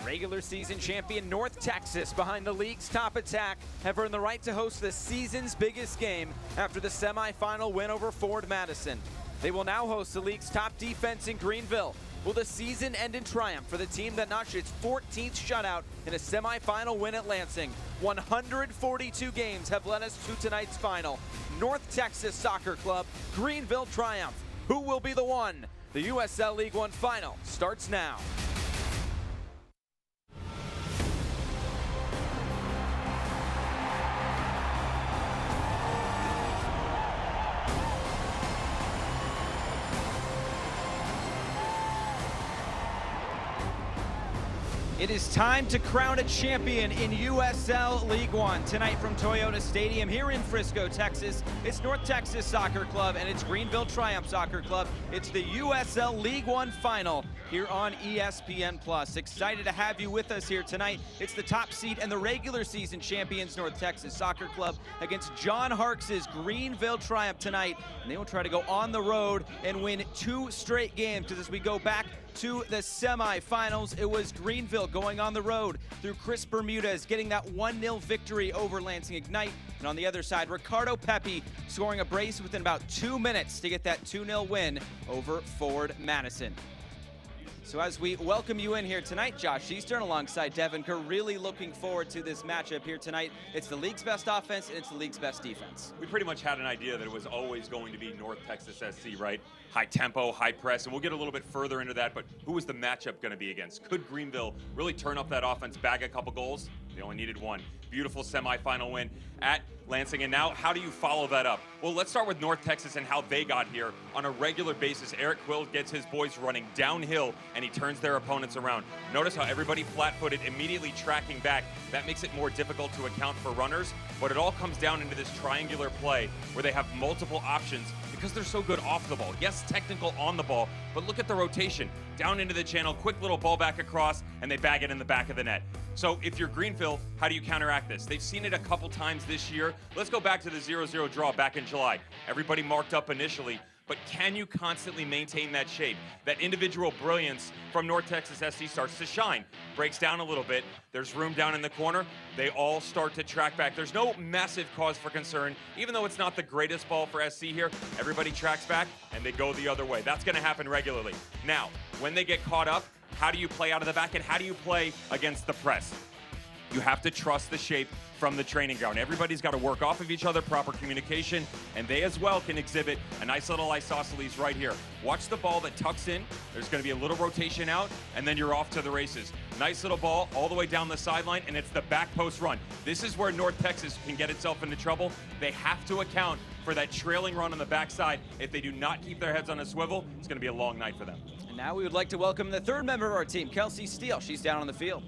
Regular season champion North Texas, behind the league's top attack, have earned the right to host the season's biggest game after the semifinal win over Ford Madison. They will now host the league's top defense in Greenville. Will the season end in triumph for the team that notched its 14th shutout in a semifinal win at Lansing? 142 games have led us to tonight's final. North Texas Soccer Club, Greenville triumph. Who will be the one? The USL League One final starts now. It is time to crown a champion in USL League One. Tonight from Toyota Stadium here in Frisco, Texas, it's North Texas Soccer Club and it's Greenville Triumph Soccer Club. It's the USL League One final here on ESPN+. Excited to have you with us here tonight. It's the top seed and the regular season champions North Texas Soccer Club against John Harkes' Greenville Triumph tonight. And they will try to go on the road and win 2 straight games, because as we go back to the semifinals, it was Greenville going on the road through Chris Bermudez getting that 1-0 victory over Lansing Ignite. And on the other side, Ricardo Pepe scoring a brace within about 2 minutes to get that 2-0 win over Ford Madison. So as we welcome you in here tonight, Josh Eastern alongside Devin Kerr, really looking forward to this matchup here tonight. It's the league's best offense and it's the league's best defense. We pretty much had an idea that it was always going to be North Texas SC, right? High tempo, high press, and we'll get a little bit further into that, but who was the matchup going to be against? Could Greenville really turn up that offense, bag a couple goals? They only needed one. Beautiful semifinal win at Lansing, and now how do you follow that up? Well, let's start with North Texas and how they got here. On a regular basis, Eric Quill gets his boys running downhill, and he turns their opponents around. Notice how everybody flat-footed, immediately tracking back. That makes it more difficult to account for runners, but it all comes down into this triangular play where they have multiple options because they're so good off the ball. Yes, technical on the ball, but look at the rotation. Down into the channel, quick little ball back across, and they bag it in the back of the net. So if you're Greenville, how do you counteract this? They've seen it a couple times this year. Let's go back to the 0-0 draw back in July. Everybody marked up initially, but can you constantly maintain that shape? That individual brilliance from North Texas SC starts to shine. Breaks down a little bit. There's room down in the corner. They all start to track back. There's no massive cause for concern. Even though it's not the greatest ball for SC here, everybody tracks back and they go the other way. That's going to happen regularly. Now, when they get caught up, how do you play out of the back and how do you play against the press? You have to trust the shape from the training ground. Everybody's got to work off of each other, proper communication, and they as well can exhibit a nice little isosceles right here. Watch the ball that tucks in. There's going to be a little rotation out, and then you're off to the races. Nice little ball all the way down the sideline, and it's the back post run. This is where North Texas can get itself into trouble. They have to account for that trailing run on the backside. If they do not keep their heads on a swivel, it's going to be a long night for them. And now we would like to welcome the third member of our team, Kelsey Steele. She's down on the field.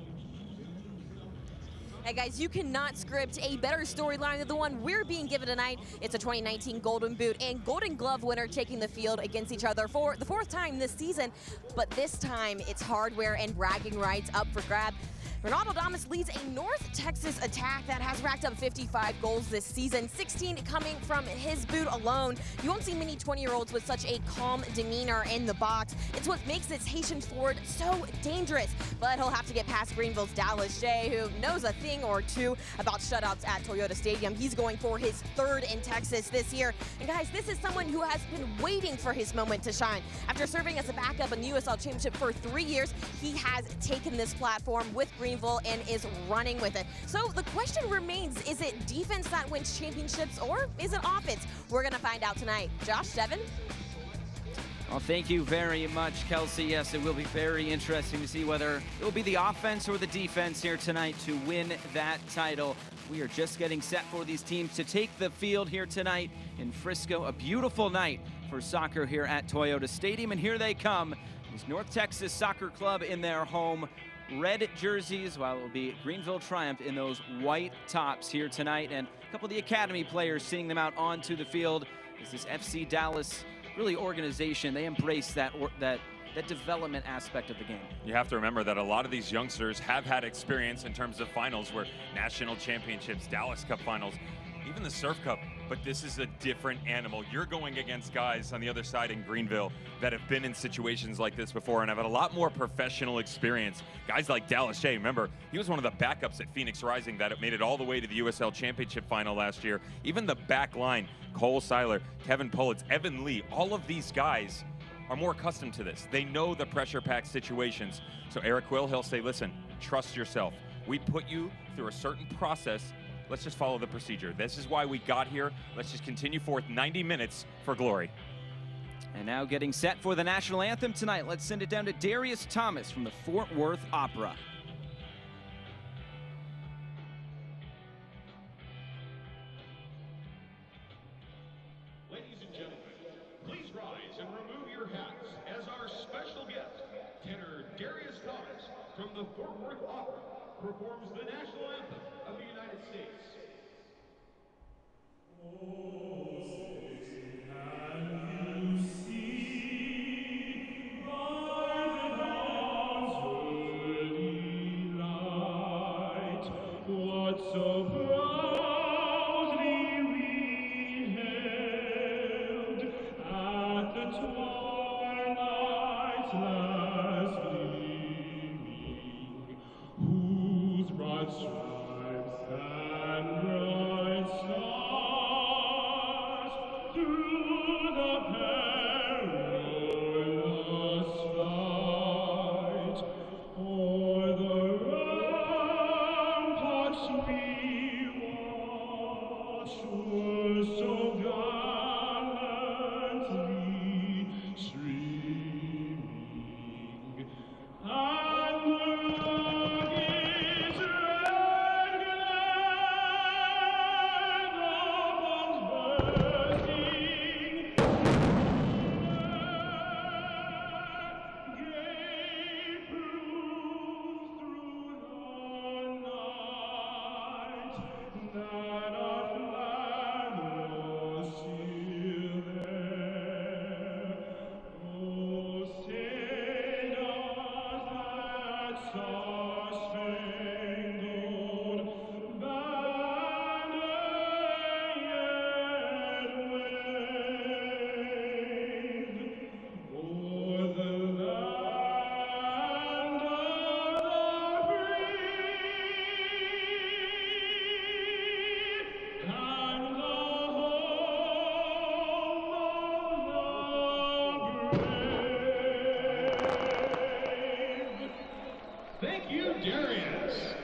Hey guys, you cannot script a better storyline than the one we're being given tonight. It's a 2019 Golden Boot and Golden Glove winner taking the field against each other for the 4th time this season. But this time, it's hardware and bragging rights up for grab. Ronaldo Damas leads a North Texas attack that has racked up 55 goals this season, 16 coming from his boot alone. You won't see many 20-year-olds with such a calm demeanor in the box. It's what makes this Haitian forward so dangerous. But he'll have to get past Greenville's Dallas Shea, who knows a thing or two about shutouts at Toyota Stadium. He's going for his 3rd in Texas this year. And guys, this is someone who has been waiting for his moment to shine. After serving as a backup in the USL Championship for 3 years, he has taken this platform with Greenville and is running with it. So the question remains, is it defense that wins championships or is it offense? We're going to find out tonight. Josh, Devin? Well, thank you very much, Kelsey. Yes, it will be very interesting to see whether it will be the offense or the defense here tonight to win that title. We are just getting set for these teams to take the field here tonight in Frisco. A beautiful night for soccer here at Toyota Stadium, and here they come. It's North Texas Soccer Club in their home red jerseys, while it will be Greenville Triumph in those white tops here tonight. And a couple of the academy players seeing them out onto the field. This is FC Dallas, really organization. They embrace that development aspect of the game. You have to remember that a lot of these youngsters have had experience in terms of finals, where national championships, Dallas Cup finals. even the Surf Cup, but this is a different animal. You're going against guys on the other side in Greenville that have been in situations like this before and have had a lot more professional experience. Guys like Dallas Shea, remember, he was one of the backups at Phoenix Rising that made it all the way to the USL Championship final last year. Even the back line, Cole Seiler, Kevin Pullitz, Evan Lee, all of these guys are more accustomed to this. They know the pressure-packed situations. So Eric Quill, he'll say, listen, trust yourself. We put you through a certain process. Let's just follow the procedure. This is why we got here. Let's just continue forth 90 minutes for glory. And now getting set for the national anthem tonight. Let's send it down to Darius Thomas from the Fort Worth Opera. Ladies and gentlemen, please rise and remove your hats as our special guest, tenor Darius Thomas from the Fort Worth Opera, performs the national anthem of the United States. What so proudly we hailed at the twilight's last gleaming, whose broad stripes and bright stars through the perilous fight o'er the ramparts we watched were so gallantly streaming, and the rugged red glare of bursting gave proof through the night that our flag was still there. Oh, say does that star-spangled banner yet wave o'er the land of the free and the home of the brave. Thank you, Darius.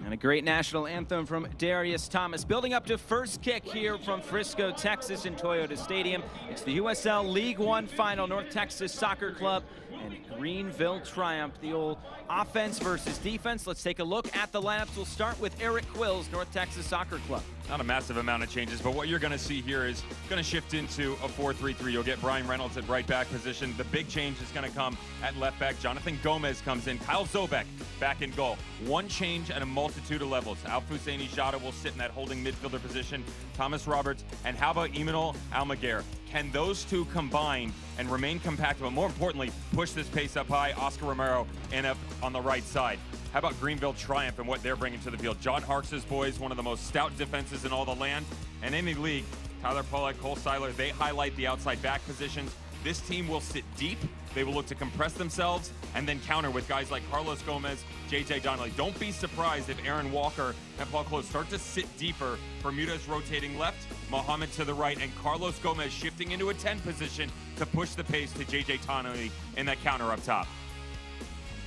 And a great national anthem from Darius Thomas. Building up to first kick here from Frisco, Texas in Toyota Stadium. It's the USL League One final, North Texas Soccer Club and Greenville Triumph. The old offense versus defense. Let's take a look at the lineups. We'll start with Eric Quill's North Texas Soccer Club. Not a massive amount of changes, but what you're going to see here is going to shift into a 4-3-3. You'll get Brian Reynolds at right back position. The big change is going to come at left back. Jonathan Gomez comes in. Kyle Zobek back in goal. One change at a multitude of levels. Alfousseni Jada will sit in that holding midfielder position. Thomas Roberts, and how about Imanol Almaguer? Can those two combine and remain compact, but more importantly, push this pace up high? Oscar Romero and up on the right side. How about Greenville Triumph and what they're bringing to the field? John Harks' boys, one of the most stout defenses in all the land. And in the league, Tyler Pollack, Cole Seiler, they highlight the outside back positions. This team will sit deep. They will look to compress themselves and then counter with guys like Carlos Gomez, JJ Donnelly. Don't be surprised if Aaron Walker and Paul Close start to sit deeper. Bermuda's rotating left, Mohamed to the right, and Carlos Gomez shifting into a 10 position to push the pace to JJ Donnelly in that counter up top.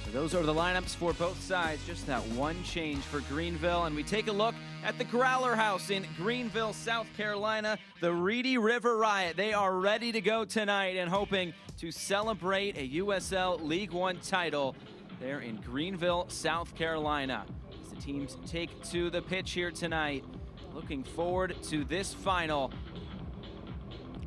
So those are the lineups for both sides. Just that one change for Greenville. And we take a look at the Growler House in Greenville, South Carolina. The Reedy River Riot. They are ready to go tonight and hoping to celebrate a USL League One title there in Greenville, South Carolina. As the teams take to the pitch here tonight. Looking forward to this final.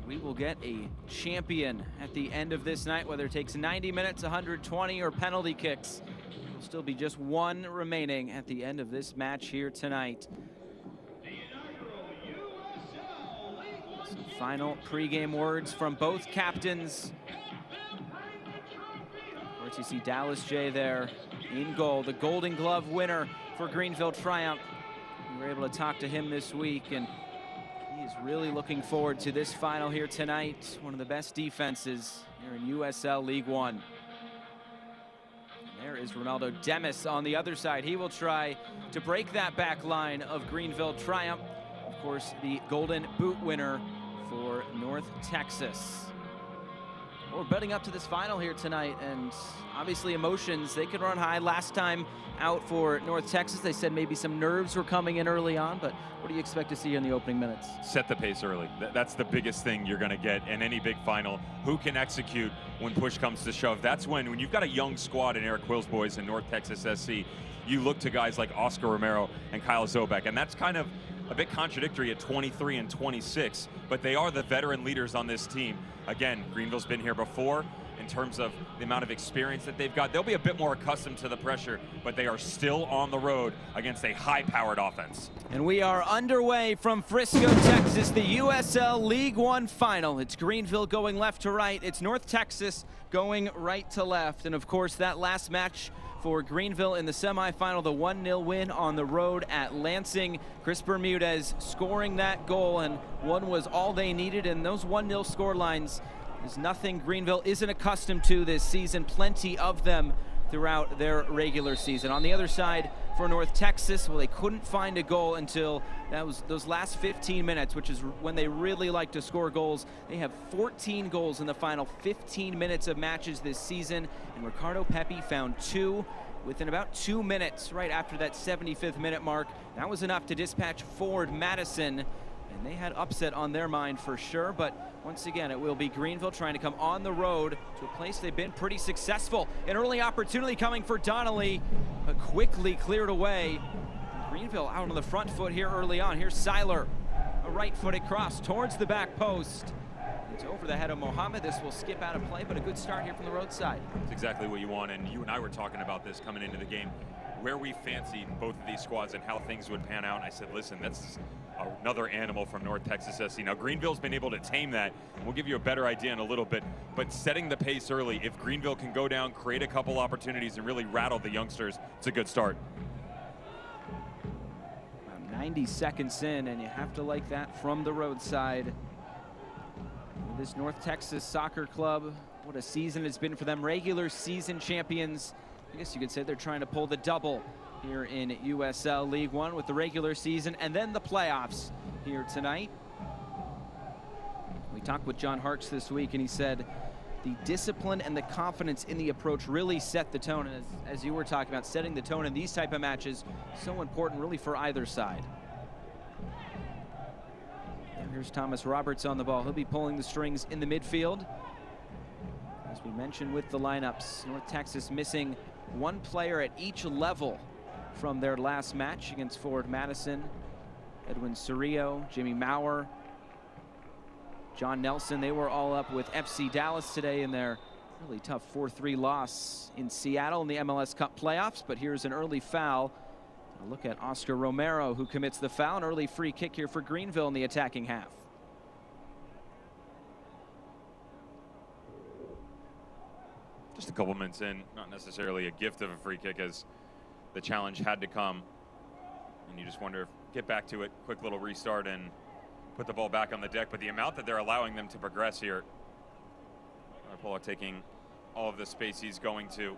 We will get a champion at the end of this night, whether it takes 90 minutes, 120, or penalty kicks. There will still be just one remaining at the end of this match here tonight. Some final pregame words from both captains. We're You see Dallas J there in goal, the Golden Glove winner for Greenville Triumph. We were able to talk to him this week, and he is really looking forward to this final here tonight. One of the best defenses here in USL League One. And there is Ronaldo Demis on the other side. He will try to break that back line of Greenville Triumph. Of course, the Golden Boot winner for North Texas. We're building up to this final here tonight, and obviously emotions, they could run high. Last time out for North Texas, they said maybe some nerves were coming in early on, but what do you expect to see in the opening minutes? Set the pace early. That's the biggest thing you're going to get in any big final. Who can execute when push comes to shove? That's when you've got a young squad in Eric Quill's boys in North Texas SC, you look to guys like Oscar Romero and Kyle Zobek, and that's kind of a bit contradictory at 23 and 26, but they are the veteran leaders on this team. Again, Greenville's been here before in terms of the amount of experience that they've got. They'll be a bit more accustomed to the pressure, but they are still on the road against a high-powered offense. And we are underway from Frisco, Texas, the USL League One final. It's Greenville going left to right. It's North Texas going right to left. And of course, that last match for Greenville in the semifinal, the 1-0 win on the road at Lansing. Chris Bermudez scoring that goal, and one was all they needed. And those 1-0 score lines is nothing Greenville isn't accustomed to this season. Plenty of them throughout their regular season. On the other side for North Texas, well, they couldn't find a goal until those last 15 minutes, which is when they really like to score goals. They have 14 goals in the final 15 minutes of matches this season, and Ricardo Pepi found 2 within about 2 minutes right after that 75th minute mark. That was enough to dispatch forward Madison, and they had upset on their mind for sure. But once again, it will be Greenville trying to come on the road to a place they've been pretty successful. An early opportunity coming for Donnelly, but quickly cleared away. Greenville out on the front foot here early on. Here's Seiler, a right-footed cross towards the back post. It's over the head of Mohammed. This will skip out of play, but a good start here from the roadside. It's exactly what you want, and you and I were talking about this coming into the game, where we fancied both of these squads and how things would pan out. And I said, listen, that's another animal from North Texas SC. Now, Greenville's been able to tame that, and we'll give you a better idea in a little bit, but setting the pace early, if Greenville can go down, create a couple opportunities, and really rattle the youngsters, it's a good start. 90 seconds in, and you have to like that from the roadside. This North Texas Soccer Club, what a season it's been for them. Regular season champions. I guess you could say they're trying to pull the double here in USL League One with the regular season and then the playoffs here tonight. We talked with John Harkes this week, and he said the discipline and the confidence in the approach really set the tone. And as you were talking about, setting the tone in these type of matches, so important really for either side. And here's Thomas Roberts on the ball. He'll be pulling the strings in the midfield. As we mentioned with the lineups, North Texas missing one player at each level from their last match against Forward Madison. Edwin Cerrillo, Jimmy Maurer, John Nelson, they were all up with FC Dallas today in their really tough 4-3 loss in Seattle in the MLS Cup playoffs. But here's an early foul. A look at Oscar Romero, who commits the foul. An early free kick here for Greenville in the attacking half. Just a couple minutes in, not necessarily a gift of a free kick, as the challenge had to come. And you just wonder if get back to it, quick little restart and put the ball back on the deck. But the amount that they're allowing them to progress here, Pollock taking all of the space he's going to.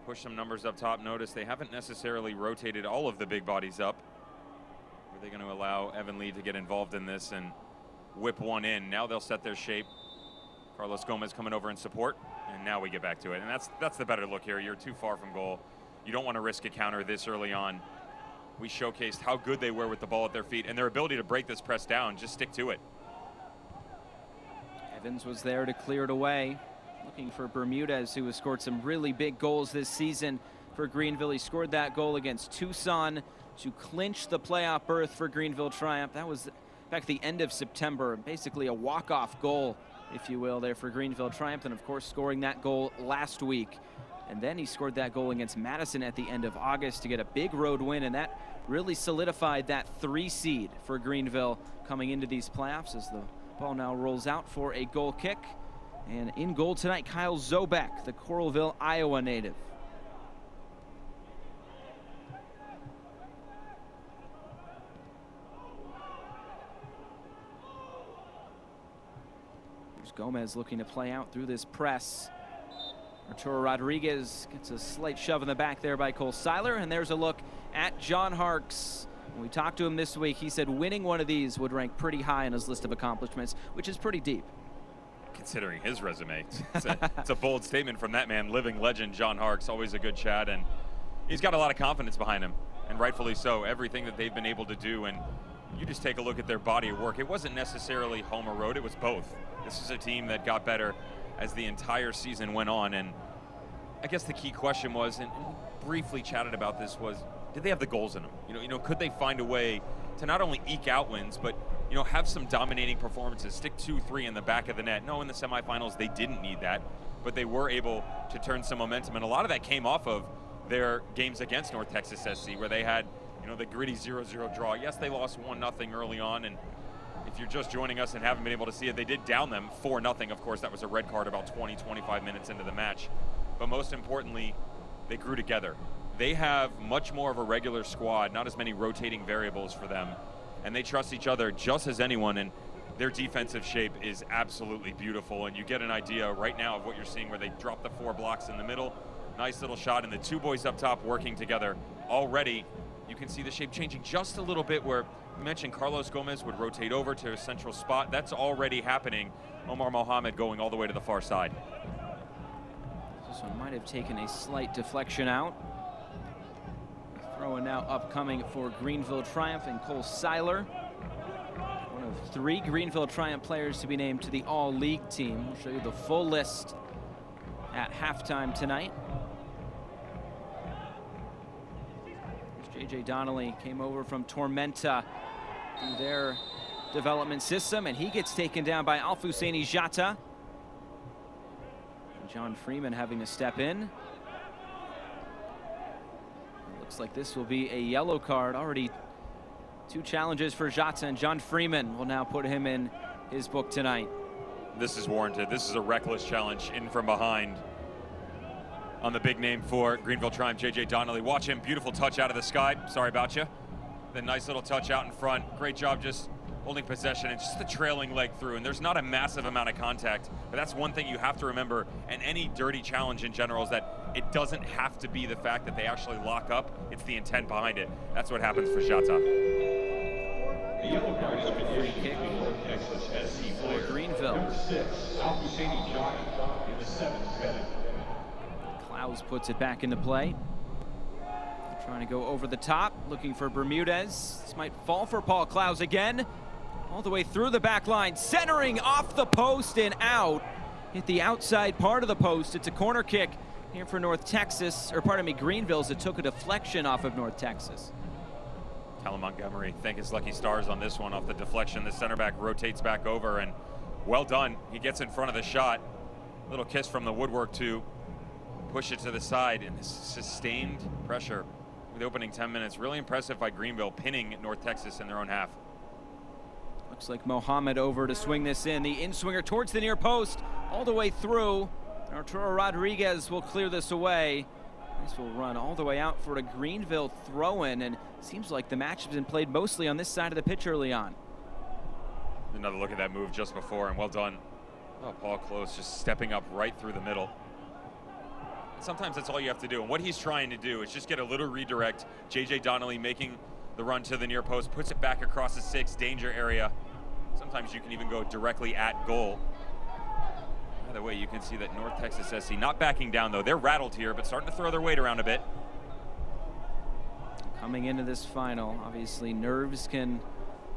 Push some numbers up top. Notice they haven't necessarily rotated all of the big bodies up. Are they going to allow Evan Lee to get involved in this and whip one in? Now they'll set their shape. Carlos Gomez coming over in support, and now we get back to it. And that's the better look here. You're too far from goal. You don't want to risk a counter this early on. We showcased how good they were with the ball at their feet and their ability to break this press down. Just stick to it. Evans was there to clear it away. Looking for Bermudez, who has scored some really big goals this season for Greenville. He scored that goal against Tucson to clinch the playoff berth for Greenville Triumph. That was back at the end of September, basically a walk-off goal, if you will, there for Greenville Triumph. And of course, scoring that goal last week. And then he scored that goal against Madison at the end of August to get a big road win, and that really solidified that 3 seed for Greenville coming into these playoffs, as the ball now rolls out for a goal kick. And in goal tonight, Kyle Zobek, the Coralville, Iowa native. Here's Gomez looking to play out through this press. Arturo Rodriguez gets a slight shove in the back there by Cole Seiler, and there's a look at John Harkes. When we talked to him this week, he said winning one of these would rank pretty high on his list of accomplishments, which is pretty deep. Considering his resume, it's a bold statement from that man, living legend John Harkes. Always a good chat, and he's got a lot of confidence behind him, and rightfully so. Everything that they've been able to do, and you just take a look at their body of work. It wasn't necessarily home or road, it was both. This is a team that got better as the entire season went on, and I guess the key question was, and we briefly chatted about this, was did they have the goals in them? You know, could they find a way to not only eke out wins, but have some dominating performances, stick 2-3 in the back of the net. No, in the semifinals, they didn't need that, but they were able to turn some momentum, and a lot of that came off of their games against North Texas SC, where they had, the gritty 0-0 draw. Yes, they lost 1-0 early on, and if you're just joining us and haven't been able to see it, they did down them 4-0. Of course, that was a red card about 20-25 minutes into the match. But most importantly, they grew together. They have much more of a regular squad, not as many rotating variables for them, and they trust each other just as anyone, and their defensive shape is absolutely beautiful, and you get an idea right now of what you're seeing, where they drop the 4 blocks in the middle. Nice little shot, and the 2 boys up top working together. Already, you can see the shape changing just a little bit, where you mentioned Carlos Gomez would rotate over to a central spot. That's already happening. Omar Mohamed going all the way to the far side. This one might have taken a slight deflection out. Throwing now upcoming for Greenville Triumph and Cole Seiler. One of 3 Greenville Triumph players to be named to the All-League team. We'll show you the full list at halftime tonight. J.J. Donnelly came over from Tormenta through their development system, and he gets taken down by Alfousseni Jata. John Freeman having to step in. Looks like this will be a yellow card. Already 2 challenges for Jata, and John Freeman will now put him in his book tonight. This is warranted. This is a reckless challenge in from behind on the big name for Greenville Triumph, J.J. Donnelly. Watch him, beautiful touch out of the sky. Sorry about you. The nice little touch out in front. Great job just holding possession and just the trailing leg through. And there's not a massive amount of contact, but that's one thing you have to remember. And any dirty challenge in general is that it doesn't have to be the fact that they actually lock up. It's the intent behind it. That's what happens for Jata. The yellow card has been issued to North Texas SC player Greenville. number 6, Alfousseni Jata, in the 7th minute. Klaus puts it back into play. Trying to go over the top, looking for Bermudez. This might fall for Paul Klaus again. All the way through the back line, centering off the post and out. Hit the outside part of the post. It's a corner kick here for North Texas, or pardon me, Greenville's. It took a deflection off of North Texas. Talon Montgomery, thank his lucky stars on this one. Off the deflection, the center back rotates back over, and well done. He gets in front of the shot. Little kiss from the woodwork to push it to the side, and this sustained pressure with the opening 10 minutes. Really impressive by Greenville, pinning North Texas in their own half. Looks like Mohamed over to swing this in. The in-swinger towards the near post, all the way through. Arturo Rodriguez will clear this away. This will run all the way out for a Greenville throw-in, and seems like the match has been played mostly on this side of the pitch early on. Another look at that move just before, and well done. Oh, Paul Close just stepping up right through the middle. Sometimes that's all you have to do, and what he's trying to do is just get a little redirect. J.J. Donnelly making the run to the near post, puts it back across the 6, danger area. Sometimes you can even go directly at goal. By the way, you can see that North Texas SC not backing down, though. They're rattled here, but starting to throw their weight around a bit. Coming into this final, obviously nerves can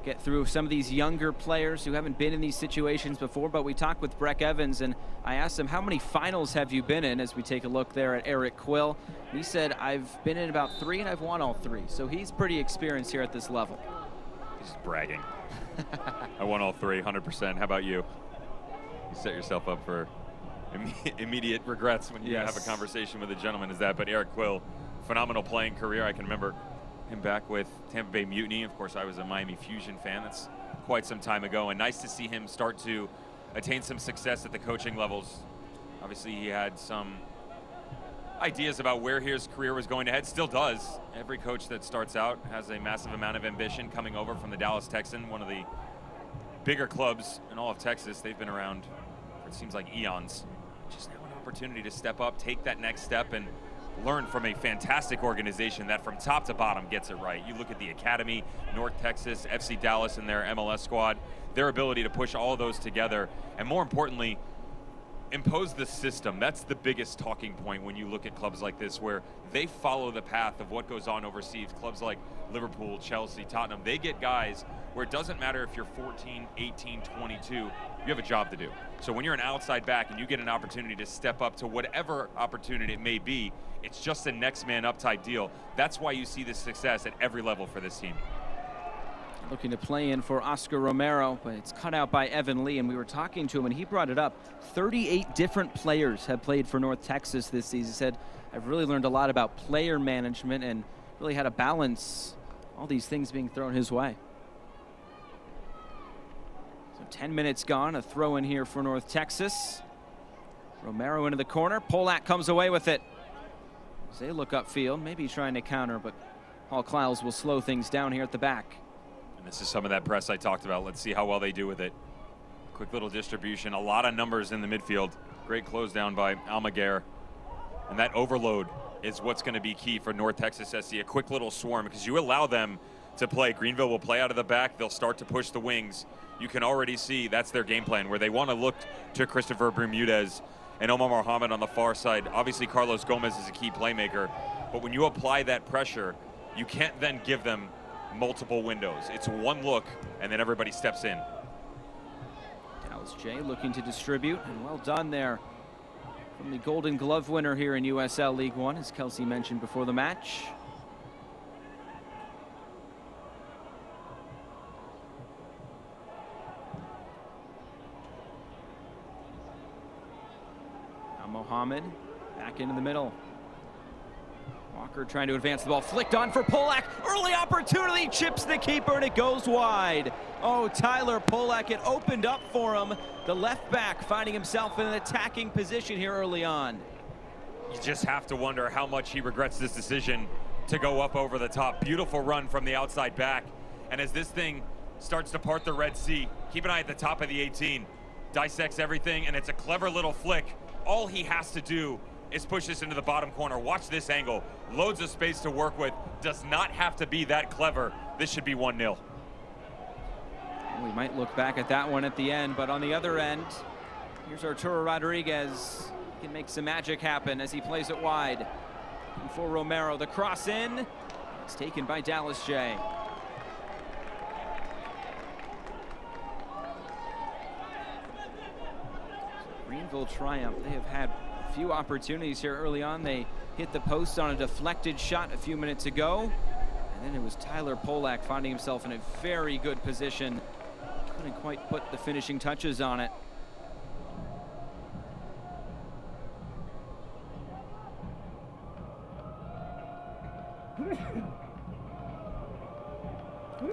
get through some of these younger players who haven't been in these situations before, but we talked with Breck Evans, and I asked him, how many finals have you been in, as we take a look there at Eric Quill. He said, I've been in about 3 and I've won all 3. So he's pretty experienced here at this level. He's just bragging. I won all 3, 100%. How about you? You set yourself up for immediate regrets when you have a conversation with a gentleman as that. But Eric Quill, phenomenal playing career. I can remember him back with Tampa Bay Mutiny. Of course, I was a Miami Fusion fan. That's quite some time ago. And nice to see him start to attained some success at the coaching levels. Obviously, he had some ideas about where his career was going to head, still does. Every coach that starts out has a massive amount of ambition coming over from the Dallas Texan, one of the bigger clubs in all of Texas. They've been around, it seems like eons. Just now an opportunity to step up, take that next step, and learn from a fantastic organization that from top to bottom gets it right. You look at the Academy, North Texas, FC Dallas and their MLS squad, their ability to push all of those together, and more importantly, impose the system. That's the biggest talking point when you look at clubs like this, where they follow the path of what goes on overseas. Clubs like Liverpool, Chelsea, Tottenham, they get guys where it doesn't matter if you're 14, 18, 22, you have a job to do. So when you're an outside back and you get an opportunity to step up to whatever opportunity it may be, it's just a next man up type deal. That's why you see this success at every level for this team. Looking to play in for Oscar Romero, but it's cut out by Evan Lee, and we were talking to him and he brought it up. 38 different players have played for North Texas this season. He said, I've really learned a lot about player management and really how to balance all these things being thrown his way. So 10 minutes gone, a throw in here for North Texas. Romero into the corner, Polak comes away with it. As they look upfield, maybe trying to counter, but Paul Clyles will slow things down here at the back. And this is some of that press I talked about. Let's see how well they do with it. Quick little distribution, a lot of numbers in the midfield. Great close down by Almaguer. And that overload is what's going to be key for North Texas SC. A quick little swarm, because you allow them to play. Greenville will play out of the back. They'll start to push the wings. You can already see that's their game plan, where they want to look to Christopher Bermudez and Omar Mohamed on the far side. Obviously, Carlos Gomez is a key playmaker. But when you apply that pressure, you can't then give them multiple windows. It's one look, and then everybody steps in. Dallas J looking to distribute, and well done there from the Golden Glove winner here in USL League One, as Kelsey mentioned before the match. Now Mohamed back into the middle. Walker trying to advance the ball, flicked on for Polak. Early opportunity, chips the keeper, and it goes wide. Oh, Tyler Polak, it opened up for him. The left back finding himself in an attacking position here early on. You just have to wonder how much he regrets this decision to go up over the top. Beautiful run from the outside back. And as this thing starts to part the Red Sea, keep an eye at the top of the 18. Dissects everything, and it's a clever little flick. All he has to do is push this into the bottom corner. Watch this angle. Loads of space to work with. Does not have to be that clever. This should be 1-0. We might look back at that one at the end, but on the other end, here's Arturo Rodriguez. He can make some magic happen as he plays it wide. And for Romero, the cross in. It's taken by Dallas J. Greenville triumph. They have had a few opportunities here early on. They hit the post on a deflected shot a few minutes ago. And then it was Tyler Polak finding himself in a very good position. Couldn't quite put the finishing touches on it.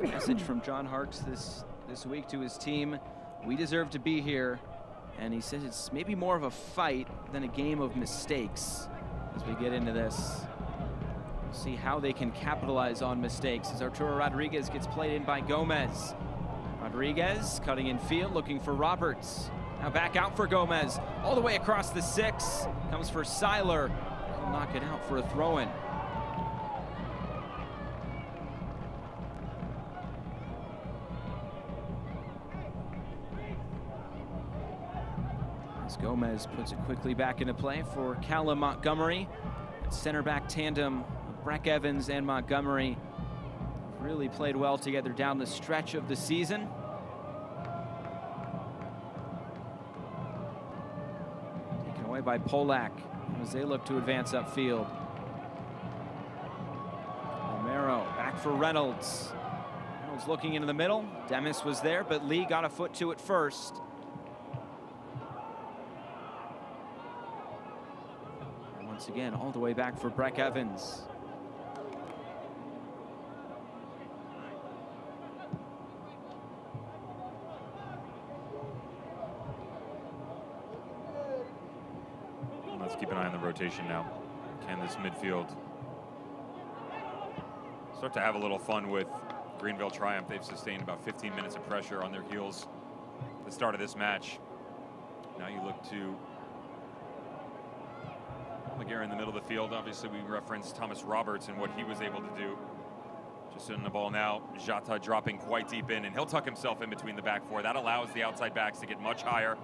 Message from John Harkes this week to his team. We deserve to be here. And he says it's maybe more of a fight than a game of mistakes as we get into this. See how they can capitalize on mistakes as Arturo Rodriguez gets played in by Gomez. Rodriguez cutting in field, looking for Roberts. Now back out for Gomez. All the way across the 6. Comes for Seiler. He'll knock it out for a throw-in. As Gomez puts it quickly back into play for Callum Montgomery. Center back tandem, Breck Evans and Montgomery really played well together down the stretch of the season. Taken away by Polak as they look to advance upfield. Romero back for Reynolds. Reynolds looking into the middle. Demis was there, but Lee got a foot to it first. And once again, all the way back for Breck Evans. rotation now. Can this midfield start to have a little fun with Greenville Triumph? They've sustained about 15 minutes of pressure on their heels at the start of this match. Now you look to McGarry in the middle of the field. Obviously, we referenced Thomas Roberts and what he was able to do. Just in the ball now, Jata dropping quite deep in, and he'll tuck himself in between the back four. That allows the outside backs to get much higher.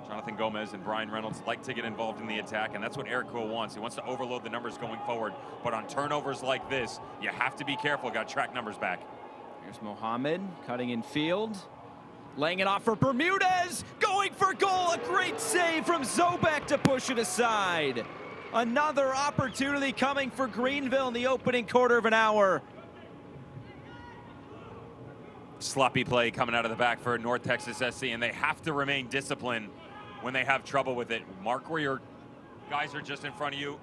Jonathan Gomez and Brian Reynolds like to get involved in the attack, and that's what Eric Kuhl wants. He wants to overload the numbers going forward, but on turnovers like this, you have to be careful. Got to track numbers back. Here's Mohammed cutting in field, laying it off for Bermudez, going for goal. A great save from Zobek to push it aside. Another opportunity coming for Greenville in the opening quarter of an hour. Sloppy play coming out of the back for North Texas SC, and they have to remain disciplined when they have trouble with it. Mark where your guys are just in front of you.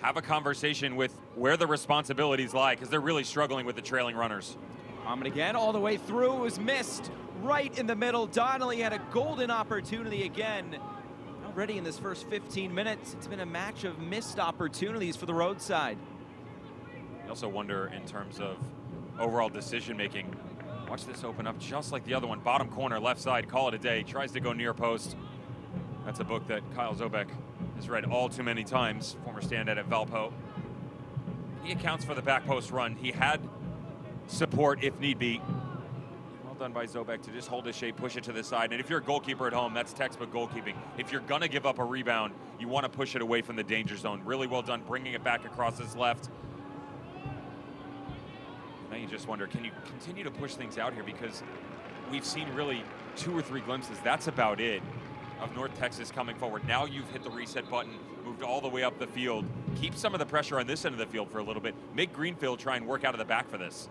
Have a conversation with where the responsibilities lie, because they're really struggling with the trailing runners. Mohammed again, all the way through, it was missed right in the middle. Donnelly had a golden opportunity again. Already in this first 15 minutes, it's been a match of missed opportunities for the roadside. I also wonder in terms of overall decision making. Watch this open up just like the other one. Bottom corner, left side, call it a day. Tries to go near post. That's a book that Kyle Zobek has read all too many times, former stand-in at Valpo. He accounts for the back post run. He had support if need be. Well done by Zobek to just hold his shape, push it to the side. And if you're a goalkeeper at home, that's textbook goalkeeping. If you're gonna give up a rebound, you want to push it away from the danger zone. Really well done bringing it back across his left. Now you just wonder, can you continue to push things out here? Because we've seen really 2 or 3 glimpses. That's about it of North Texas coming forward. Now you've hit the reset button, moved all the way up the field. Keep some of the pressure on this end of the field for a little bit. Make Greenville try and work out of the back for this.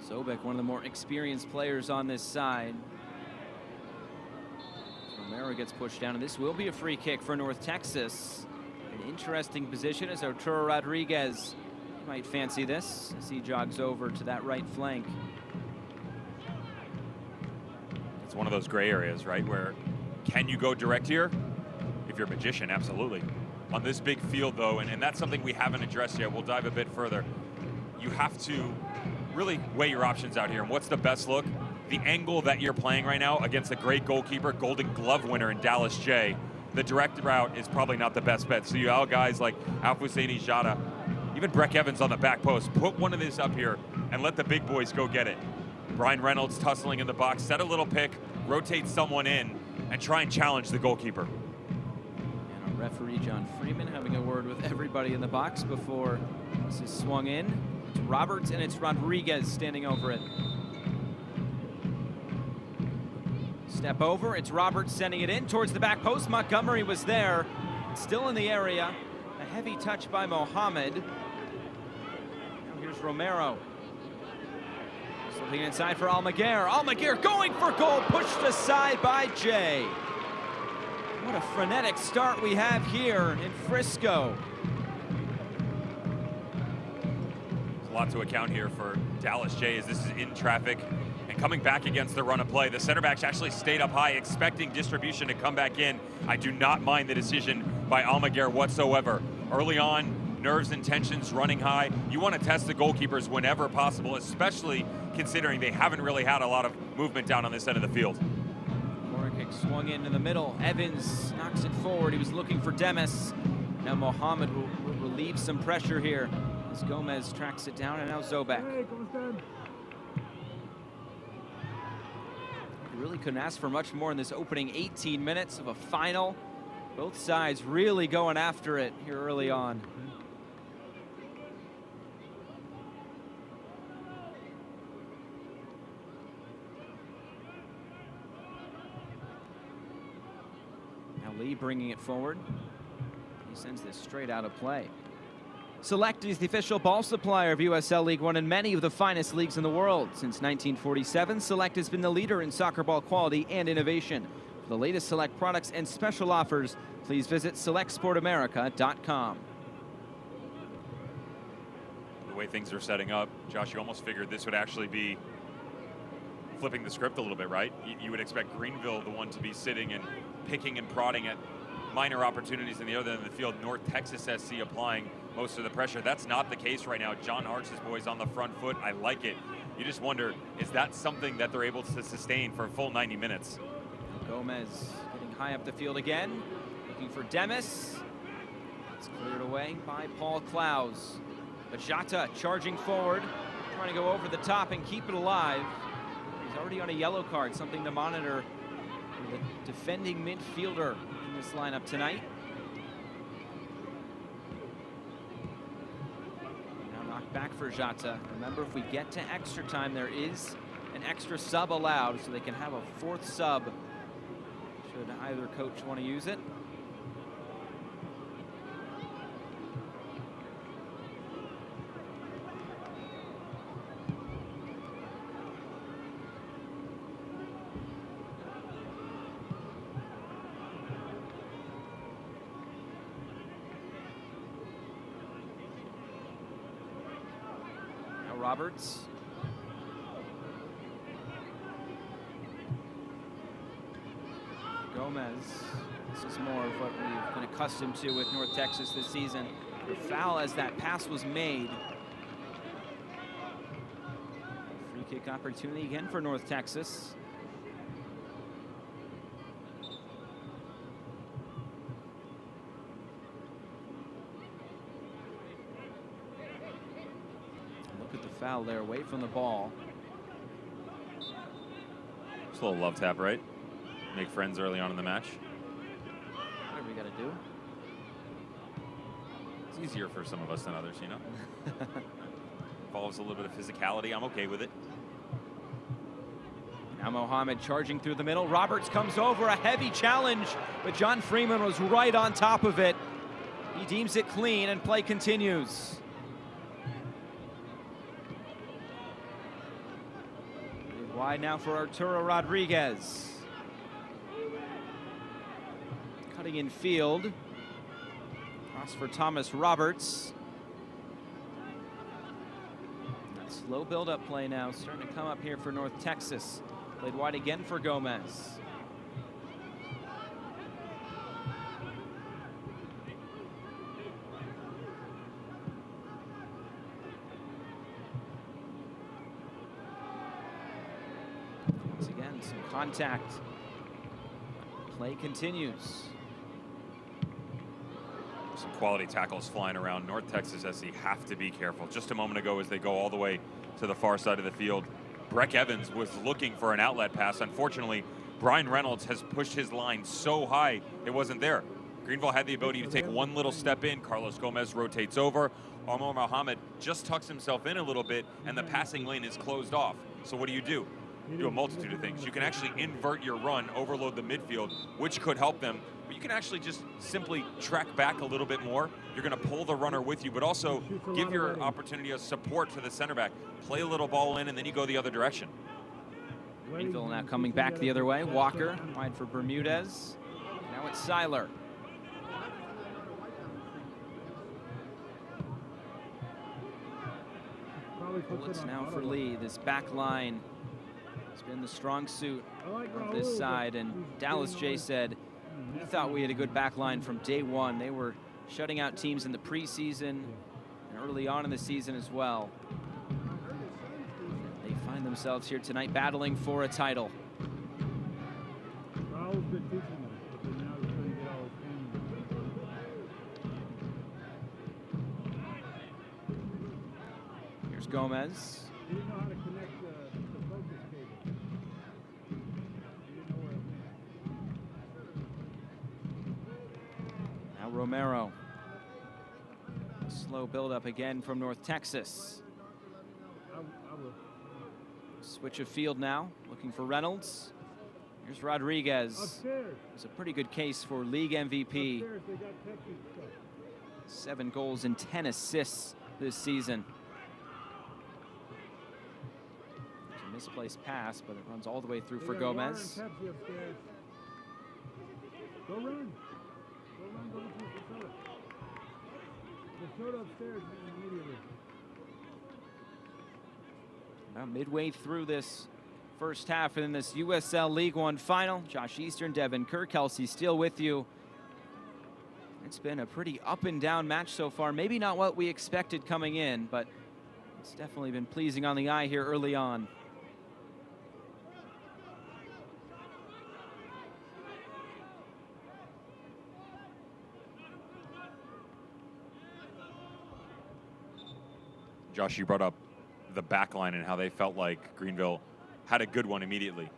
Zobek, one of the more experienced players on this side. Romero gets pushed down, and this will be a free kick for North Texas. An interesting position as Arturo Rodriguez might fancy this as he jogs over to that right flank. It's one of those gray areas, right, where can you go direct here? If you're a magician, absolutely. On this big field, though, and that's something we haven't addressed yet, we'll dive a bit further. You have to really weigh your options out here. And what's the best look? The angle that you're playing right now against a great goalkeeper, Golden Glove winner in Dallas J. The direct route is probably not the best bet. So you have guys like Alfuseni Jada, even Breck Evans on the back post. Put one of these up here and let the big boys go get it. Brian Reynolds tussling in the box, set a little pick, rotate someone in, and try and challenge the goalkeeper. And our referee, John Freeman, having a word with everybody in the box before this is swung in. It's Roberts and it's Rodriguez standing over it. Step over, it's Roberts sending it in towards the back post. Montgomery was there, still in the area. A heavy touch by Mohammed. Now here's Romero. Slipping inside for Almaguer. Almaguer going for goal, pushed aside by Jay. What a frenetic start we have here in Frisco. There's a lot to account here for Dallas J as this is in traffic and coming back against the run of play. The center backs actually stayed up high, expecting distribution to come back in. I do not mind the decision by Almaguer whatsoever. Early on, nerves and tensions running high. You want to test the goalkeepers whenever possible, especially considering they haven't really had a lot of movement down on this end of the field. Corner kick swung into the middle. Evans knocks it forward. He was looking for Demis. Now Mohammed will relieve some pressure here as Gomez tracks it down, and now Zobek. You really couldn't ask for much more in this opening 18 minutes of a final. Both sides really going after it here early on. Now Lee bringing it forward. He sends this straight out of play. Select is the official ball supplier of USL League One and many of the finest leagues in the world. Since 1947, Select has been the leader in soccer ball quality and innovation. For the latest Select products and special offers, please visit selectsportamerica.com. The way things are setting up, Josh, you almost figured this would actually be flipping the script a little bit, right? You would expect Greenville, the one to be sitting and picking and prodding at minor opportunities in the other end of the field. North Texas SC applying most of the pressure. That's not the case right now. John Hart's boys on the front foot. I like it. You just wonder, is that something that they're able to sustain for a full 90 minutes? Gomez getting high up the field again, looking for Demis. It's cleared away by Paul Klaus. Bajata charging forward, trying to go over the top and keep it alive. He's already on a yellow card, something to monitor for the defending midfielder in this lineup tonight. Now knocked back for Jata. Remember, if we get to extra time, there is an extra sub allowed, so they can have a fourth sub should either coach want to use it. Roberts. Gomez. This is more of what we've been accustomed to with North Texas this season. The foul as that pass was made. Free kick opportunity again for North Texas. Foul there, away from the ball. Just a little love tap, right? Make friends early on in the match. Whatever we got to do. It's easier for some of us than others, you know? Involves a little bit of physicality. I'm okay with it. Now Mohammed charging through the middle. Roberts comes over, a heavy challenge, but John Freeman was right on top of it. He deems it clean and play continues. Wide now for Arturo Rodriguez. Cutting in field. Cross for Thomas Roberts. That slow build-up play now starting to come up here for North Texas. Played wide again for Gomez. Some contact. Play continues. Some quality tackles flying around. North Texas SC have to be careful. Just a moment ago as they go all the way to the far side of the field, Breck Evans was looking for an outlet pass. Unfortunately, Brian Reynolds has pushed his line so high it wasn't there. Greenville had the ability to take one little step in. Carlos Gomez rotates over. Omar Mohammed just tucks himself in a little bit and the passing lane is closed off. So what do? You do a multitude of things. You can actually invert your run, overload the midfield, which could help them. But you can actually just simply track back a little bit more. You're going to pull the runner with you, but also give your opportunity of support to the center back. Play a little ball in, and then you go the other direction. Greenville now coming back the other way. Walker wide for Bermudez. Now it's Seiler. Bullets now for Lee. This back line has been the strong suit of this side, and Dallas J said he thought we had a good back line from day one. They were shutting out teams in the preseason and early on in the season as well. They find themselves here tonight battling for a title. Here's Gomez. Now Romero. Slow build-up again from North Texas. Switch of field now, looking for Reynolds. Here's Rodriguez. It's a pretty good case for league MVP. 7 goals and 10 assists this season. It's a misplaced pass, but it runs all the way through for Gomez. Go run. Go run. Go upstairs immediately. Now midway through this first half and in this USL League One final, Josh Eastern, Devin Kerr, Kelsey Steele with you. It's been a pretty up and down match so far. Maybe not what we expected coming in, but it's definitely been pleasing on the eye here early on. Josh, you brought up the back line and how they felt like Greenville had a good one immediately.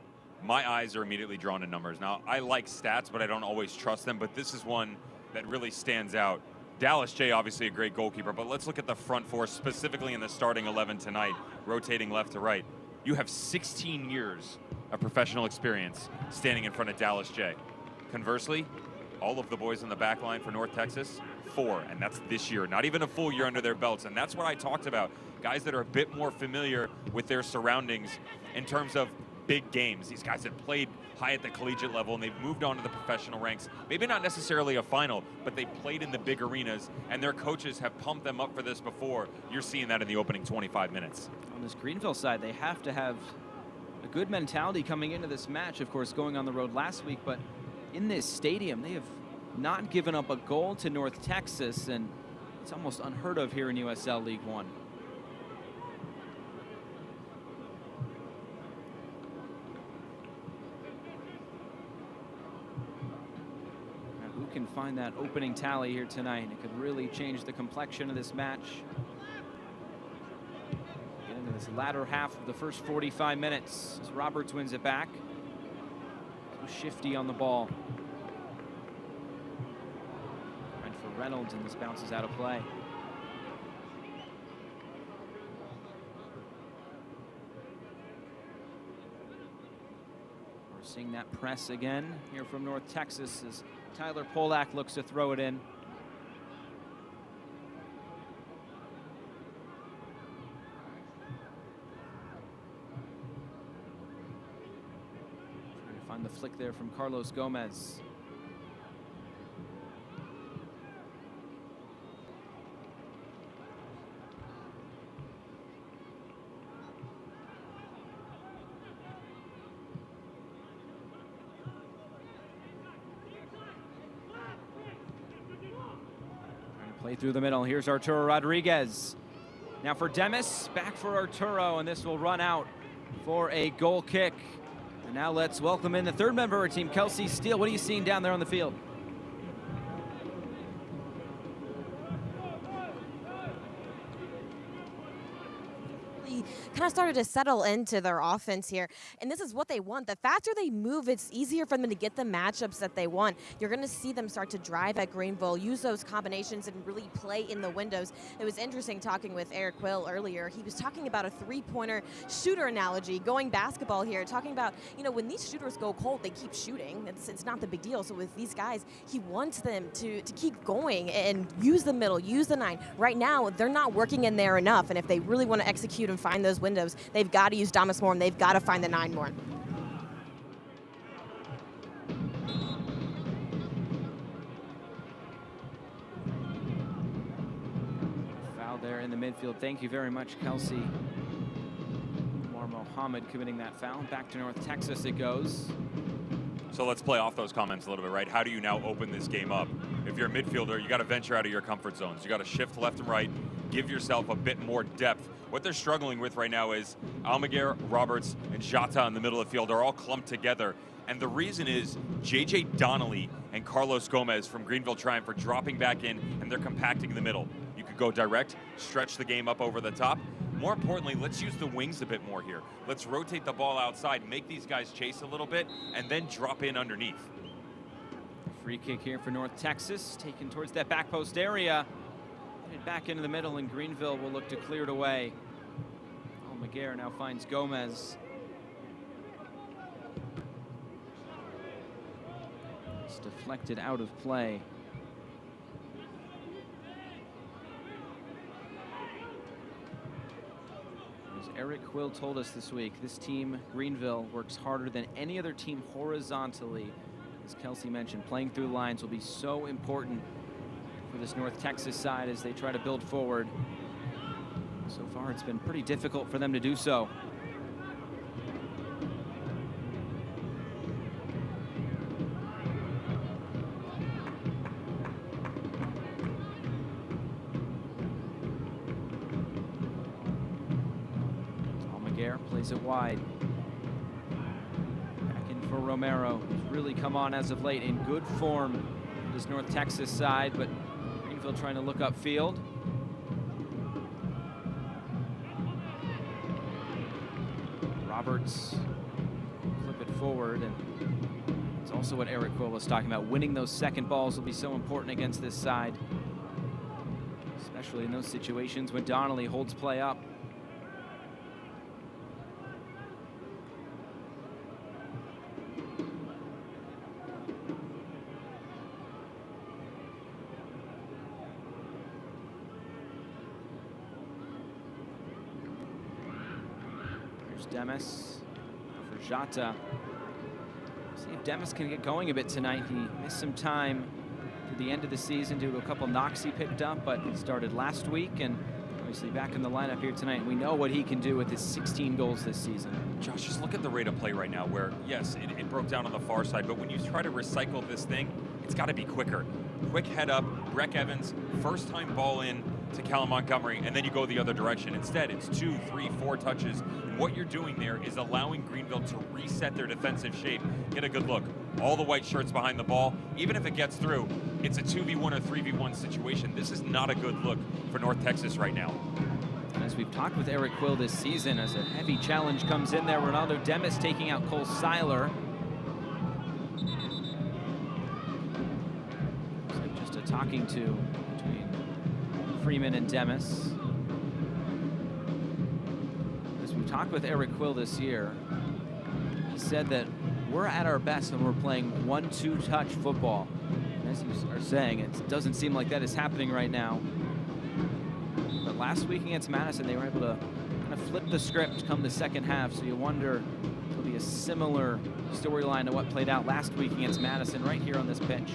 My eyes are immediately drawn to numbers. Now, I like stats, but I don't always trust them, but this is one that really stands out. Dallas J, obviously a great goalkeeper, but let's look at the front four, specifically in the starting 11 tonight, rotating left to right. You have 16 years of professional experience standing in front of Dallas J. Conversely, all of the boys on the back line for North Texas, 4, and that's this year, not even a full year under their belts. And that's what I talked about, guys that are a bit more familiar with their surroundings in terms of big games. These guys have played high at the collegiate level and they've moved on to the professional ranks. Maybe not necessarily a final, but they played in the big arenas and their coaches have pumped them up for this before. You're seeing that in the opening 25 minutes. On this Greenville side, they have to have a good mentality coming into this match, of course, going on the road last week, but in this stadium, they have not given up a goal to North Texas, and it's almost unheard of here in USL League One. Now, who can find that opening tally here tonight? It could really change the complexion of this match. Get into this latter half of the first 45 minutes as Roberts wins it back. So shifty on the ball. For Reynolds, and this bounces out of play. We're seeing that press again here from North Texas as Tyler Polak looks to throw it in. Trying to find the flick there from Carlos Gomez. Play through the middle. Here's Arturo Rodriguez. Now for Demis, back for Arturo, and this will run out for a goal kick. And now let's welcome in the third member of our team, Kelsey Steele. What are you seeing down there on the field? Kind of started to settle into their offense here, and this is what they want. The faster they move, it's easier for them to get the matchups that they want. You're going to see them start to drive at Greenville, use those combinations, and really play in the windows. It was interesting talking with Eric Quill earlier. He was talking about a three-pointer shooter analogy, going basketball here, talking about, you know, when these shooters go cold, they keep shooting. It's not the big deal. So with these guys, he wants them to keep going and use the middle, use the 9. Right now, they're not working in there enough, and if they really want to execute and find those windows, they've got to use Damas more, and they've got to find the 9 more. Foul there in the midfield. Thank you very much, Kelsey. Omar Mohammed committing that foul. Back to North Texas it goes. So let's play off those comments a little bit, right? How do you now open this game up? If you're a midfielder, you got to venture out of your comfort zones. You got to shift left and right, give yourself a bit more depth. What they're struggling with right now is Almaguer, Roberts, and Jata in the middle of the field are all clumped together. And the reason is J.J. Donnelly and Carlos Gomez from Greenville Triumph are dropping back in, and they're compacting in the middle. You could go direct, stretch the game up over the top. More importantly, let's use the wings a bit more here. Let's rotate the ball outside, make these guys chase a little bit, and then drop in underneath. Free kick here for North Texas, taken towards that back post area. Headed back into the middle, and Greenville will look to clear it away. Almaguer now finds Gomez. It's deflected out of play. As Eric Quill told us this week, this team, Greenville, works harder than any other team horizontally. As Kelsey mentioned, playing through lines will be so important for this North Texas side as they try to build forward. So far, it's been pretty difficult for them to do so. Laguerre plays it wide. Back in for Romero. He's really come on as of late, in good form on this North Texas side, but Greenville trying to look upfield. Roberts flip it forward, and it's also what Eric Quill was talking about. Winning those second balls will be so important against this side, especially in those situations when Donnelly holds play up. Demis for Jata. See if Demis can get going a bit tonight. He missed some time through the end of the season due to a couple knocks he picked up, but he started last week and obviously back in the lineup here tonight. We know what he can do with his 16 goals this season. Josh, just look at the rate of play right now where, yes, it broke down on the far side, but when you try to recycle this thing, it's got to be quicker. Quick head up, Breck Evans, first time ball in to Callum Montgomery, and then you go the other direction. Instead, it's 2, 3, 4 touches. And what you're doing there is allowing Greenville to reset their defensive shape. Get a good look. All the white shirts behind the ball. Even if it gets through, it's a 2v1 or 3v1 situation. This is not a good look for North Texas right now. And as we've talked with Eric Quill this season, as a heavy challenge comes in there, Ronaldo Demis taking out Cole Seiler. So just a talking to between Freeman and Demis. As we talked with Eric Quill this year, he said that we're at our best when we're playing 1-2 touch football. And as you are saying, it doesn't seem like that is happening right now. But last week against Madison, they were able to kind of flip the script come the second half. So you wonder if it'll be a similar storyline to what played out last week against Madison right here on this pitch.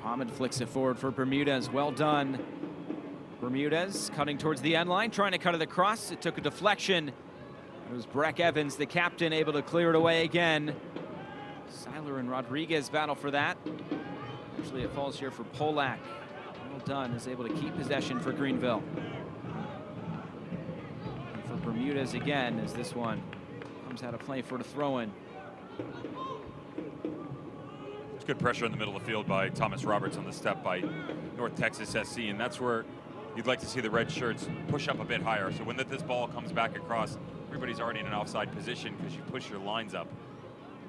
Mohammed flicks it forward for Bermudez. Well done. Bermudez cutting towards the end line, trying to cut it across. It took a deflection. It was Breck Evans, the captain, able to clear it away again. Seiler and Rodriguez battle for that. Actually, it falls here for Polak. Well done, is able to keep possession for Greenville. And for Bermudez again, as this one comes out of play for the throw-in. Good pressure in the middle of the field by Thomas Roberts on the step by North Texas SC, and that's where you'd like to see the red shirts push up a bit higher. So when this ball comes back across, everybody's already in an offside position because you push your lines up.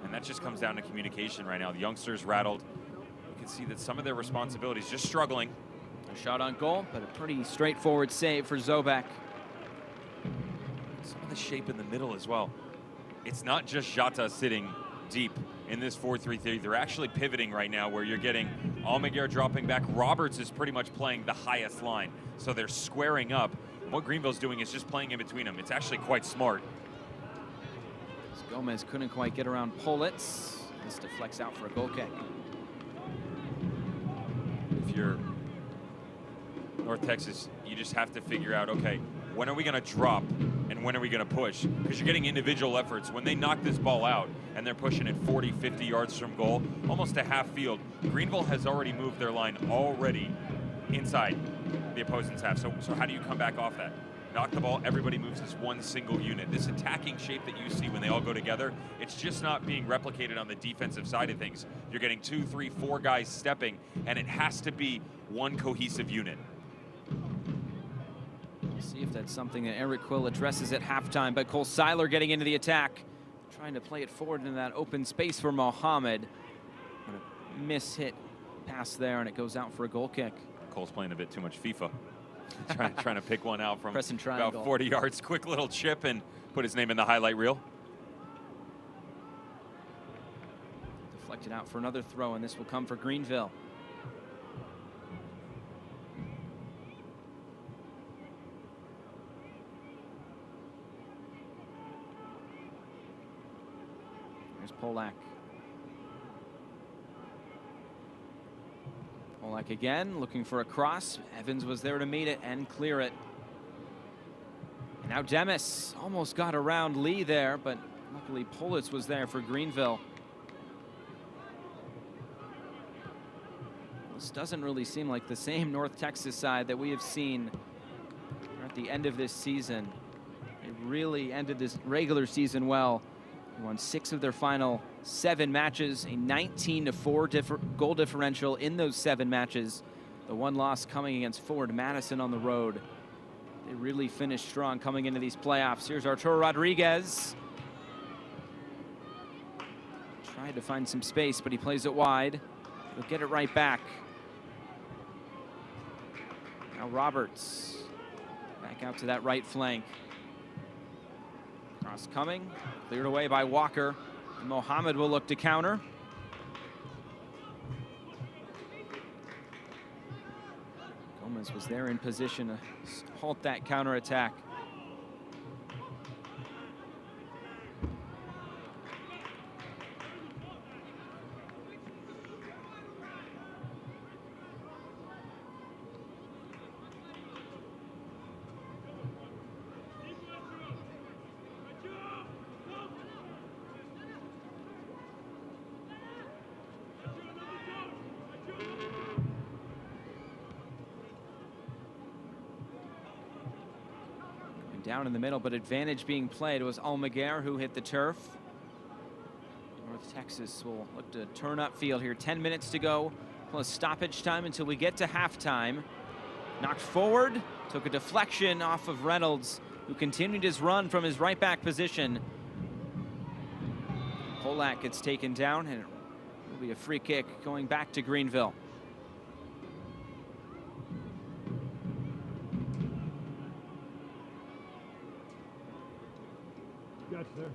And that just comes down to communication right now. The youngsters rattled. You can see that some of their responsibilities just struggling. A shot on goal, but a pretty straightforward save for Zobek. Some of the shape in the middle as well. It's not just Jata sitting deep in this 4-3-3. They're actually pivoting right now where you're getting Almaguer dropping back. Roberts is pretty much playing the highest line. So they're squaring up. What Greenville's doing is just playing in between them. It's actually quite smart. Gomez couldn't quite get around Politz. This deflects out for a goal kick. If you're North Texas, you just have to figure out, okay, when are we going to drop and when are we going to push? Because you're getting individual efforts. When they knock this ball out and they're pushing it 40, 50 yards from goal, almost a half field, Greenville has already moved their line already inside the opposing's half. So how do you come back off that? Knock the ball, everybody moves as one single unit. This attacking shape that you see when they all go together, it's just not being replicated on the defensive side of things. You're getting 2, 3, 4 guys stepping, and it has to be one cohesive unit. We'll see if that's something that Eric Quill addresses at halftime, but Cole Seiler getting into the attack, trying to play it forward into that open space for Mohammed. But a miss-hit pass there, and it goes out for a goal kick. Cole's playing a bit too much FIFA. trying to pick one out from about 40 yards. Quick little chip and put his name in the highlight reel. Deflected out for another throw, and this will come for Greenville. There's Polak. Polak again, looking for a cross. Evans was there to meet it and clear it. And now Demis almost got around Lee there, but luckily Politz was there for Greenville. This doesn't really seem like the same North Texas side that we have seen at the end of this season. They really ended this regular season well. They won 6 of their final 7 matches, a 19-4 goal differential in those 7 matches. The one loss coming against Forward Madison on the road. They really finished strong coming into these playoffs. Here's Arturo Rodriguez. Tried to find some space, but he plays it wide. He'll get it right back. Now Roberts back out to that right flank. Cross coming, cleared away by Walker. And Mohammed will look to counter. Gomez was there in position to halt that counterattack. Down in the middle, but advantage being played. It was Almaguer who hit the turf. North Texas will look to turn up field here. 10 minutes to go, plus stoppage time until we get to halftime. Knocked forward, took a deflection off of Reynolds, who continued his run from his right back position. Polak gets taken down, and it will be a free kick going back to Greenville. Gotcha there.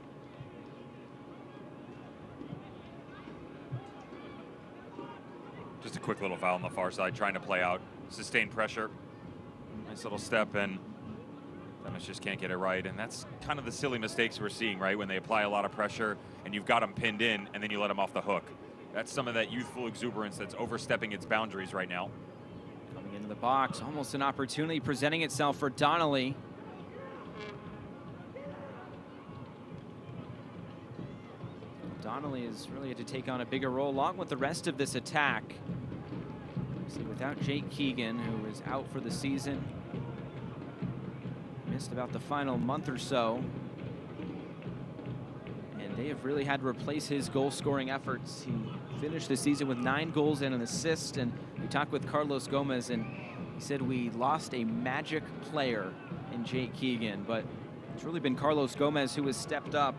Just a quick little foul on the far side, trying to play out, sustained pressure. Nice little step, and Demis just can't get it right. And that's kind of the silly mistakes we're seeing, right? When they apply a lot of pressure and you've got them pinned in and then you let them off the hook. That's some of that youthful exuberance that's overstepping its boundaries right now. Coming into the box, almost an opportunity presenting itself for Donnelly. Donnelly has really had to take on a bigger role along with the rest of this attack. See, without Jake Keegan, who is out for the season, missed about the final month or so, and they have really had to replace his goal-scoring efforts. He finished the season with 9 goals and an assist, and we talked with Carlos Gomez, and he said we lost a magic player in Jake Keegan, but it's really been Carlos Gomez who has stepped up.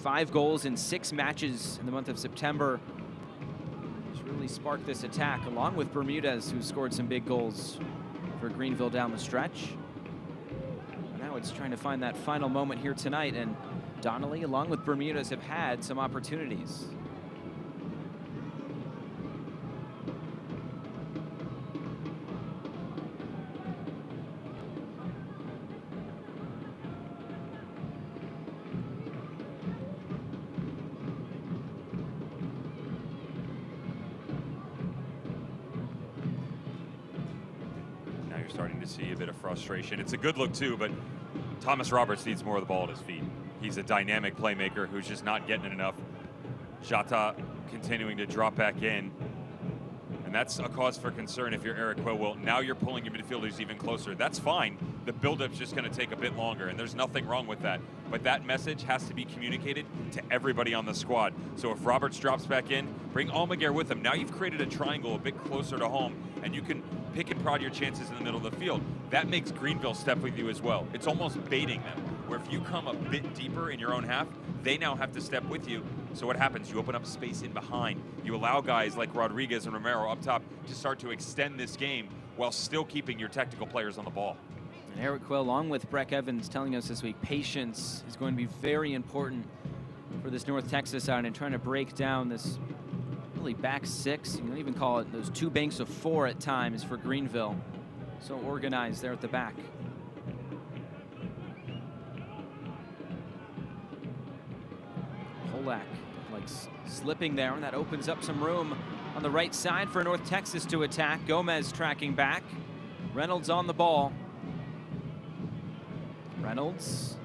5 goals in 6 matches in the month of September. It's really sparked this attack, along with Bermudez, who scored some big goals for Greenville down the stretch. Now it's trying to find that final moment here tonight, and Donnelly, along with Bermudez, have had some opportunities. Starting to see a bit of frustration. It's a good look too, but Thomas Roberts needs more of the ball at his feet. He's a dynamic playmaker who's just not getting it enough. Jata continuing to drop back in, and that's a cause for concern if you're Eric Quillwill. Now you're pulling your midfielders even closer. That's fine. The build-up's just going to take a bit longer, and there's nothing wrong with that. But that message has to be communicated to everybody on the squad. So if Roberts drops back in, bring Almaguer with him. Now you've created a triangle a bit closer to home, and you can pick and prod your chances in the middle of the field. That makes Greenville step with you as well. It's almost baiting them, where if you come a bit deeper in your own half, they now have to step with you. So what happens? You open up space in behind. You allow guys like Rodriguez and Romero up top to start to extend this game while still keeping your technical players on the ball. And Eric Quill, along with Breck Evans, telling us this week, patience is going to be very important for this North Texas side and trying to break down this really back 6. You can even call it those 2 banks of 4 at times for Greenville. So organized there at the back. Polak like slipping there, and that opens up some room on the right side for North Texas to attack. Gomez tracking back. Reynolds on the ball. Reynolds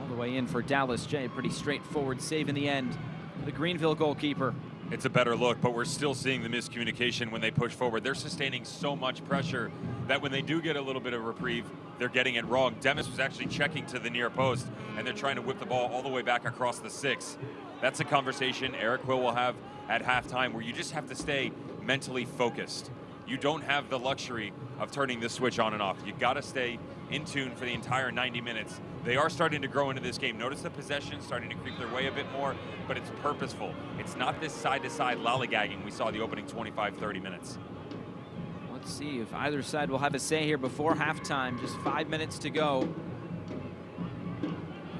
all the way in for Dallas J. Pretty straightforward save in the end. The Greenville goalkeeper. It's a better look, but we're still seeing the miscommunication when they push forward. They're sustaining so much pressure that when they do get a little bit of reprieve, they're getting it wrong. Demis was actually checking to the near post, and they're trying to whip the ball all the way back across the 6. That's a conversation Eric Quill will have at halftime, where you just have to stay mentally focused. You don't have the luxury of turning the switch on and off. You got to stay in tune for the entire 90 minutes. They are starting to grow into this game. Notice the possession starting to creep their way a bit more, but it's purposeful. It's not this side-to-side lollygagging we saw the opening 25, 30 minutes. Let's see if either side will have a say here before halftime. Just 5 minutes to go.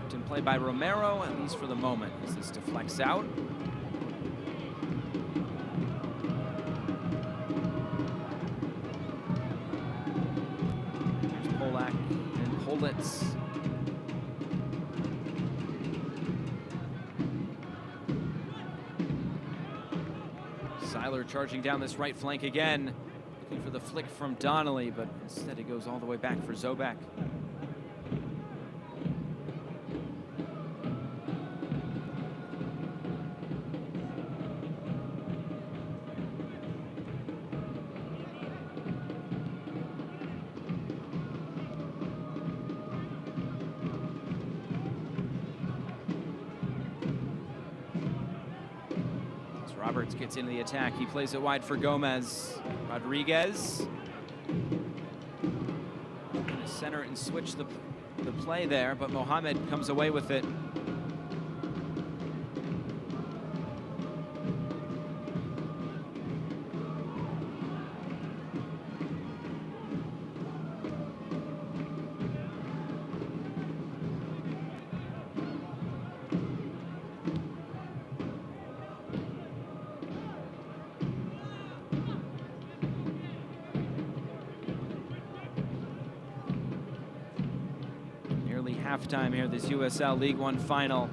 Captain play by Romero, at least for the moment, as this deflects out. There's Polak and Politz. Seiler charging down this right flank again. Looking for the flick from Donnelly, but instead it goes all the way back for Zobek. Roberts gets into the attack. He plays it wide for Gomez. Rodriguez. Going to center and switch the play there, but Mohamed comes away with it. Halftime here, this USL League One final.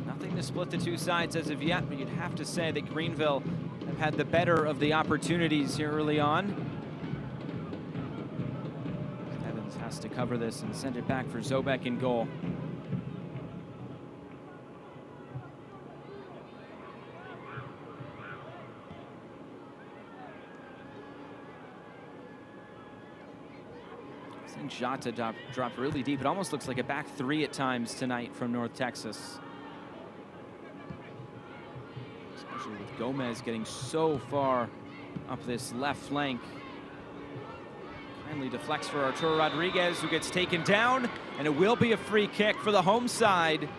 Nothing to split the two sides as of yet, but you'd have to say that Greenville have had the better of the opportunities here early on. Evans has to cover this and send it back for Zobek in goal. Jota dropped really deep. It almost looks like a back three at times tonight from North Texas. Especially with Gomez getting so far up this left flank. Kindly deflects for Arturo Rodriguez, who gets taken down, and it will be a free kick for the home side.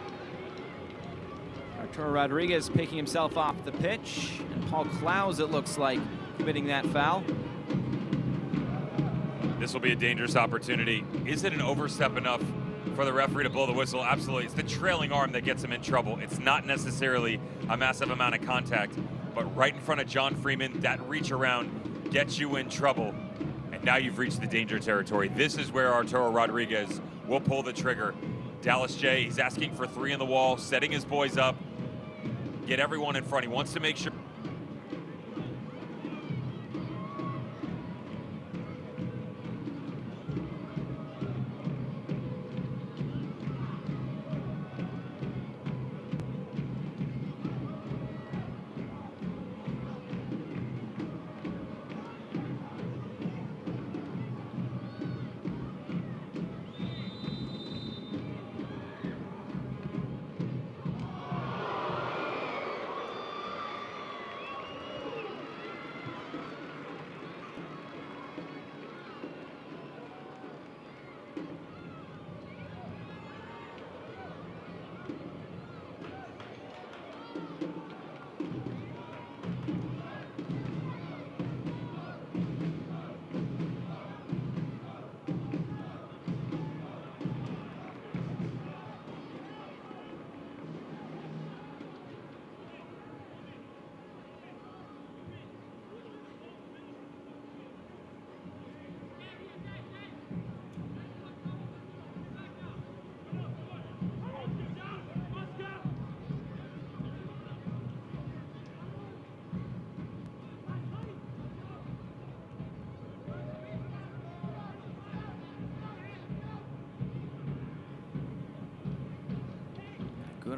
Arturo Rodriguez picking himself off the pitch, and Paul Klaus, it looks like, committing that foul. This will be a dangerous opportunity. Is it an overstep enough for the referee to blow the whistle? Absolutely. It's the trailing arm that gets him in trouble. It's not necessarily a massive amount of contact, but right in front of John Freeman, that reach around gets you in trouble. And now you've reached the danger territory. This is where Arturo Rodriguez will pull the trigger. Dallas J, he's asking for 3 in the wall, setting his boys up, get everyone in front. He wants to make sure.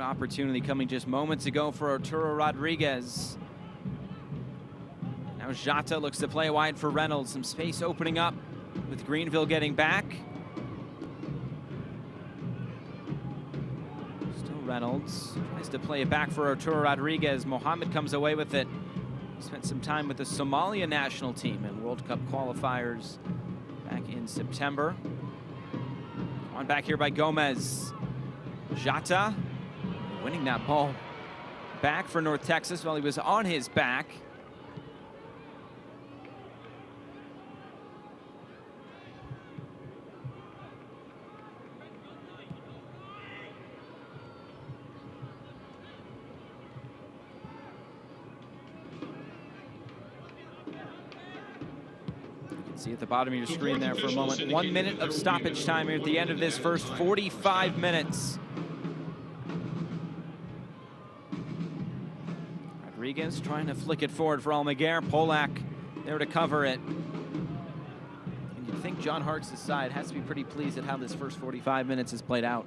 opportunity coming just moments ago for Arturo Rodriguez. Now Jata looks to play wide for Reynolds. Some space opening up with Greenville getting back. Still Reynolds. Tries to play it back for Arturo Rodriguez. Mohammed comes away with it. Spent some time with the Somalia national team in World Cup qualifiers back in September. On back here by Gomez. Jata winning that ball back for North Texas while he was on his back. See at the bottom of your screen there for a moment. 1 minute of stoppage time here at the end of this first 45 minutes. Rodriguez trying to flick it forward for Almaguer. Polak there to cover it. And you'd think John Hart's side has to be pretty pleased at how this first 45 minutes has played out.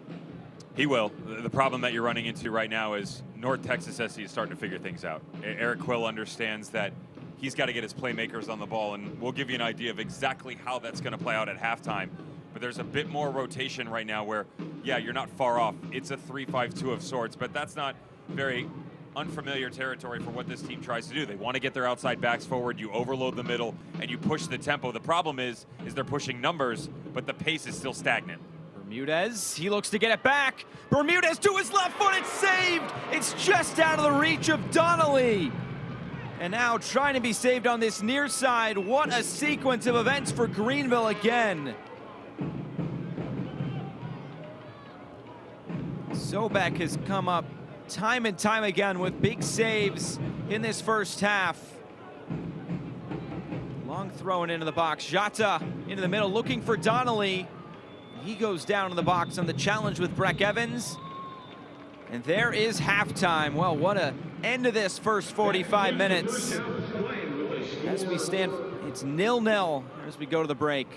He will. The problem that you're running into right now is North Texas SC is starting to figure things out. Eric Quill understands that he's got to get his playmakers on the ball, and we'll give you an idea of exactly how that's going to play out at halftime. But there's a bit more rotation right now where, yeah, you're not far off. It's a 3-5-2 of sorts, but that's not very unfamiliar territory for what this team tries to do. They want to get their outside backs forward, you overload the middle, and you push the tempo. The problem is they're pushing numbers, but the pace is still stagnant. Bermudez, he looks to get it back. Bermudez to his left foot, it's saved! It's just out of the reach of Donnelly. And now trying to be saved on this near side. What a sequence of events for Greenville again. Sobek has come up time and time again with big saves in this first half. Long thrown into the box. Jata into the middle looking for Donnelly. He goes down in the box on the challenge with Breck Evans. And there is halftime. Well, what a end to this first 45 minutes. As we stand, it's 0-0 as we go to the break.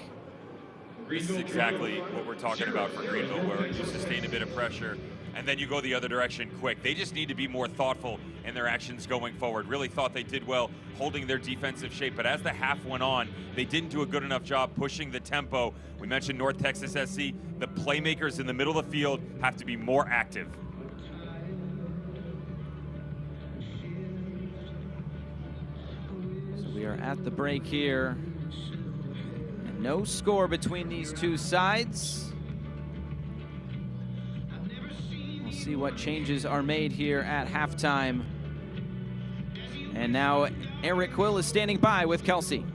This is exactly what we're talking about for Greenville, where you sustain a bit of pressure and then you go the other direction quick. They just need to be more thoughtful in their actions going forward. Really thought they did well holding their defensive shape, but as the half went on, they didn't do a good enough job pushing the tempo. We mentioned North Texas SC. The playmakers in the middle of the field have to be more active. We are at the break here. And no score between these two sides. We'll see what changes are made here at halftime. And now Eric Quill is standing by with Kelsey.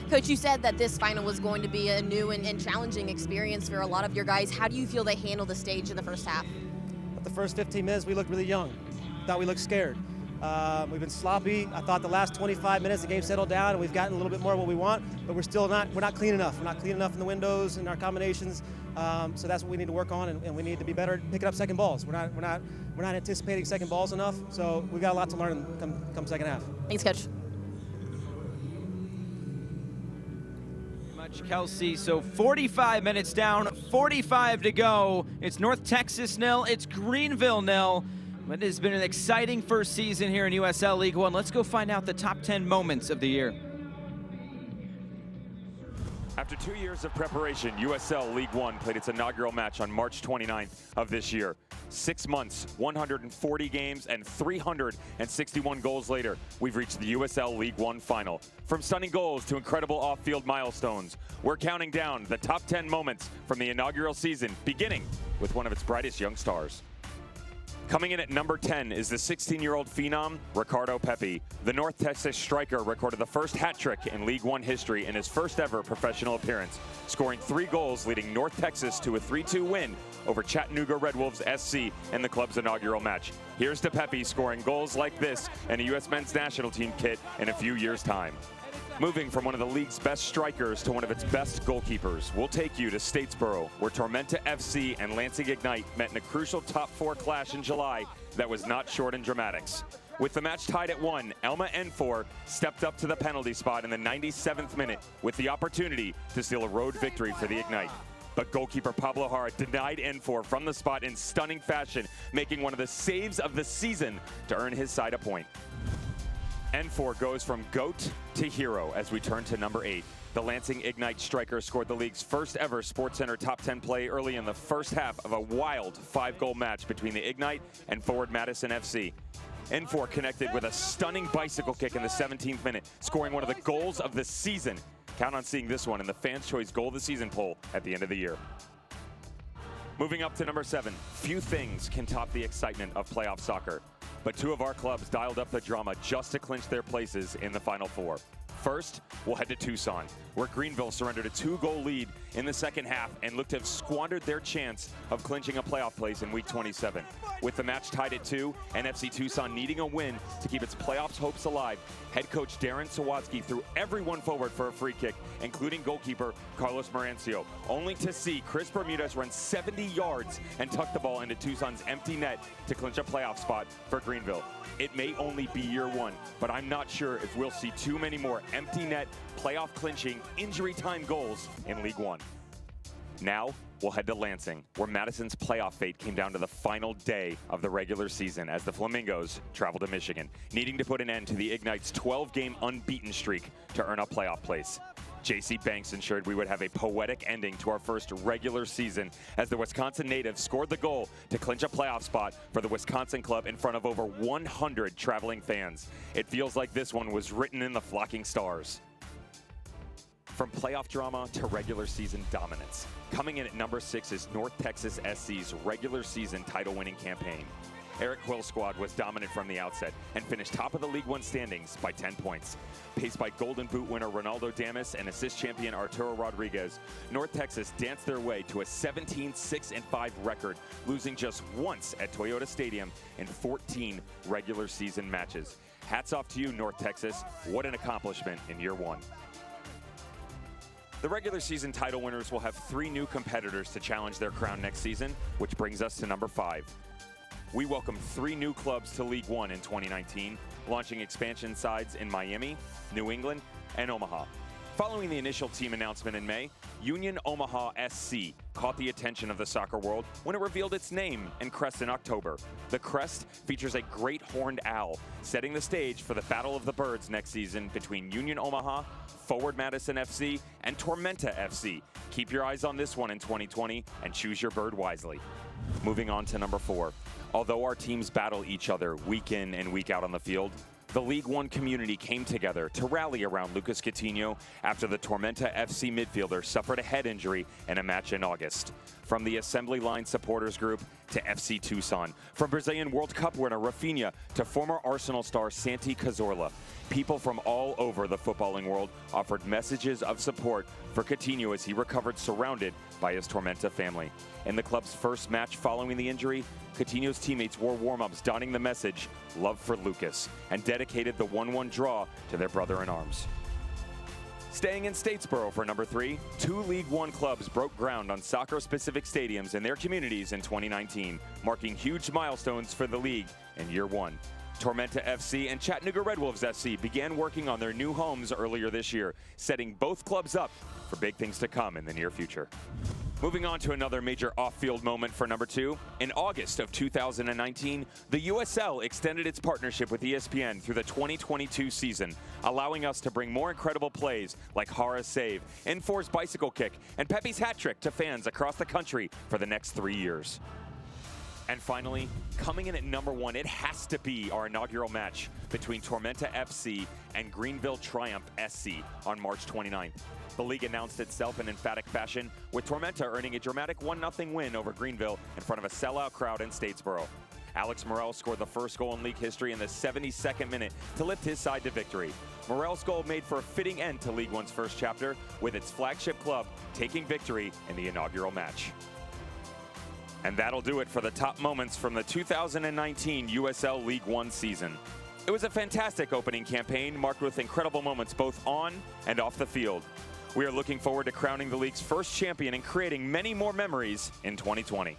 Coach, you said that this final was going to be a new and challenging experience for a lot of your guys. How do you feel they handled the stage in the first half? But the first 15 minutes, we looked really young. Thought we looked scared. We've been sloppy. I thought the last 25 minutes the game settled down and we've gotten a little bit more of what we want, but we're not clean enough. We're not clean enough in the windows and our combinations. So that's what we need to work on, and we need to be better at picking up second balls. We're not anticipating second balls enough. So we've got a lot to learn come second half. Thanks, Coach. Kelsey, so 45 minutes down, 45 to go. It's North Texas 0, it's Greenville 0. But it has been an exciting first season here in USL League One. Let's go find out the top 10 moments of the year. After 2 years of preparation, USL League One played its inaugural match on March 29th of this year. 6 months, 140 games, and 361 goals later, we've reached the USL League One final. From stunning goals to incredible off-field milestones, we're counting down the top 10 moments from the inaugural season, beginning with one of its brightest young stars. Coming in at number 10 is the 16-year-old phenom, Ricardo Pepi. The North Texas striker recorded the first hat trick in League One history in his first ever professional appearance, scoring 3 goals, leading North Texas to a 3-2 win over Chattanooga Red Wolves SC in the club's inaugural match. Here's to Pepi scoring goals like this in a U.S. men's national team kit in a few years' time. Moving from one of the league's best strikers to one of its best goalkeepers, we'll take you to Statesboro, where Tormenta FC and Lansing Ignite met in a crucial top 4 clash in July that was not short in dramatics. With the match tied at 1, Elma Enfor stepped up to the penalty spot in the 97th minute with the opportunity to steal a road victory for the Ignite. But goalkeeper Pablo Jara denied N4 from the spot in stunning fashion, making one of the saves of the season to earn his side a point. N4 goes from GOAT to hero as we turn to number 8. The Lansing Ignite striker scored the league's first ever SportsCenter top 10 play early in the first half of a wild 5-goal match between the Ignite and Forward Madison FC. N4 connected with a stunning bicycle kick in the 17th minute, scoring one of the goals of the season. Count on seeing this one in the Fans' Choice Goal of the Season poll at the end of the year. Moving up to number 7, few things can top the excitement of playoff soccer. But 2 of our clubs dialed up the drama just to clinch their places in the Final Four. First, we'll head to Tucson, where Greenville surrendered a 2-goal lead in the second half and looked to have squandered their chance of clinching a playoff place in Week 27. With the match tied at 2 and FC Tucson needing a win to keep its playoffs hopes alive, head coach Darren Sawatsky threw everyone forward for a free kick, including goalkeeper Carlos Marancio, only to see Chris Bermudez run 70 yards and tuck the ball into Tucson's empty net to clinch a playoff spot for Greenville. It may only be year 1, but I'm not sure if we'll see too many more empty net, playoff clinching, injury time goals in League One. Now, we'll head to Lansing, where Madison's playoff fate came down to the final day of the regular season as the Flamingos traveled to Michigan, needing to put an end to the Ignite's 12-game unbeaten streak to earn a playoff place. J.C. Banks ensured we would have a poetic ending to our first regular season as the Wisconsin native scored the goal to clinch a playoff spot for the Wisconsin club in front of over 100 traveling fans. It feels like this one was written in the flocking stars. From playoff drama to regular season dominance, coming in at number 6 is North Texas SC's regular season title-winning campaign. Eric Quill's squad was dominant from the outset and finished top of the League One standings by 10 points. Paced by Golden Boot winner Ronaldo Damas and assist champion Arturo Rodriguez, North Texas danced their way to a 17-6-5 record, losing just once at Toyota Stadium in 14 regular season matches. Hats off to you, North Texas. What an accomplishment in year 1. The regular season title winners will have 3 new competitors to challenge their crown next season, which brings us to number 5. We welcome 3 new clubs to League One in 2019, launching expansion sides in Miami, New England, and Omaha. Following the initial team announcement in May, Union Omaha SC caught the attention of the soccer world when it revealed its name and crest in October. The crest features a great horned owl, setting the stage for the Battle of the Birds next season between Union Omaha, Forward Madison FC, and Tormenta FC. Keep your eyes on this one in 2020 and choose your bird wisely. Moving on to number 4. Although our teams battle each other week in and week out on the field, the League One community came together to rally around Lucas Coutinho after the Tormenta FC midfielder suffered a head injury in a match in August. From the Assembly Line supporters group to FC Tucson, from Brazilian World Cup winner Rafinha to former Arsenal star Santi Cazorla, people from all over the footballing world offered messages of support for Coutinho as he recovered surrounded by his Tormenta family. In the club's first match following the injury, Coutinho's teammates wore warm-ups donning the message, "Love for Lucas," and dedicated the 1-1 draw to their brother-in-arms. Staying in Statesboro for number 3, 2 League One clubs broke ground on soccer-specific stadiums in their communities in 2019, marking huge milestones for the league in year 1. Tormenta FC and Chattanooga Red Wolves FC began working on their new homes earlier this year, setting both clubs up for big things to come in the near future. Moving on to another major off-field moment for number 2. In August of 2019, the USL extended its partnership with ESPN through the 2022 season, allowing us to bring more incredible plays like Jara's save, N4's bicycle kick, and Pepe's hat trick to fans across the country for the next 3 years. And finally, coming in at number 1, it has to be our inaugural match between Tormenta FC and Greenville Triumph SC on March 29th. The league announced itself in emphatic fashion, with Tormenta earning a dramatic 1-0 win over Greenville in front of a sellout crowd in Statesboro. Alex Morel scored the first goal in league history in the 72nd minute to lift his side to victory. Morel's goal made for a fitting end to League One's first chapter, with its flagship club taking victory in the inaugural match. And that'll do it for the top moments from the 2019 USL League One season. It was a fantastic opening campaign marked with incredible moments both on and off the field. We are looking forward to crowning the league's first champion and creating many more memories in 2020.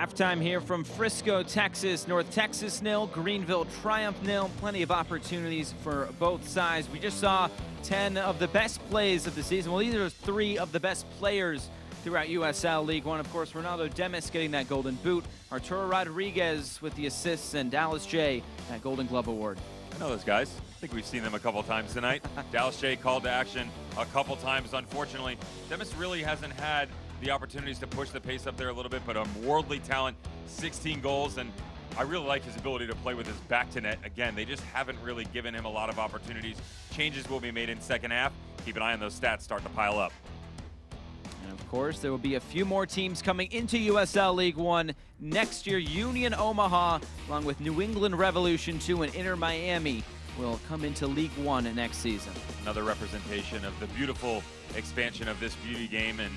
Halftime here from Frisco, Texas. North Texas 0, Greenville Triumph 0. Plenty of opportunities for both sides. We just saw 10 of the best plays of the season. Well, these are 3 of the best players throughout USL League One. Of course, Ronaldo Demis getting that Golden Boot, Arturo Rodriguez with the assists, and Dallas J that Golden Glove Award. I know those guys. I think we've seen them a couple times tonight. Dallas J called to action a couple times. Unfortunately, Demis really hasn't had the opportunities to push the pace up there a little bit, but a worldly talent, 16 goals, and I really like his ability to play with his back to net. Again, they just haven't really given him a lot of opportunities. Changes will be made in second half. Keep an eye on those stats start to pile up. And of course, there will be a few more teams coming into USL League One next year. Union Omaha, along with New England Revolution 2 and Inter Miami, will come into League One next season. Another representation of the beautiful expansion of this beauty game in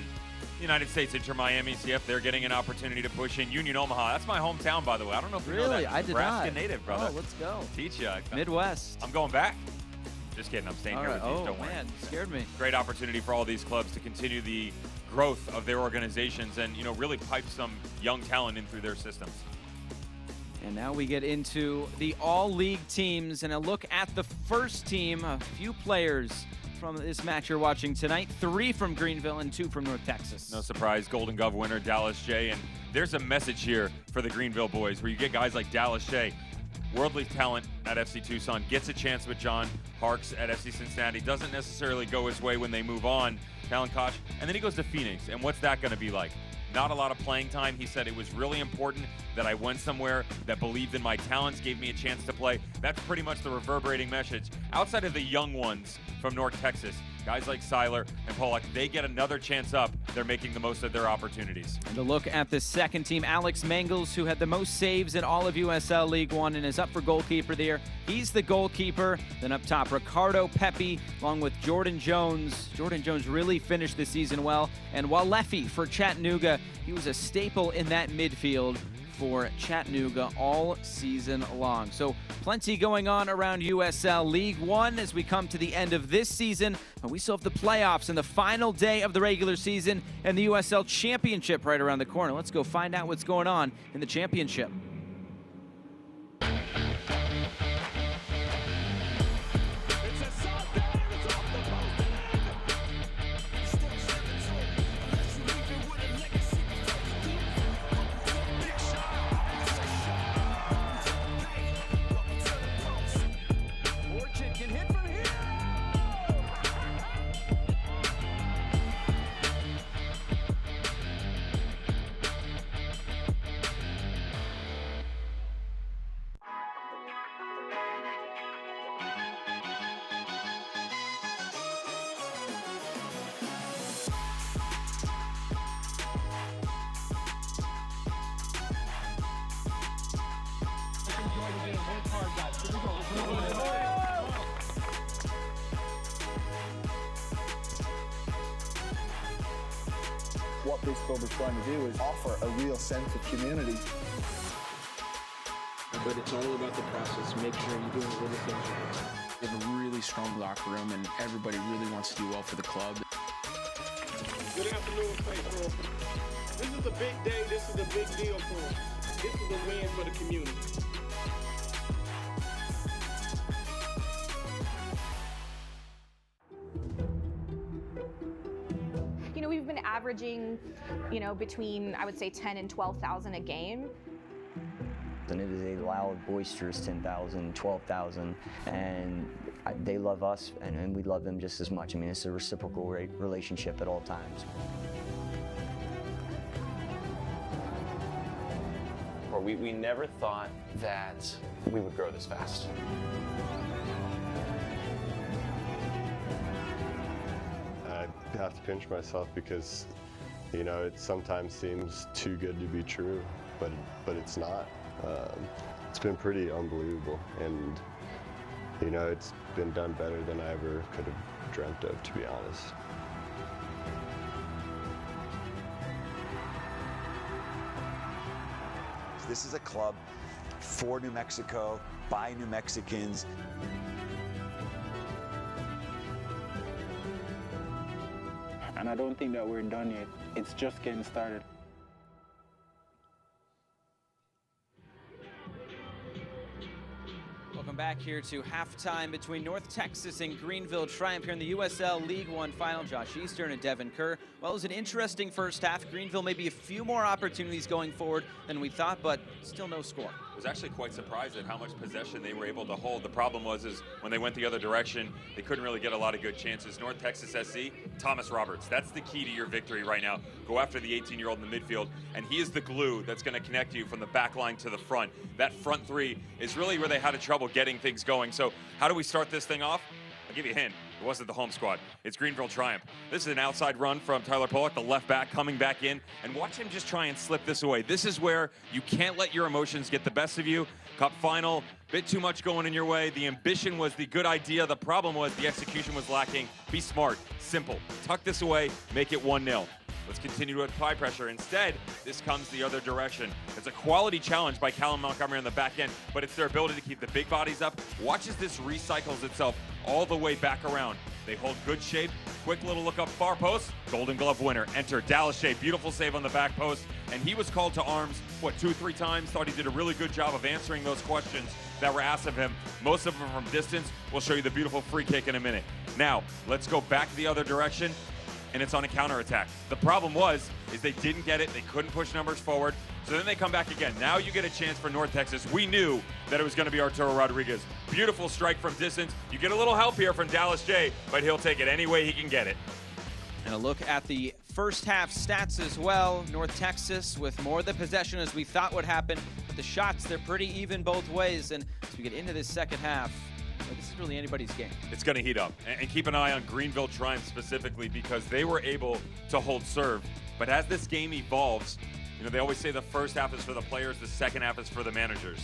the United States. Inter Miami, CF, they're getting an opportunity to push in. Union Omaha, that's my hometown, by the way. I don't know if you know that. I did Nebraska not. native, brother. Oh, let's go. Teach ya. Midwest. I'm going back. Just kidding, I'm staying All here right. with you. Oh, Don't worry. man, scared me. Great opportunity for all these clubs to continue the growth of their organizations and, really pipe some young talent in through their systems. And now we get into the all-league teams and a look at the first team. A few players from this match you're watching tonight. 3 from Greenville and 2 from North Texas. No surprise, Golden Glove winner Dallas J. And there's a message here for the Greenville boys where you get guys like Dallas J, worldly talent at FC Tucson, gets a chance with John Harkes at FC Cincinnati, doesn't necessarily go his way when they move on, Talon Koch, and then he goes to Phoenix. And what's that going to be like? Not a lot of playing time. He said it was really important that I went somewhere that believed in my talents, gave me a chance to play. That's pretty much the reverberating message. Outside of the young ones from North Texas, guys like Seiler and Pollock, they get another chance up. They're making the most of their opportunities. And a look at the second team, Alex Mangels, who had the most saves in all of USL League One and is up for goalkeeper there. He's the goalkeeper. Then up top, Ricardo Pepe, along with Jordan Jones. Jordan Jones really finished the season well. And Walefi for Chattanooga. He was a staple in that midfield for Chattanooga all season long. So plenty going on around USL League One as we come to the end of this season. But we still have the playoffs and the final day of the regular season and the USL Championship right around the corner. Let's go find out what's going on in the championship. What this club is trying to do is offer a real sense of community. But it's all about the process. Make sure you're doing the little things right. We have a really strong locker room, and everybody really wants to do well for the club. Good afternoon, faithful. This is a big day. This is a big deal for us. This is a win for the community. We've been averaging, between, I would say, 10 and 12,000 a game. And it is a loud, boisterous 10,000, 12,000, and they love us, and we love them just as much. I mean, it's a reciprocal relationship at all times. We never thought that we would grow this fast. I have to pinch myself because, it sometimes seems too good to be true, but it's not. It's been pretty unbelievable, and it's been done better than I ever could have dreamt of, to be honest. This is a club for New Mexico, by New Mexicans. And I don't think that we're done yet. It's just getting started. Welcome back here to halftime between North Texas and Greenville. Triumph here in the USL League One final. Josh Eastern and Devin Kerr. Well, it was an interesting first half. Greenville maybe a few more opportunities going forward than we thought, but still no score. I was actually quite surprised at how much possession they were able to hold. The problem was when they went the other direction, they couldn't really get a lot of good chances. North Texas SC, Thomas Roberts. That's the key to your victory right now. Go after the 18-year-old in the midfield, and he is the glue that's going to connect you from the back line to the front. That front three is really where they had trouble getting things going. So how do we start this thing off? I'll give you a hint. It wasn't the home squad. It's Greenville Triumph. This is an outside run from Tyler Pollock, the left back, coming back in. And watch him just try and slip this away. This is where you can't let your emotions get the best of you. Cup final, bit too much going in your way. The ambition was the good idea. The problem was the execution was lacking. Be smart, simple. Tuck this away, make it 1-0. Let's continue to apply pressure. Instead, this comes the other direction. It's a quality challenge by Callum Montgomery on the back end, but it's their ability to keep the big bodies up. Watch as this recycles itself all the way back around. They hold good shape. Quick little look up far post. Golden Glove winner. Enter Dallas Shea. Beautiful save on the back post. And he was called to arms, 2-3 times. Thought he did a really good job of answering those questions that were asked of him. Most of them from distance. We'll show you the beautiful free kick in a minute. Now, let's go back the other direction. And it's on a counterattack. The problem is they didn't get it. They couldn't push numbers forward. So then they come back again. Now you get a chance for North Texas. We knew that it was going to be Arturo Rodriguez. Beautiful strike from distance. You get a little help here from Dallas J, but he'll take it any way he can get it. And a look at the first half stats as well. North Texas with more of the possession as we thought would happen. But the shots, they're pretty even both ways. And as we get into this second half, this is really anybody's game. It's going to heat up. And keep an eye on Greenville Triumph specifically because they were able to hold serve. But as this game evolves, they always say the first half is for the players, the second half is for the managers.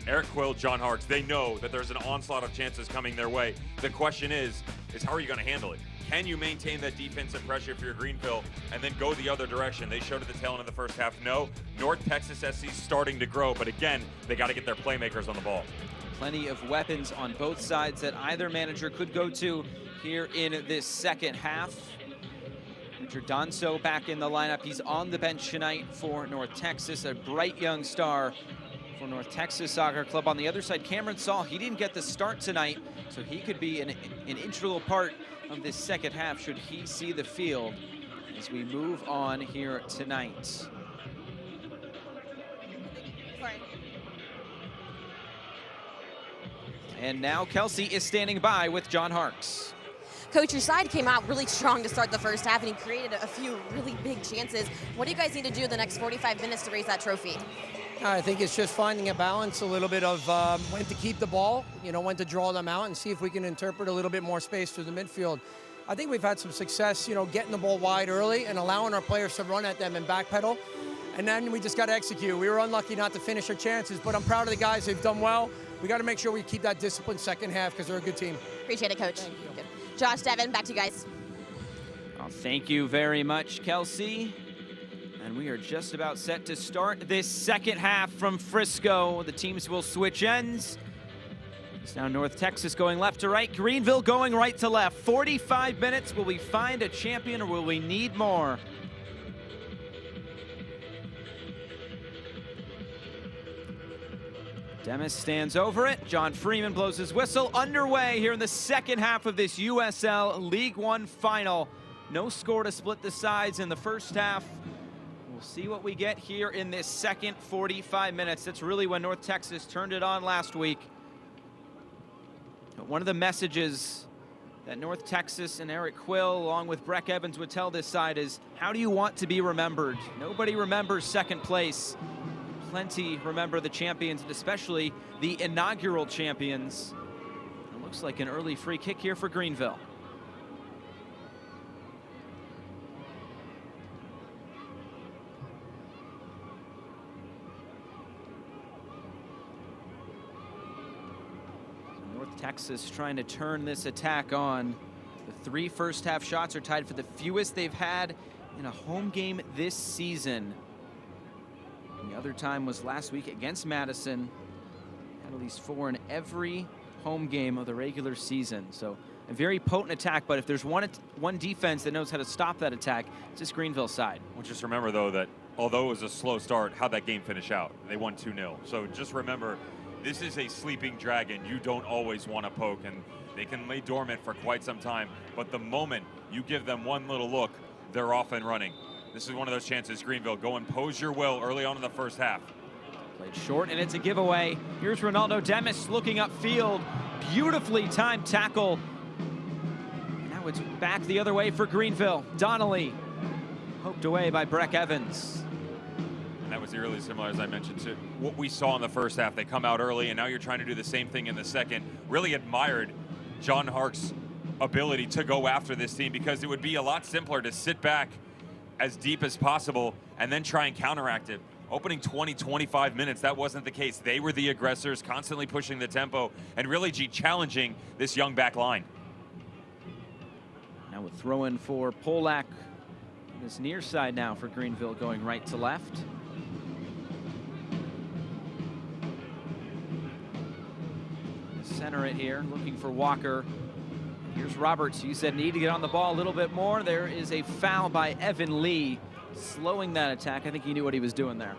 Eric Quill, John Harks, they know that there's an onslaught of chances coming their way. The question is how are you going to handle it? Can you maintain that defensive pressure if you're Greenville and then go the other direction? They showed at the tail end of the first half, no. North Texas SC starting to grow, but again, they got to get their playmakers on the ball. Plenty of weapons on both sides that either manager could go to here in this second half. Richard Donso back in the lineup. He's on the bench tonight for North Texas, a bright young star for North Texas Soccer Club. On the other side, Cameron Saul, he didn't get the start tonight, so he could be an integral part of this second half should he see the field as we move on here tonight. And now Kelsey is standing by with John Harks. Coach, your side came out really strong to start the first half, and he created a few really big chances. What do you guys need to do the next 45 minutes to raise that trophy? I think it's just finding a balance, a little bit of when to keep the ball, when to draw them out, and see if we can interpret a little bit more space through the midfield. I think we've had some success, getting the ball wide early and allowing our players to run at them and backpedal. And then we just got to execute. We were unlucky not to finish our chances, but I'm proud of the guys. They've done well. We got to make sure we keep that discipline second half because they're a good team. Appreciate it, Coach. Good. Josh, Devin, back to you guys. Well, thank you very much, Kelsey. And we are just about set to start this second half from Frisco. The teams will switch ends. It's now North Texas going left to right, Greenville going right to left. 45 minutes. Will we find a champion or will we need more? Demis stands over it. John Freeman blows his whistle. Underway here in the second half of this USL League One final. No score to split the sides in the first half. We'll see what we get here in this second 45 minutes. That's really when North Texas turned it on last week. But one of the messages that North Texas and Eric Quill, along with Breck Evans, would tell this side is, how do you want to be remembered? Nobody remembers second place. Plenty remember the champions, and especially the inaugural champions. It looks like an early free kick here for Greenville. North Texas trying to turn this attack on. The 3 first half shots are tied for the fewest they've had in a home game this season. The other time was last week against Madison. Had at least 4 in every home game of the regular season. So a very potent attack, but if there's one defense that knows how to stop that attack, it's this Greenville side. Well, just remember, though, that although it was a slow start, how'd that game finish out? They won 2-0. So just remember, this is a sleeping dragon you don't always want to poke, and they can lay dormant for quite some time, but the moment you give them one little look, they're off and running. This is one of those chances. Greenville, go and pose your will early on in the first half. Played short, and it's a giveaway. Here's Ronaldo Demis looking upfield. Beautifully timed tackle. Now it's back the other way for Greenville. Donnelly poked away by Breck Evans. And that was eerily similar, as I mentioned, to what we saw in the first half. They come out early, and now you're trying to do the same thing in the second. Really admired John Hark's ability to go after this team, because it would be a lot simpler to sit back as deep as possible and then try and counteract it. Opening 20, 25 minutes, that wasn't the case. They were the aggressors, constantly pushing the tempo and really challenging this young back line. Now a throw in for Polak. This near side now for Greenville, going right to left. Center it here, looking for Walker. Here's Roberts. You said need to get on the ball a little bit more. There is a foul by Evan Lee, slowing that attack. I think he knew what he was doing there.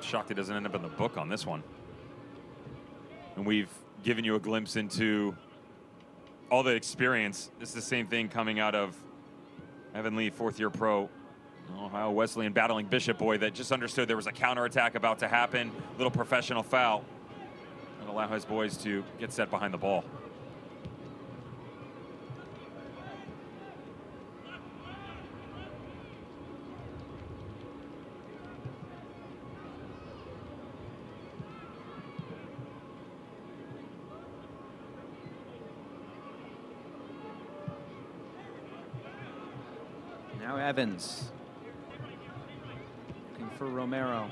Shocked it doesn't end up in the book on this one. And we've given you a glimpse into all the experience. This is the same thing coming out of Evan Lee, fourth-year pro, Ohio Wesleyan, battling Bishop boy, that just understood there was a counterattack about to happen. Little professional foul. And allow his boys to get set behind the ball. Now Evans, looking for Romero.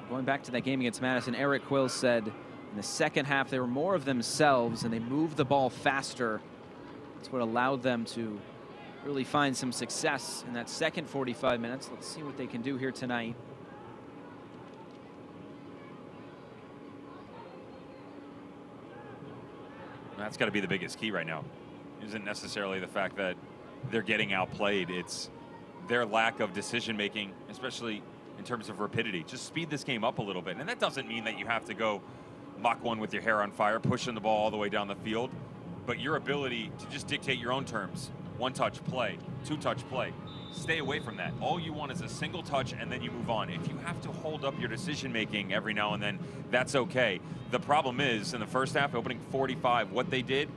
Going back to that game against Madison, Eric Quill said in the second half they were more of themselves and they moved the ball faster. That's what allowed them to really find some success in that second 45 minutes. Let's see what they can do here tonight. That's got to be the biggest key right now. It isn't necessarily the fact that they're getting outplayed. It's their lack of decision making, especially in terms of rapidity. Just speed this game up a little bit. And that doesn't mean that you have to go Mach 1 with your hair on fire, pushing the ball all the way down the field. But your ability to just dictate your own terms. One-touch play, two-touch play. Stay away from that. All you want is a single touch and then you move on. If you have to hold up your decision making every now and then, that's okay. The problem is in the first half, opening 45, what they did,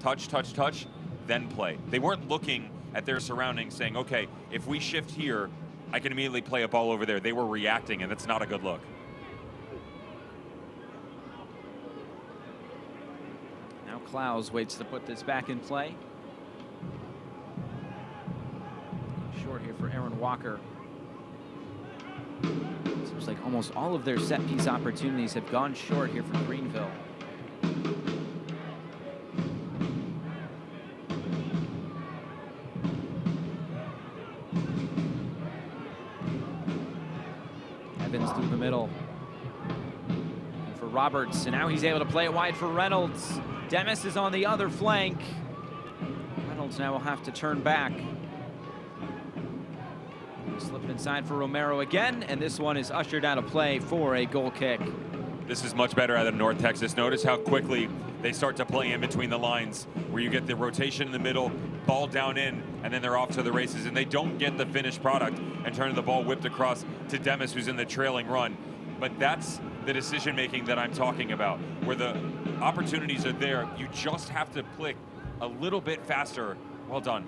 touch, touch, touch, then play. They weren't looking at their surroundings saying, okay, if we shift here, I can immediately play a ball over there. They were reacting, and that's not a good look. Now Clowes waits to put this back in play. Short here for Aaron Walker. Seems like almost all of their set piece opportunities have gone short here for Greenville. Evans through the middle. And for Roberts, and now he's able to play it wide for Reynolds. Demis is on the other flank. Reynolds now will have to turn back. Slipping inside for Romero again, and this one is ushered out of play for a goal kick. This is much better out of North Texas. Notice how quickly they start to play in between the lines, where you get the rotation in the middle, ball down in, and then they're off to the races, and they don't get the finished product and turn the ball whipped across to Demis, who's in the trailing run. But that's the decision-making that I'm talking about, where the opportunities are there. You just have to click a little bit faster. Well done.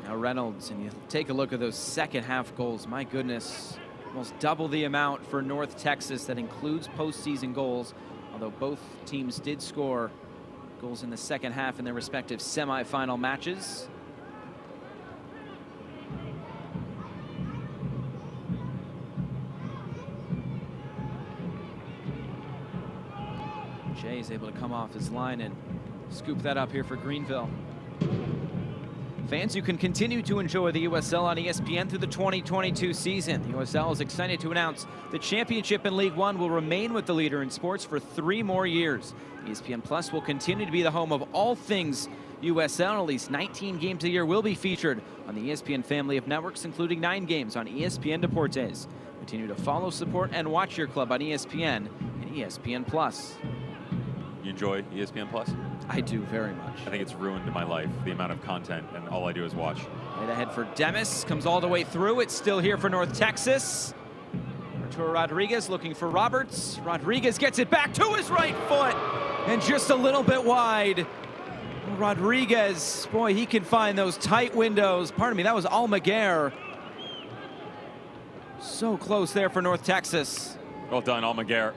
Now Reynolds, and you take a look at those second half goals. My goodness, almost double the amount for North Texas. That includes postseason goals, although both teams did score goals in the second half in their respective semifinal matches. Jay is able to come off his line and scoop that up here for Greenville. Fans, you can continue to enjoy the USL on ESPN through the 2022 season. The USL is excited to announce the championship in League One will remain with the leader in sports for 3 more years. ESPN Plus will continue to be the home of all things USL. At least 19 games a year will be featured on the ESPN family of networks, including 9 games on ESPN Deportes. Continue to follow, support, and watch your club on ESPN and ESPN Plus. You enjoy ESPN Plus? I do very much. I think it's ruined my life, the amount of content, and all I do is watch. Right ahead for Demis, comes all the way through. It's still here for North Texas. Arturo Rodriguez looking for Roberts. Rodriguez gets it back to his right foot, and just a little bit wide. Rodriguez, boy, he can find those tight windows. Pardon me, that was Almaguer. So close there for North Texas. Well done, Almaguer.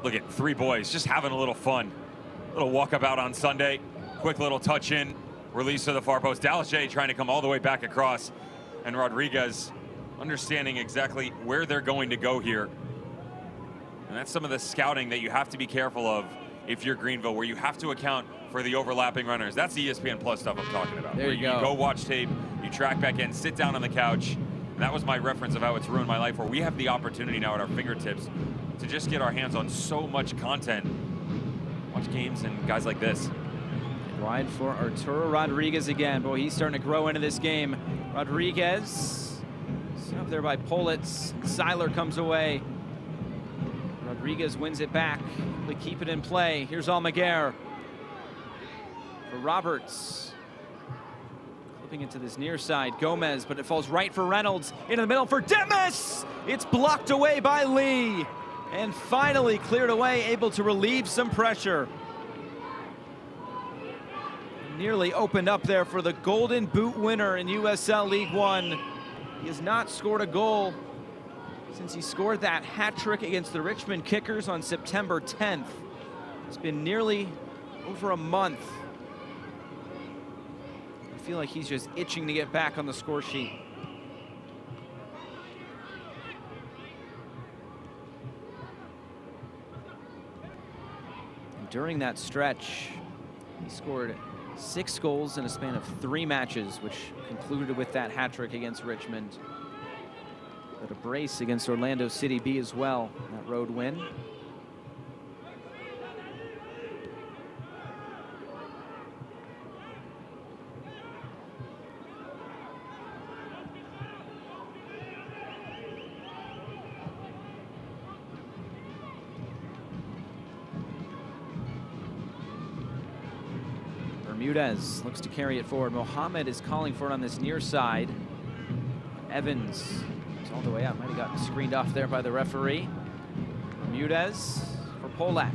Look at 3 boys just having a little fun. Little walkabout on Sunday. Quick little touch in. Release to the far post. Dallas J trying to come all the way back across. And Rodriguez understanding exactly where they're going to go here. And that's some of the scouting that you have to be careful of if you're Greenville, where you have to account for the overlapping runners. That's the ESPN Plus stuff I'm talking about. There you go. You go watch tape, you track back in, sit down on the couch. And that was my reference of how it's ruined my life, where we have the opportunity now at our fingertips to just get our hands on so much content. Watch games and guys like this. Wide for Arturo Rodriguez again. Boy, he's starting to grow into this game. Rodriguez, set up there by Politz. Seiler comes away. Rodriguez wins it back. They keep it in play. Here's Almaguer for Roberts. Clipping into this near side. Gomez, but it falls right for Reynolds. Into the middle for Demis. It's blocked away by Lee. And finally cleared away, able to relieve some pressure. Nearly opened up there for the Golden Boot winner in USL League One. He has not scored a goal since he scored that hat trick against the Richmond Kickers on September 10th. It's been nearly over a month. I feel like he's just itching to get back on the score sheet. During that stretch, he scored 6 goals in a span of 3 matches, which concluded with that hat trick against Richmond. But a brace against Orlando City B as well, that road win. Bermudez looks to carry it forward. Mohamed is calling for it on this near side. Evans is all the way up. Might have gotten screened off there by the referee. Bermudez for Polak.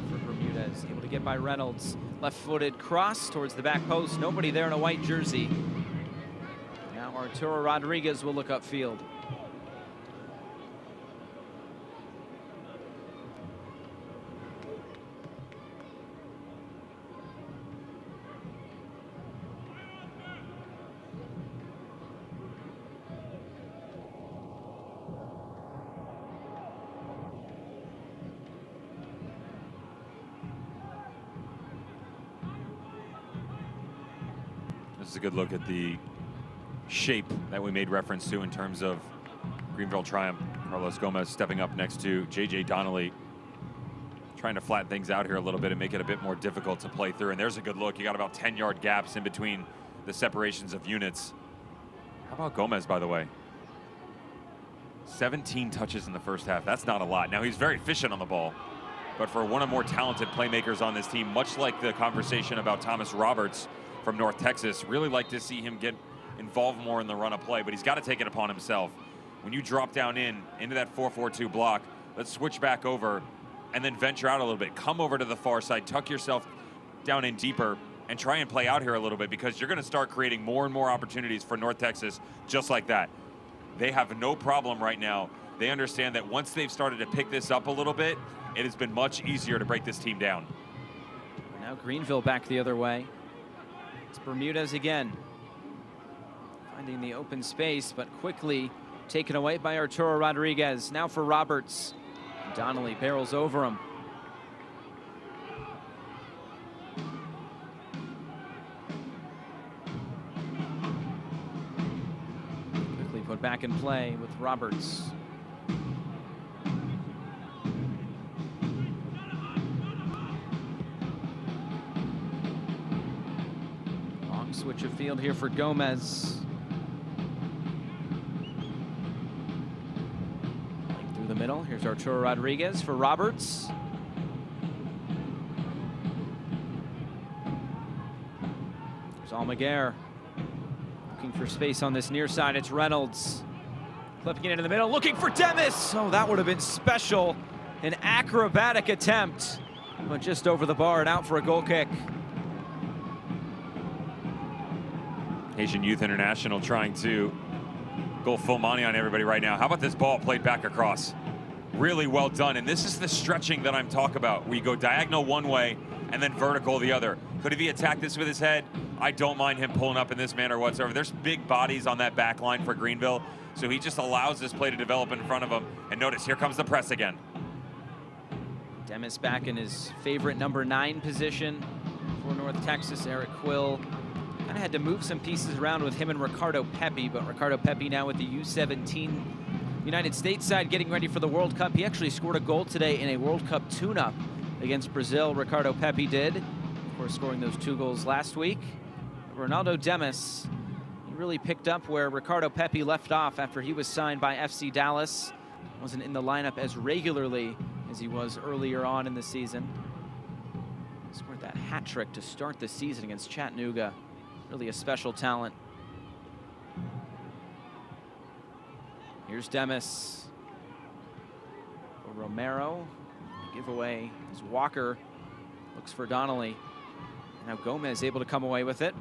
For Bermudez, able to get by Reynolds. Left-footed cross towards the back post. Nobody there in a white jersey. Now Arturo Rodriguez will look upfield. This is a good look at the shape that we made reference to in terms of Greenville triumph. Carlos Gomez stepping up next to J.J. Donnelly, trying to flatten things out here a little bit and make it a bit more difficult to play through. And there's a good look. You got about 10-yard gaps in between the separations of units. How about Gomez, by the way? 17 touches in the first half. That's not a lot. Now, he's very efficient on the ball. But for one of the more talented playmakers on this team, much like the conversation about Thomas Roberts from North Texas, really like to see him get involved more in the run of play, but he's got to take it upon himself. When you drop down into that 4-4-2 block, let's switch back over and then venture out a little bit. Come over to the far side, tuck yourself down in deeper, and try and play out here a little bit, because you're going to start creating more and more opportunities for North Texas just like that. They have no problem right now. They understand that once they've started to pick this up a little bit, it has been much easier to break this team down. Now Greenville back the other way. It's Bermudez again, finding the open space, but quickly taken away by Arturo Rodriguez. Now for Roberts. Donnelly barrels over him. back in play with Roberts. Long switch of field here for Gomez. Through the middle, here's Arturo Rodriguez for Roberts. There's Almaguer. Looking for space on this near side, it's Reynolds. Flipping it into the middle, looking for Demis. Oh, that would have been special. An acrobatic attempt, but just over the bar and out for a goal kick. Asian Youth International trying to go full money on everybody right now. How about this ball played back across? Really well done, and this is the stretching that I'm talking about, where you go diagonal one way and then vertical the other. Could he attack this with his head? I don't mind him pulling up in this manner whatsoever. There's big bodies on that back line for Greenville, so he just allows this play to develop in front of him. And notice, here comes the press again. Demis back in his favorite number 9 position for North Texas. Eric Quill kind of had to move some pieces around with him and Ricardo Pepi, but Ricardo Pepi now with the U17 United States side getting ready for the World Cup. He actually scored a goal today in a World Cup tune-up against Brazil. Ricardo Pepi did, of course, scoring those 2 goals last week. Ronaldo Demis, he really picked up where Ricardo Pepi left off after he was signed by FC Dallas. Wasn't in the lineup as regularly as he was earlier on in the season. Scored that hat trick to start the season against Chattanooga. Really a special talent. Here's Demis for Romero. Giveaway as Walker looks for Donnelly. Now Gomez able to come away with it.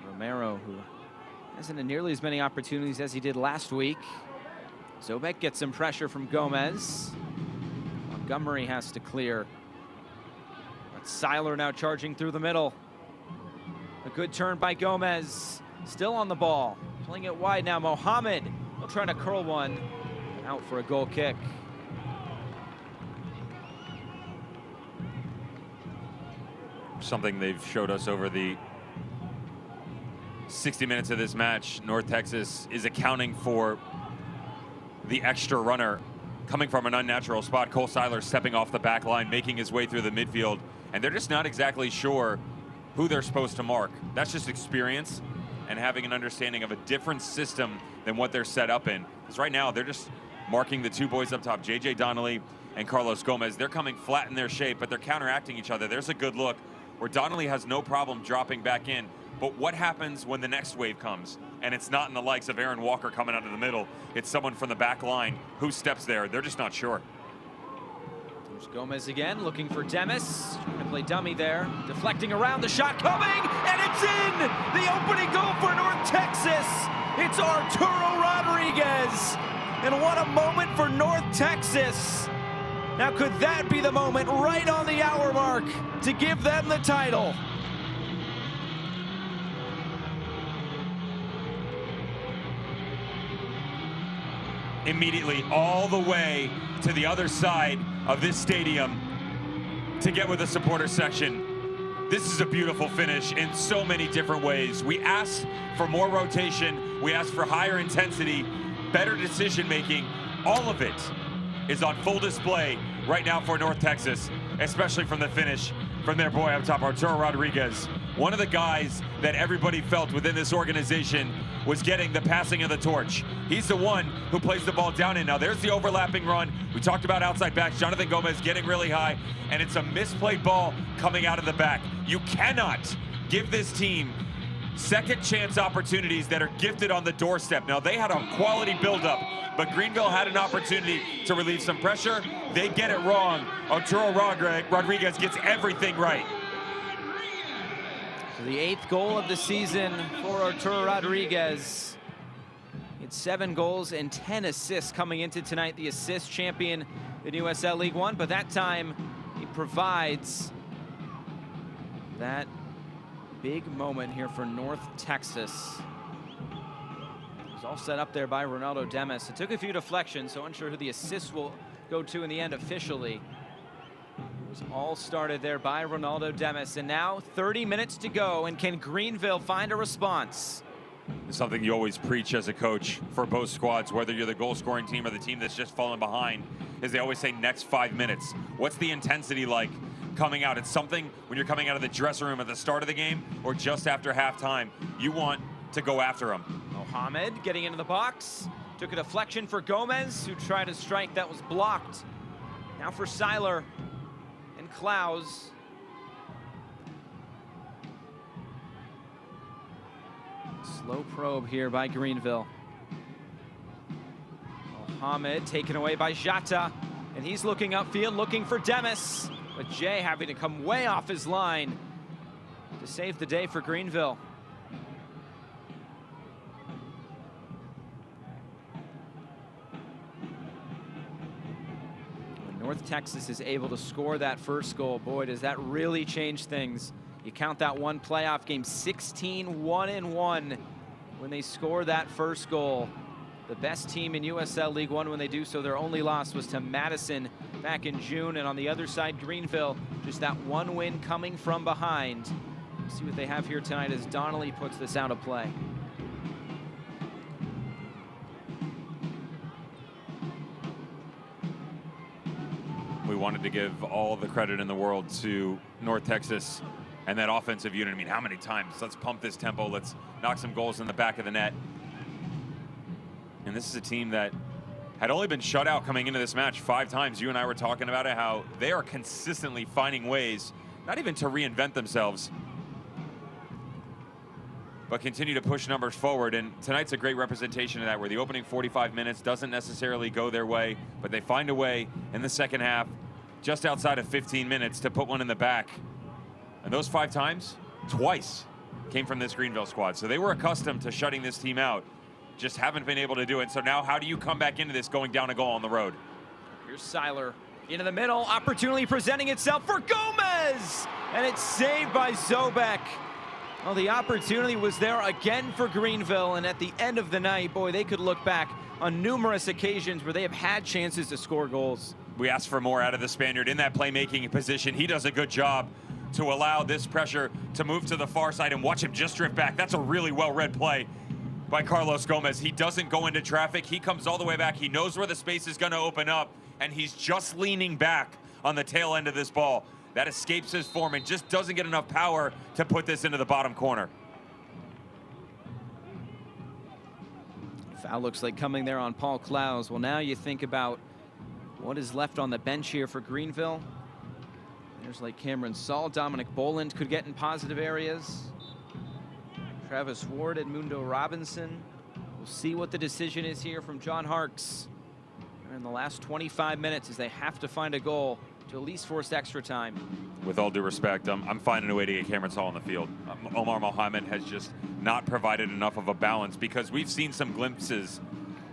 Romero, who hasn't had nearly as many opportunities as he did last week. Zobek gets some pressure from Gomez. Montgomery has to clear. But Seiler now charging through the middle. A good turn by Gomez. Still on the ball. Playing it wide now. Mohammed will try to curl one. Out for a goal kick. Something they've showed us over the 60 minutes of this match, North Texas is accounting for the extra runner coming from an unnatural spot. Cole Seiler stepping off the back line, making his way through the midfield, and they're just not exactly sure who they're supposed to mark. That's just experience and having an understanding of a different system than what they're set up in. Because right now, they're just marking the 2 boys up top, JJ Donnelly and Carlos Gomez. They're coming flat in their shape, but they're counteracting each other. There's a good look where Donnelly has no problem dropping back in. But what happens when the next wave comes? And it's not in the likes of Aaron Walker coming out of the middle. It's someone from the back line. Who steps there? They're just not sure. There's Gomez again, looking for Demis. Trying to play dummy there. Deflecting around, the shot coming, and it's in! The opening goal for North Texas. It's Arturo Rodriguez. And what a moment for North Texas. Now could that be the moment right on the hour mark to give them the title? Immediately all the way to the other side of this stadium to get with the supporter section. This is a beautiful finish in so many different ways. We asked for more rotation. We asked for higher intensity, better decision making. All of it is on full display right now for North Texas, especially from the finish from their boy up top, Arturo Rodriguez. One of the guys that everybody felt within this organization was getting the passing of the torch. He's the one who plays the ball down in. Now there's the overlapping run. We talked about outside backs. Jonathan Gomez getting really high, and it's a misplayed ball coming out of the back. You cannot give this team second chance opportunities that are gifted on the doorstep. Now they had a quality buildup, but Greenville had an opportunity to relieve some pressure. They get it wrong. Arturo Rodriguez gets everything right. So the 8th goal of the season for Arturo Rodriguez. He had 7 goals and 10 assists coming into tonight. The assist champion in USL League One, but that time he provides that big moment here for North Texas. It was all set up there by Ronaldo Demis. It took a few deflections, so unsure who the assist will go to in the end officially. It was all started there by Ronaldo Demis, and now 30 minutes to go, and can Greenville find a response? It's something you always preach as a coach for both squads, whether you're the goal-scoring team or the team that's just fallen behind, is they always say next 5 minutes. What's the intensity like coming out? It's something when you're coming out of the dressing room at the start of the game or just after halftime, you want to go after them. Mohamed getting into the box. Took a deflection for Gomez, who tried to strike that was blocked. Now for Seiler and Klaus. Slow probe here by Greenville. Mohamed taken away by Jata, and he's looking upfield, looking for Demis, but Jay having to come way off his line to save the day for Greenville. When North Texas is able to score that first goal, boy, does that really change things. You count that one playoff game, 16-1-1 when they score that first goal. The best team in USL League One when they do so. Their only loss was to Madison back in June. And on the other side, Greenville, just that one win coming from behind. We'll see what they have here tonight as Donnelly puts this out of play. We wanted to give all the credit in the world to North Texas and that offensive unit. I mean, how many times? Let's pump this tempo. Let's knock some goals in the back of the net. And this is a team that had only been shut out coming into this match 5 times. You and I were talking about it, how they are consistently finding ways, not even to reinvent themselves, but continue to push numbers forward. And tonight's a great representation of that, where the opening 45 minutes doesn't necessarily go their way, but they find a way in the second half, just outside of 15 minutes, to put one in the back. And those 5 times, twice came from this Greenville squad. So they were accustomed to shutting this team out, just haven't been able to do it. So now how do you come back into this going down a goal on the road? Here's Seiler into the middle, opportunity presenting itself for Gomez, and it's saved by Zobek. Well, the opportunity was there again for Greenville, and at the end of the night, boy, they could look back on numerous occasions where they have had chances to score goals. We asked for more out of the Spaniard in that playmaking position. He does a good job to allow this pressure to move to the far side and watch him just drift back. That's a really well-read play by Carlos Gomez. He doesn't go into traffic. He comes all the way back. He knows where the space is going to open up, and he's just leaning back on the tail end of this ball. That escapes his form and just doesn't get enough power to put this into the bottom corner. Foul looks like coming there on Paul Klaus. Well, now you think about what is left on the bench here for Greenville. There's like Cameron Saul, Dominic Boland could get in positive areas. Travis Ward, Edmundo Robinson. We'll see what the decision is here from John Harkes in the last 25 minutes, as they have to find a goal to at least force extra time. With all due respect, I'm finding a way to get Cameron Saul on the field. Omar Mohamed has just not provided enough of a balance, because we've seen some glimpses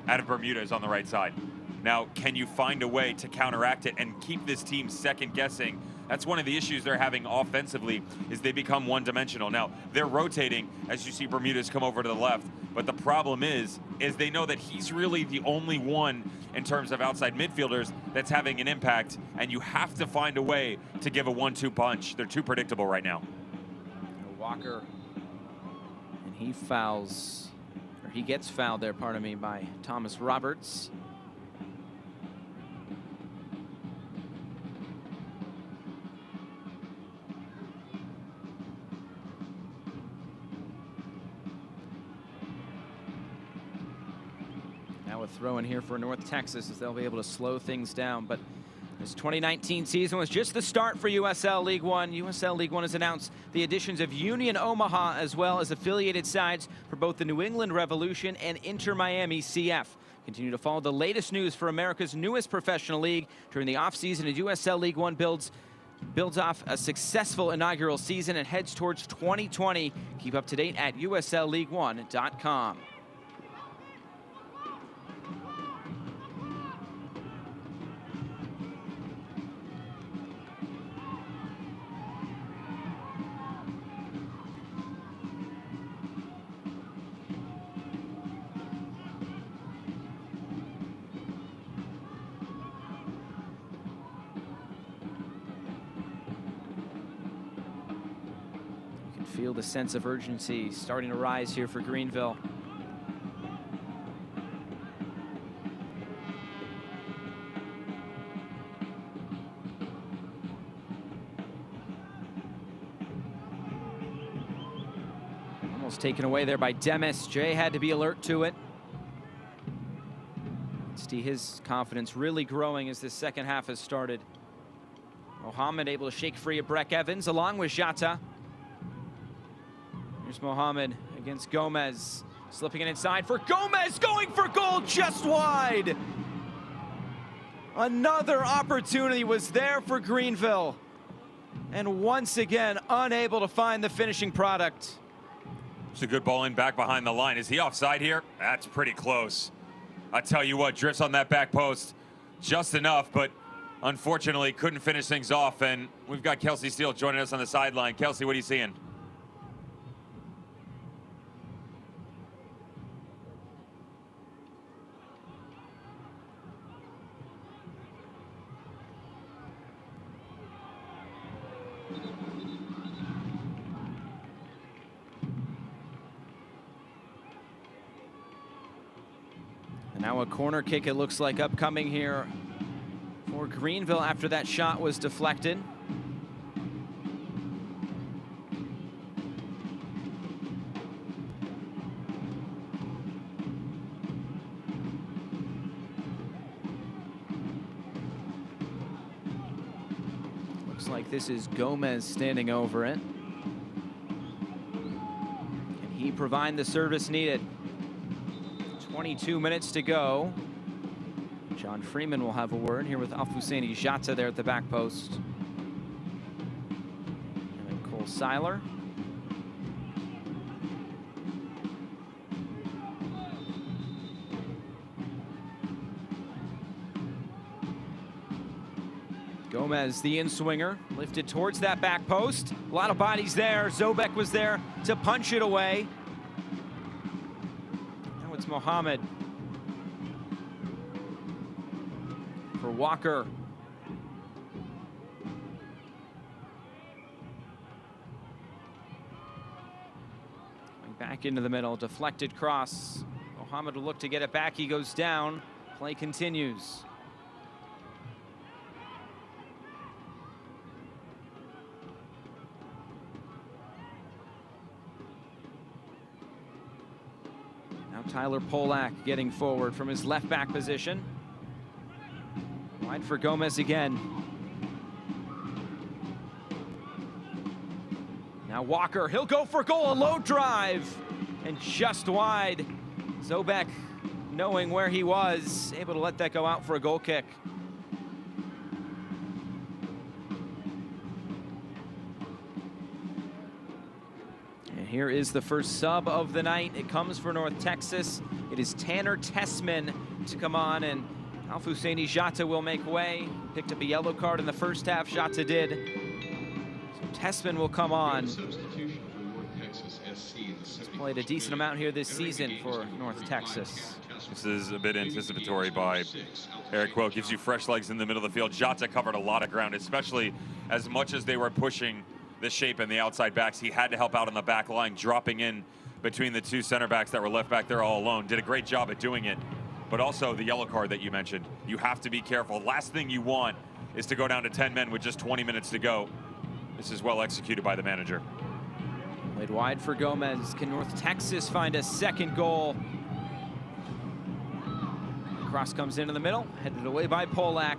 out of Bermudez on the right side. Now, can you find a way to counteract it and keep this team second guessing? That's one of the issues they're having offensively, is they become one-dimensional. Now, they're rotating as you see Bermudez come over to the left, but the problem is they know that he's really the only one in terms of outside midfielders that's having an impact, and you have to find a way to give a 1-2 punch. They're too predictable right now. Walker, and he fouls, or he gets fouled there, pardon me, by Thomas Roberts. Throw in here for North Texas, as they'll be able to slow things down. But this 2019 season was just the start for USL League One. USL League One has announced the additions of Union Omaha, as well as affiliated sides for both the New England Revolution and Inter Miami CF. Continue to follow the latest news for America's newest professional league during the offseason, as USL League One builds off a successful inaugural season and heads towards 2020. Keep up to date at USLLeague1.com. feel the sense of urgency starting to rise here for Greenville. Almost taken away there by Demis. Jay had to be alert to it. See his confidence really growing as this second half has started. Mohamed able to shake free of Breck Evans along with Jata. Here's Mohamed against Gomez. Slipping it inside for Gomez, going for goal just wide. Another opportunity was there for Greenville. And once again, unable to find the finishing product. It's a good ball in back behind the line. Is he offside here? That's pretty close. I tell you what, drifts on that back post just enough, but unfortunately couldn't finish things off. And we've got Kelsey Steele joining us on the sideline. Kelsey, what are you seeing? Now a corner kick, it looks like, upcoming here for Greenville after that shot was deflected. Looks like this is Gomez standing over it. Can he provide the service needed? 22 minutes to go. John Freeman will have a word here with Alfousseni Jata there at the back post. And then Cole Seiler. Gomez, the in-swinger, lifted towards that back post. A lot of bodies there. Zobek was there to punch it away. It's Mohamed for Walker. Back into the middle, deflected cross. Mohamed will look to get it back. He goes down. Play continues. Tyler Polak getting forward from his left back position. Wide for Gomez again. Now Walker, he'll go for goal, a low drive, and just wide. Zobek, knowing where he was, able to let that go out for a goal kick. Here is the first sub of the night. It comes for North Texas. It is Tanner Tessman to come on, and Alfousseni Jata will make way. Picked up a yellow card in the first half, Jata did. So Tessman will come on. He's played a decent amount here this season for North Texas. This is a bit anticipatory by Eric Quill. Gives you fresh legs in the middle of the field. Jata covered a lot of ground, especially as much as they were pushing the shape and the outside backs. He had to help out on the back line, dropping in between the two center backs that were left back there all alone. Did a great job at doing it. But also the yellow card that you mentioned, you have to be careful. Last thing you want is to go down to 10 men with just 20 minutes to go. This is well executed by the manager. Played wide for Gomez. Can North Texas find a second goal? Cross comes into the middle, headed away by Polak.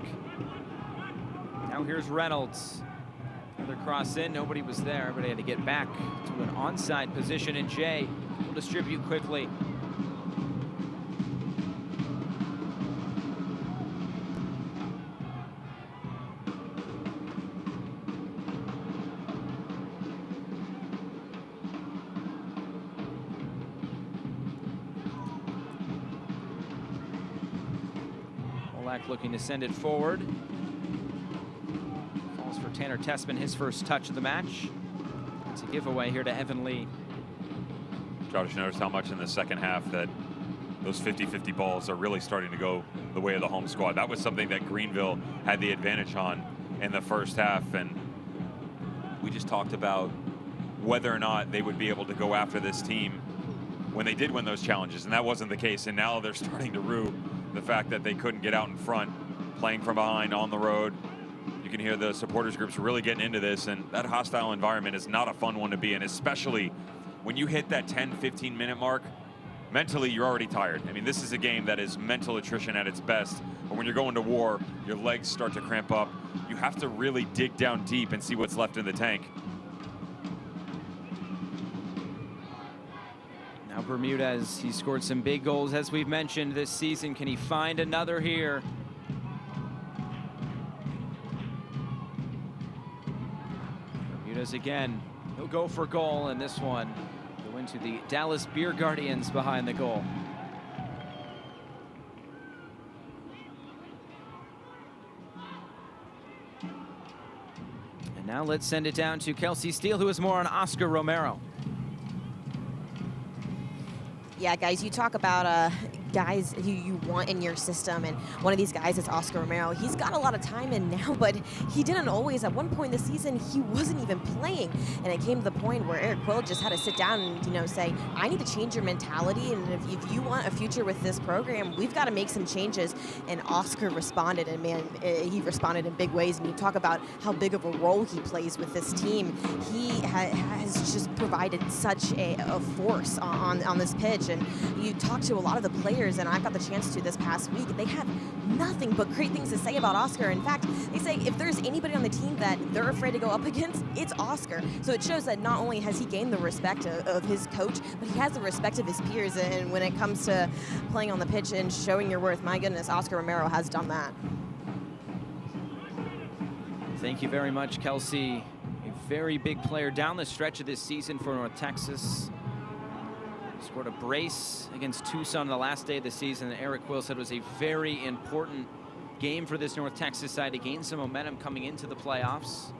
Now here's Reynolds. Another cross in, nobody was there. Everybody had to get back to an onside position, and Jay will distribute quickly. Polak looking to send it forward. For Tanner Tessman, his first touch of the match. It's a giveaway here to Evan Lee. Josh, noticed how much in the second half that those 50-50 balls are really starting to go the way of the home squad. That was something that Greenville had the advantage on in the first half, and we just talked about whether or not they would be able to go after this team when they did win those challenges, and that wasn't the case. And now they're starting to rue the fact that they couldn't get out in front, playing from behind on the road. You can hear the supporters groups really getting into this, and that hostile environment is not a fun one to be in, especially when you hit that 10-15 minute mark. Mentally, you're already tired. I mean, this is a game that is mental attrition at its best. But when you're going to war, your legs start to cramp up. You have to really dig down deep and see what's left in the tank. Now Bermudez, he scored some big goals, as we've mentioned, this season. Can he find another here? Bermudez again. He'll go for goal in this one. Go into the Dallas Beer Guardians behind the goal. And now let's send it down to Kelsey Steele, who is more on Oscar Romero. Yeah, guys, you talk about guys who you want in your system, and one of these guys is Oscar Romero. He's got a lot of time in now, but he didn't always. At one point this season, he wasn't even playing, and it came to the point where Eric Quill just had to sit down and, you know, say, I need to change your mentality, and if you want a future with this program, we've got to make some changes. And Oscar responded, and man, he responded in big ways. And you talk about how big of a role he plays with this team. He has just provided such a force on this pitch, and you talk to a lot of the players, and I've got the chance to this past week, they have nothing but great things to say about Oscar. In fact, they say if there's anybody on the team that they're afraid to go up against, it's Oscar. So it shows that not only has he gained the respect of his coach, but he has the respect of his peers. And when it comes to playing on the pitch and showing your worth, my goodness, Oscar Romero has done that. Thank you very much, Kelsey. A very big player down the stretch of this season for North Texas. Scored a brace against Tucson the last day of the season. Eric Quill said it was a very important game for this North Texas side to gain some momentum coming into the playoffs.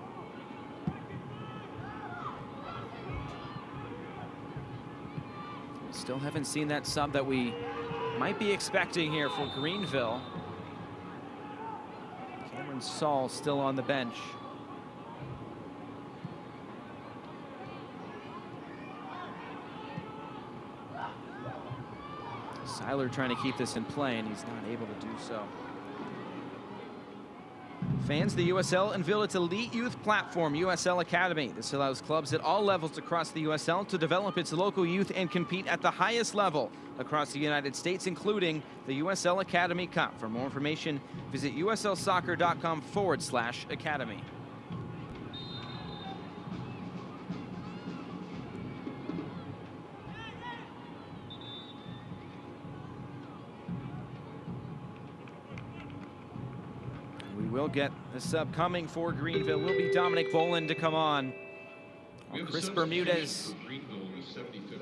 Still haven't seen that sub that we might be expecting here for Greenville. Cameron Saul still on the bench. Seiler trying to keep this in play, and he's not able to do so. Fans, the USL unveiled its elite youth platform, USL Academy. This allows clubs at all levels across the USL to develop its local youth and compete at the highest level across the United States, including the USL Academy Cup. For more information, visit uslsoccer.com/academy. We'll get the sub coming for Greenville. Will be Dominic Boland to come on. Chris Bermudez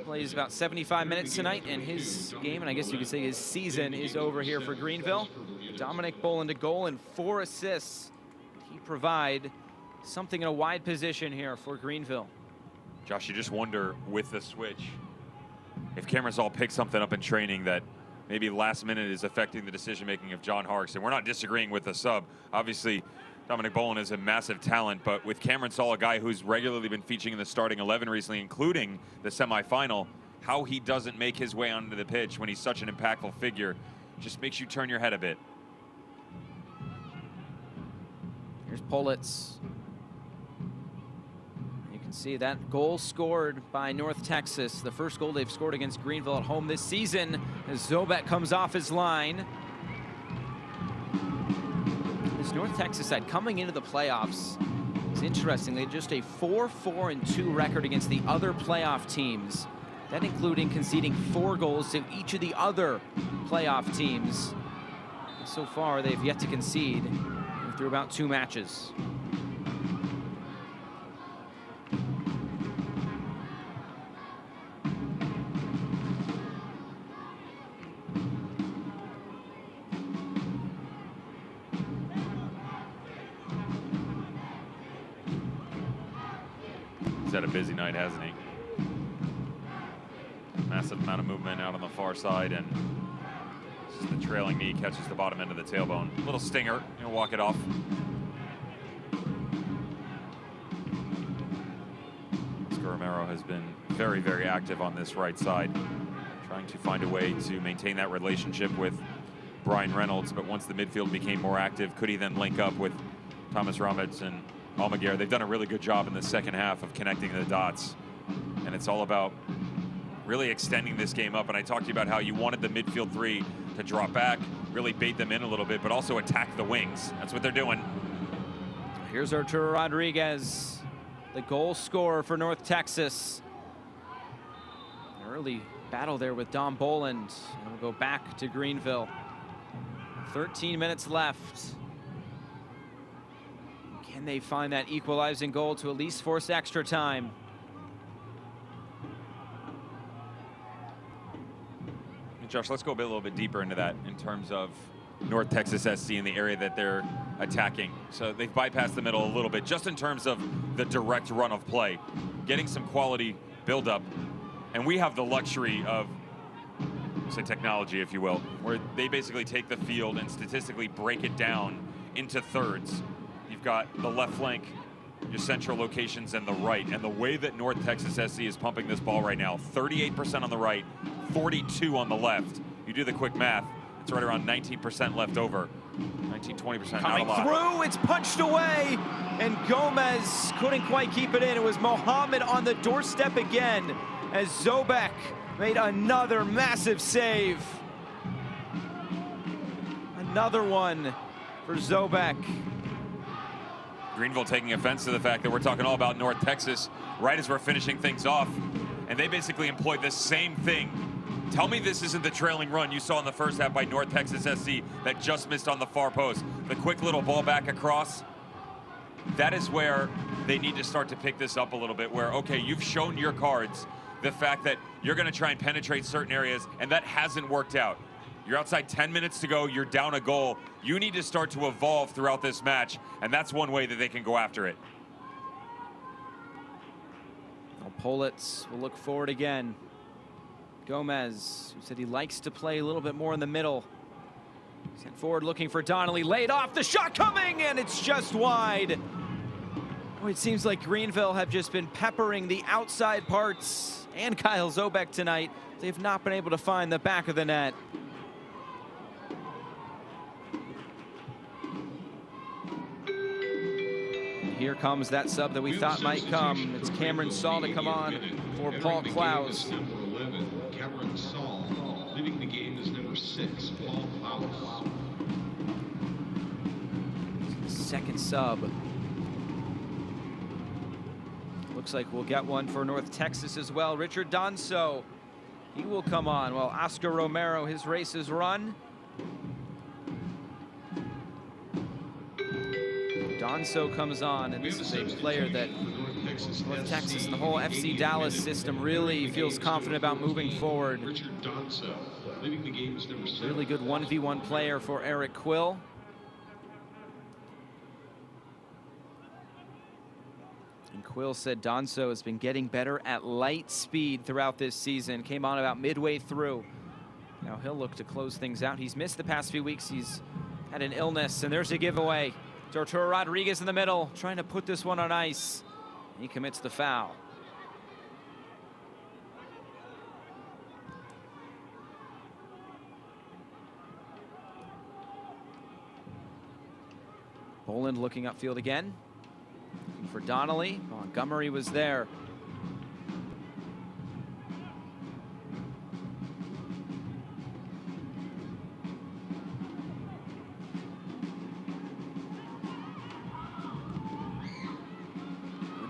plays about 75 minutes tonight, and his game, and I guess you could say his season, is over here for Greenville. Dominic Boland a goal and 4 assists. He provide something in a wide position here for Greenville. Josh, you just wonder with the switch if Cameron Saul picks something up in training that maybe last minute is affecting the decision-making of John Harkes. And we're not disagreeing with the sub. Obviously, Dominic Boland is a massive talent, but with Cameron Saul, a guy who's regularly been featuring in the starting 11 recently, including the semifinal, how he doesn't make his way onto the pitch when he's such an impactful figure just makes you turn your head a bit. Here's Politz. See that goal scored by North Texas, the first goal they've scored against Greenville at home this season, as Zobek comes off his line. This North Texas side coming into the playoffs is interesting. They had just a 4-4-2 record against the other playoff teams. That including conceding 4 goals to each of the other playoff teams. So far, they've yet to concede through about 2 matches. He's had a busy night, hasn't he? Massive amount of movement out on the far side, and just the trailing knee catches the bottom end of the tailbone. Little stinger, he'll walk it off. Oscar Romero has been very, very active on this right side, trying to find a way to maintain that relationship with Brian Reynolds. But once the midfield became more active, could he then link up with Thomas Ramets and Almaguer? They've done a really good job in the second half of connecting the dots. And it's all about really extending this game up. And I talked to you about how you wanted the midfield three to drop back, really bait them in a little bit, but also attack the wings. That's what they're doing. Here's Arturo Rodriguez, the goal scorer for North Texas. An early battle there with Don Boland. And we'll go back to Greenville. 13 minutes left. Can they find that equalizing goal to at least force extra time? Josh, let's go a little bit deeper into that in terms of North Texas SC in the area that they're attacking. So they've bypassed the middle a little bit, just in terms of the direct run of play, getting some quality buildup. And we have the luxury of, say, technology, if you will, where they basically take the field and statistically break it down into thirds. You've got the left flank, your central locations, and the right. And the way that North Texas SC is pumping this ball right now, 38% on the right, 42 on the left. You do the quick math, it's right around 19% left over. 19, 20%, Coming not a lot. through, it's punched away, and Gomez couldn't quite keep it in. It was Mohammed on the doorstep again, as Zobek made another massive save. Another one for Zobek. Greenville taking offense to the fact that we're talking all about North Texas right as we're finishing things off. And they basically employed the same thing. Tell me this isn't the trailing run you saw in the first half by North Texas SC that just missed on the far post. The quick little ball back across. That is where they need to start to pick this up a little bit, where, okay, you've shown your cards the fact that you're going to try and penetrate certain areas, and that hasn't worked out. You're outside 10 minutes to go, you're down a goal. You need to start to evolve throughout this match, and that's one way that they can go after it. Well, Politz will look forward again. Gomez, who said he likes to play a little bit more in the middle. Sent forward looking for Donnelly, laid off, the shot coming, and it's just wide. Oh, it seems like Greenville have just been peppering the outside parts and Kyle Zobek tonight. They've not been able to find the back of the net. Here comes that sub that we thought might come. It's Cameron Saul to come on for Paul Klaus. Number 11, Cameron Saul. Leaving the game is number 6, Paul Klaus. Second sub. Looks like we'll get one for North Texas as well. Richard Donso, he will come on while Oscar Romero, his race is run. Donso comes on, and this is a player that North Texas and the whole FC Dallas system really feels confident about moving forward. Really good 1v1 player for Eric Quill. And Quill said Donso has been getting better at light speed throughout this season. Came on about midway through. Now he'll look to close things out. He's missed the past few weeks. He's had an illness, and there's a giveaway. Arturo Rodriguez in the middle, trying to put this one on ice. He commits the foul. Boland looking upfield again. Looking for Donnelly. Montgomery was there.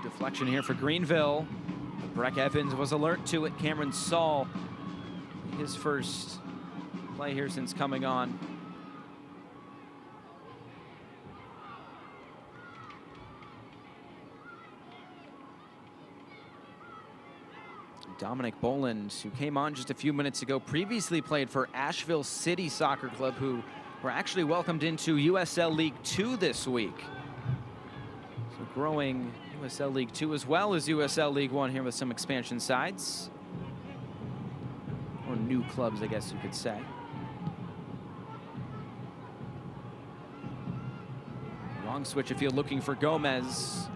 Deflection here for Greenville. Breck Evans was alert to it. Cameron Saul, his first play here since coming on. Dominic Boland, who came on just a few minutes ago, previously played for Asheville City Soccer Club, who were actually welcomed into USL League 2 this week. So growing USL League 2 as well as USL League 1 here with some expansion sides. Or new clubs, I guess you could say. Long switch if you're looking for Gomez.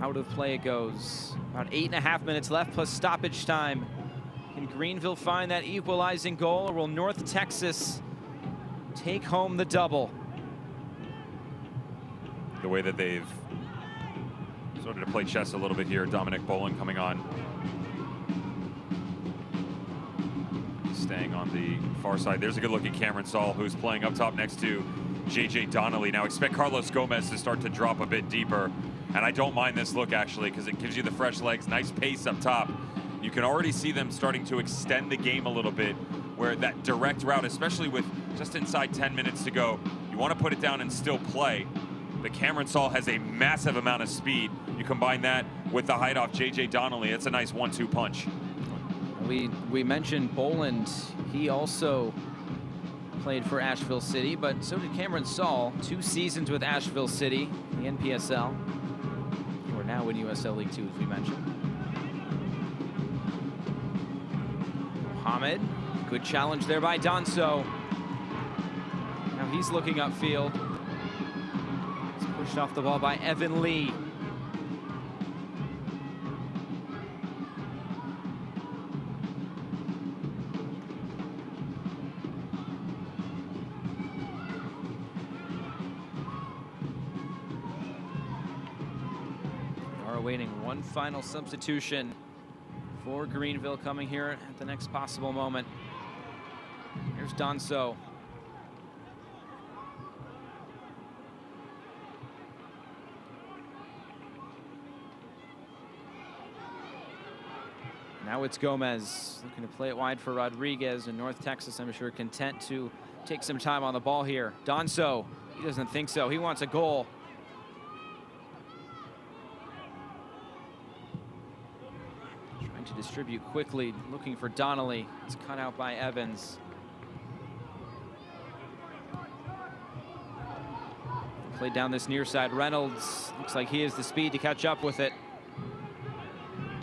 out of play it goes. About 8.5 minutes left plus stoppage time. Can Greenville find that equalizing goal, or will North Texas take home the double? The way that they've started to play chess a little bit here. Dominic Bolin coming on. Staying on the far side. There's a good look at Cameron Saul, who's playing up top next to JJ Donnelly. Now expect Carlos Gomez to start to drop a bit deeper. And I don't mind this look, actually, because it gives you the fresh legs, nice pace up top. You can already see them starting to extend the game a little bit, where that direct route, especially with just inside 10 minutes to go, you want to put it down and still play. But Cameron Saul has a massive amount of speed. You combine that with the height off JJ Donnelly, it's a nice 1-2 punch. We mentioned Boland. He also played for Asheville City, but so did Cameron Saul. 2 seasons with Asheville City, the NPSL. We're now in USL League 2, as we mentioned. Mohammed, good challenge there by Donso. Now he's looking upfield. He's pushed off the ball by Evan Lee. Awaiting one final substitution for Greenville coming here at the next possible moment. Here's Donso. Now it's Gomez looking to play it wide for Rodriguez, and North Texas, I'm sure, content to take some time on the ball here. Donso, he doesn't think so. He wants a goal. To distribute quickly, looking for Donnelly. It's cut out by Evans. Played down this near side. Reynolds looks like he has the speed to catch up with it.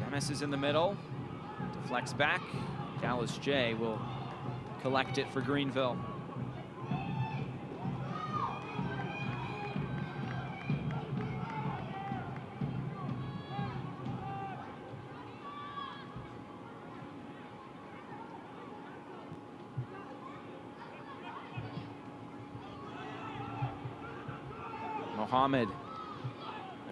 Demis is in the middle. Deflects back. Dallas J will collect it for Greenville. Mohammed,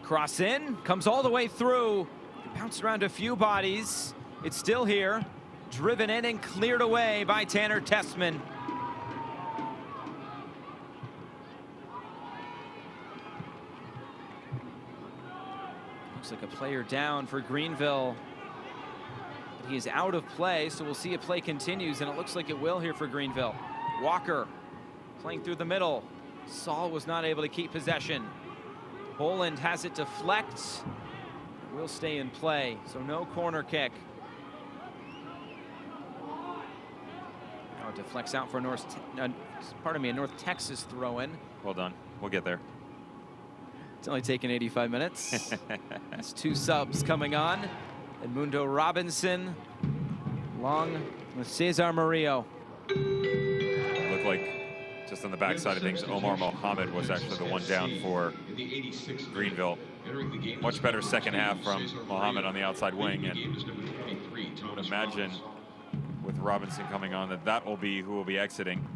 across in, comes all the way through, bounced around a few bodies. It's still here, driven in and cleared away by Tanner Tessman. Looks like a player down for Greenville. He is out of play, so we'll see if play continues, and it looks like it will here for Greenville. Walker playing through the middle. Saul was not able to keep possession. Boland has it deflect. Will stay in play, so no corner kick. Now it deflects out for a North Texas throw-in. Well done. We'll get there. It's only taken 85 minutes. That's 2 subs coming on. Edmundo Robinson, along with Cesar Murillo. Looked like, just on the backside of things, Omar Mohammed was actually the one down for Greenville. Much better second half from Mohammed on the outside wing, and I would imagine with Robinson coming on that will be who will be exiting,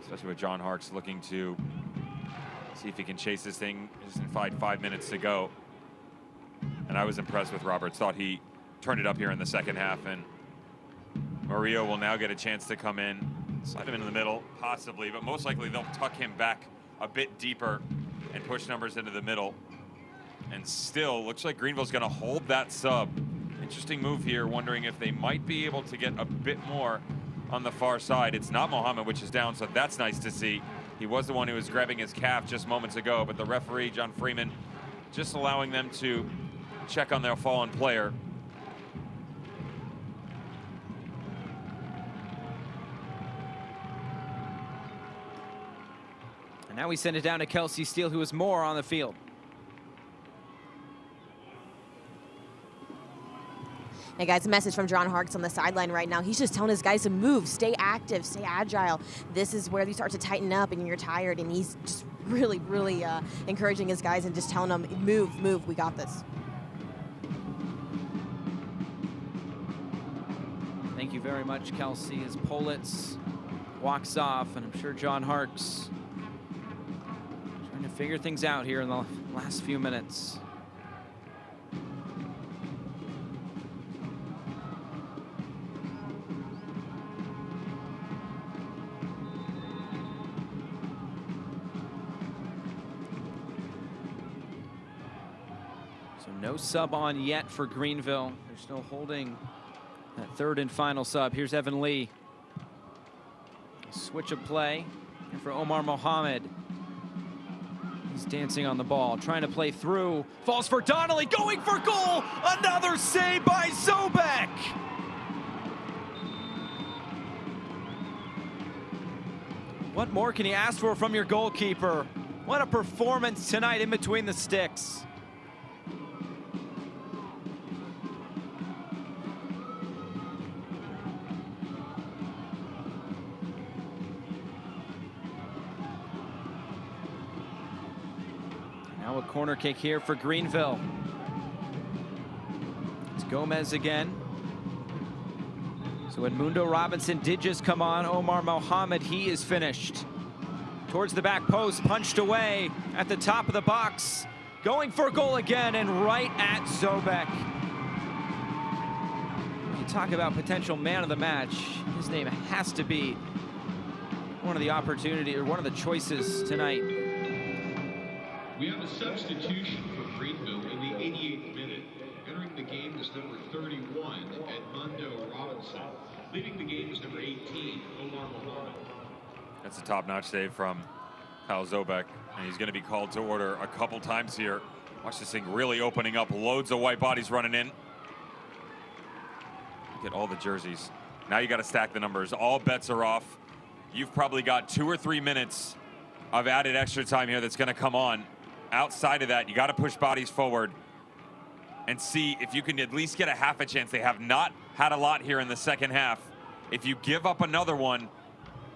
especially with John Harks looking to see if he can chase this thing just in 5 minutes to go. And I was impressed with Roberts. Thought he turned it up here in the second half, and Murillo will now get a chance to come in. Slide him into the middle, possibly, but most likely they'll tuck him back a bit deeper and push numbers into the middle. And still, looks like Greenville's going to hold that sub. Interesting move here, wondering if they might be able to get a bit more on the far side. It's not Mohammed, which is down, so that's nice to see. He was the one who was grabbing his calf just moments ago, but the referee, John Freeman, just allowing them to check on their fallen player. And now we send it down to Kelsey Steele, who is more on the field. Hey guys, a message from John Harkes on the sideline right now. He's just telling his guys to move, stay active, stay agile. This is where you start to tighten up and you're tired, and he's just really, really encouraging his guys and just telling them, move, we got this. Thank you very much, Kelsey, as Politz walks off, and I'm sure John Harkes trying to figure things out here in the last few minutes. So no sub on yet for Greenville. They're still holding that third and final sub. Here's Evan Lee. Switch of play for Omar Mohammed. He's dancing on the ball, trying to play through. Falls for Donnelly, going for goal. Another save by Zobek. What more can you ask for from your goalkeeper? What a performance tonight in between the sticks. Now a corner kick here for Greenville. It's Gomez again. So Edmundo Robinson did just come on. Omar Mohammed, he is finished. Towards the back post, punched away at the top of the box. Going for a goal again, and right at Zobek. You talk about potential man of the match. His name has to be one of the opportunity or one of the choices tonight. We have a substitution for Greenville in the 88th minute. Entering the game is number 31, Edmundo Robinson. Leaving the game is number 18, Omar Mohammed. That's a top-notch save from Kyle Zobek, and he's going to be called to order a couple times here. Watch this thing really opening up. Loads of white bodies running in. Get all the jerseys. Now you got to stack the numbers. All bets are off. You've probably got 2 or 3 minutes of added extra time here that's going to come on. Outside of that, you got to push bodies forward and see if you can at least get a half a chance. They have not had a lot here in the second half. If you give up another one,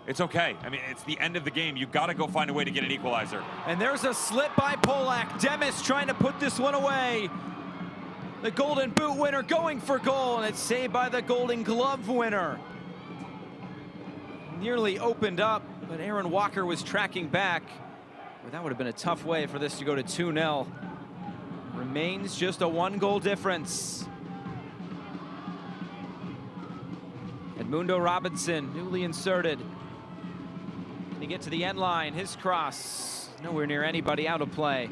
it's okay. I mean, it's the end of the game. You've got to go find a way to get an equalizer. And there's a slip by Polak. Demis trying to put this one away. The Golden Boot winner going for goal, and it's saved by the Golden Glove winner. Nearly opened up, but Aaron Walker was tracking back. Well, that would have been a tough way for this to go to 2-0. Remains just a 1-goal difference. Edmundo Robinson, newly inserted. Can he get to the end line? His cross, nowhere near anybody, out of play.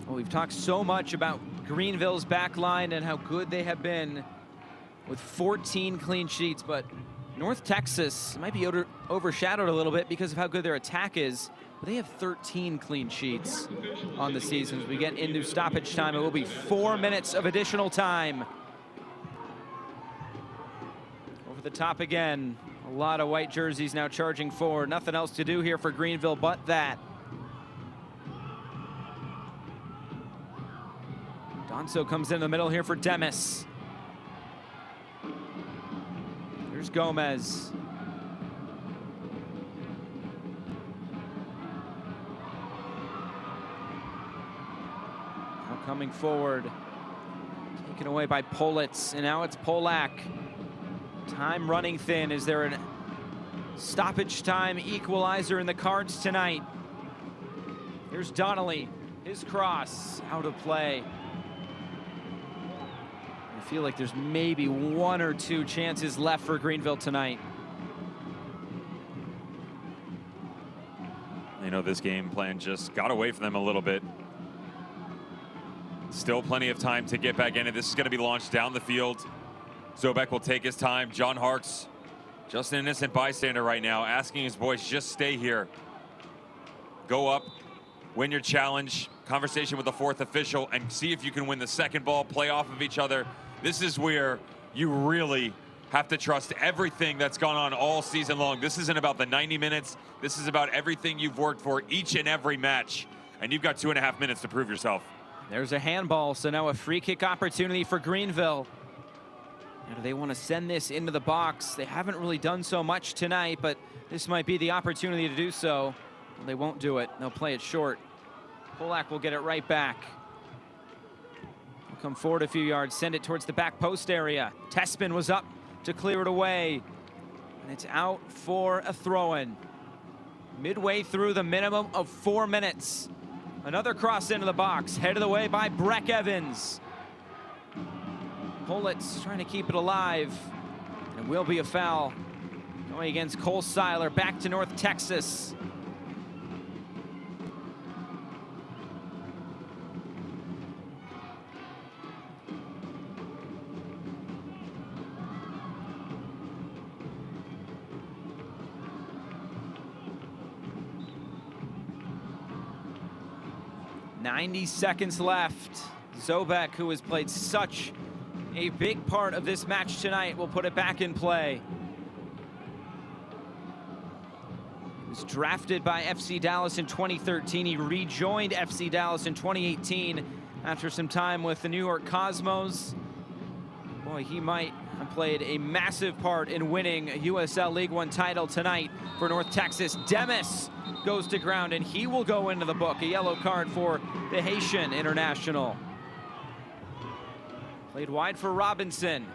Well, we've talked so much about Greenville's back line and how good they have been with 14 clean sheets, but North Texas might be overshadowed a little bit because of how good their attack is, but they have 13 clean sheets on the season. As we get into stoppage time, it will be 4 minutes of additional time. Over the top again, a lot of white jerseys now charging forward. Nothing else to do here for Greenville but that. Donso comes in the middle here for Demis. Here's Gomez. Now coming forward. Taken away by Politz, and now it's Polak. Time running thin. Is there a stoppage time equalizer in the cards tonight? Here's Donnelly. His cross out of play. I feel like there's maybe 1 or 2 chances left for Greenville tonight. You know, this game plan just got away from them a little bit. Still plenty of time to get back in it. This is going to be launched down the field. Zobek will take his time. John Harkes, just an innocent bystander right now, asking his boys just stay here. Go up, win your challenge, conversation with the fourth official, and see if you can win the second ball, play off of each other. This is where you really have to trust everything that's gone on all season long. This isn't about the 90 minutes. This is about everything you've worked for each and every match. And you've got 2.5 minutes to prove yourself. There's a handball, so now a free kick opportunity for Greenville. Now, do they want to send this into the box? They haven't really done so much tonight, but this might be the opportunity to do so. Well, they won't do it. They'll play it short. Polak will get it right back. He'll come forward a few yards, send it towards the back post area. Tespin was up to clear it away, and it's out for a throw-in. Midway through the minimum of 4 minutes. Another cross into the box, headed away by Breck Evans. Politz trying to keep it alive. It will be a foul going against Cole Seiler, back to North Texas. .90 seconds left. Zobek, who has played such a big part of this match tonight, will put it back in play. He was drafted by FC Dallas in 2013. He rejoined FC Dallas in 2018 after some time with the New York Cosmos. Boy, he might have played a massive part in winning a USL League One title tonight for North Texas. Demis goes to ground, and he will go into the book. A yellow card for the Haitian international. Played wide for Robinson.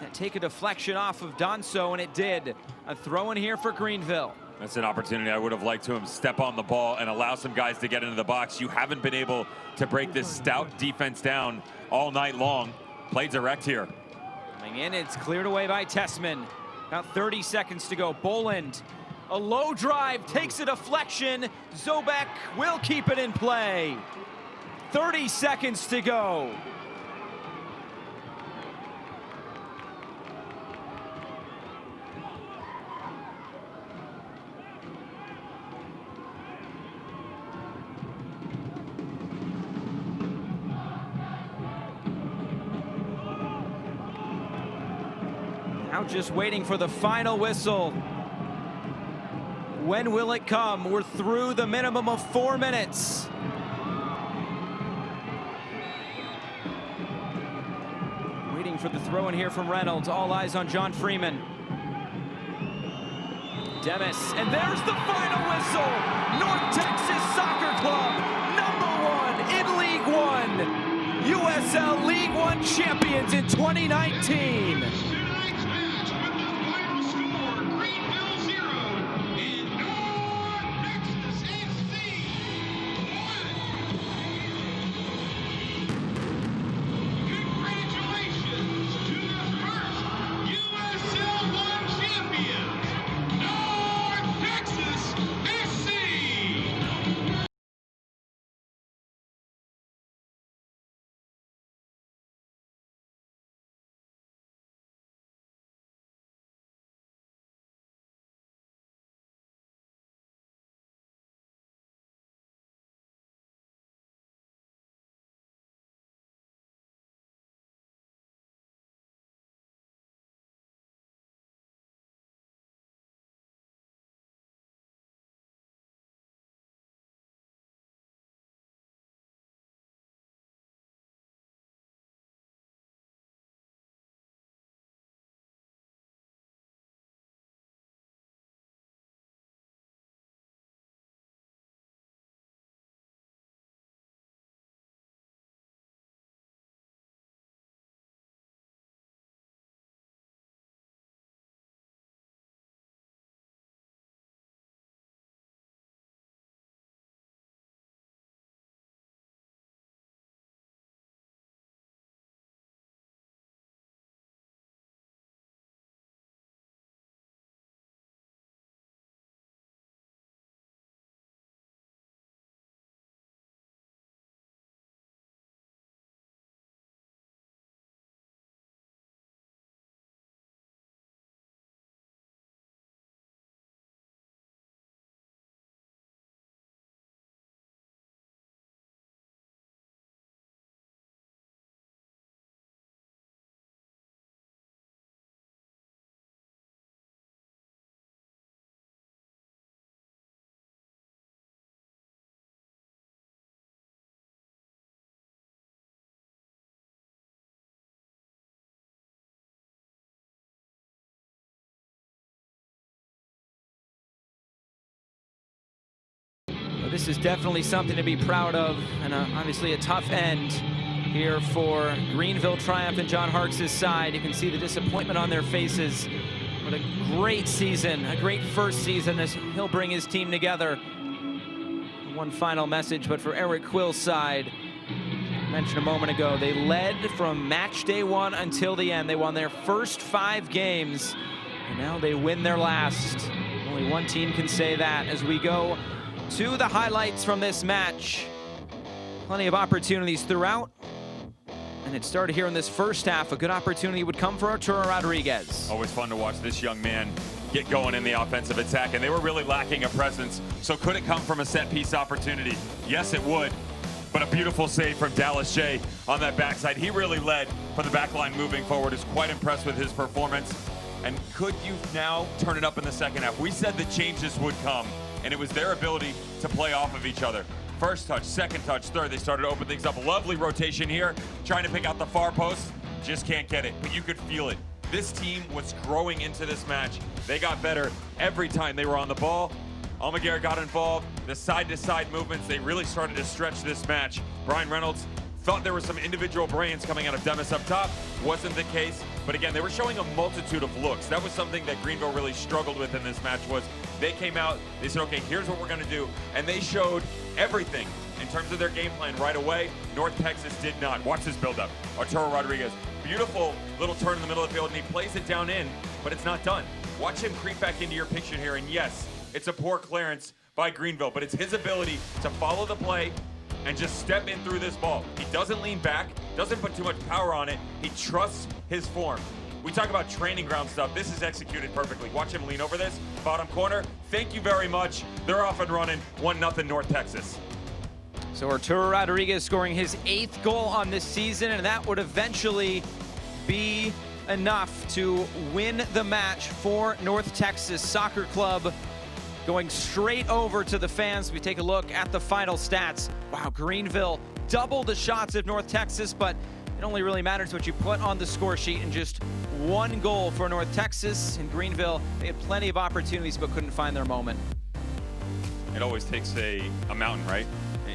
That take a deflection off of Donso, and it did. A throw in here for Greenville. That's an opportunity I would have liked to him step on the ball and allow some guys to get into the box. You haven't been able to break this stout defense down all night long. Play direct here. Coming in, it's cleared away by Tessman. About 30 seconds to go. Boland, a low drive, takes a deflection. Zobek will keep it in play. 30 seconds to go. Now just waiting for the final whistle. When will it come? We're through the minimum of 4 minutes. Waiting for the throw in here from Reynolds. All eyes on John Freeman. Demis, and there's the final whistle. North Texas Soccer Club, #1 in League One. USL League One champions in 2019. this is definitely something to be proud of, and obviously a tough end here for Greenville Triumph and John Harkes' side. You can see the disappointment on their faces. What a great season, a great first season as he'll bring his team together. One final message, but for Eric Quill's side, I mentioned a moment ago, they led from match day 1 until the end. They won their first 5 games, and now they win their last. Only one team can say that. As we go to the highlights from this match, plenty of opportunities throughout, and it started here in this first half. A good opportunity would come for Arturo Rodriguez. Always fun to watch this young man get going in the offensive attack, and they were really lacking a presence. So could it come from a set piece opportunity? Yes, it would. But a beautiful save from Dallas J on that backside. He really led for the back line moving forward. Is quite impressed with his performance. And could you now turn it up in the second half? We said the changes would come, and it was their ability to play off of each other. First touch, second touch, third, they started to open things up. Lovely rotation here, trying to pick out the far post. Just can't get it, but you could feel it. This team was growing into this match. They got better every time they were on the ball. Almaguer got involved. The side-to-side movements, they really started to stretch this match. Brian Reynolds thought there were some individual brains coming out of Demis up top. Wasn't the case. But again, they were showing a multitude of looks. That was something that Greenville really struggled with in this match. Was they came out, they said, okay, here's what we're going to do. And they showed everything in terms of their game plan right away. North Texas did not. Watch this build-up. Arturo Rodriguez, beautiful little turn in the middle of the field, and he plays it down in, but it's not done. Watch him creep back into your picture here, and yes, it's a poor clearance by Greenville, but it's his ability to follow the play and just step in through this ball. He doesn't lean back, doesn't put too much power on it. He trusts his form. We talk about training ground stuff. This is executed perfectly. Watch him lean over this. Bottom corner. Thank you very much. They're off and running. 1-0 North Texas. So Arturo Rodriguez scoring his 8th goal on this season, and that would eventually be enough to win the match for North Texas Soccer Club. Going straight over to the fans, we take a look at the final stats. Wow, Greenville doubled the shots of North Texas, but it only really matters what you put on the score sheet, and just 1 goal for North Texas. In Greenville, they had plenty of opportunities but couldn't find their moment. It always takes a mountain, right?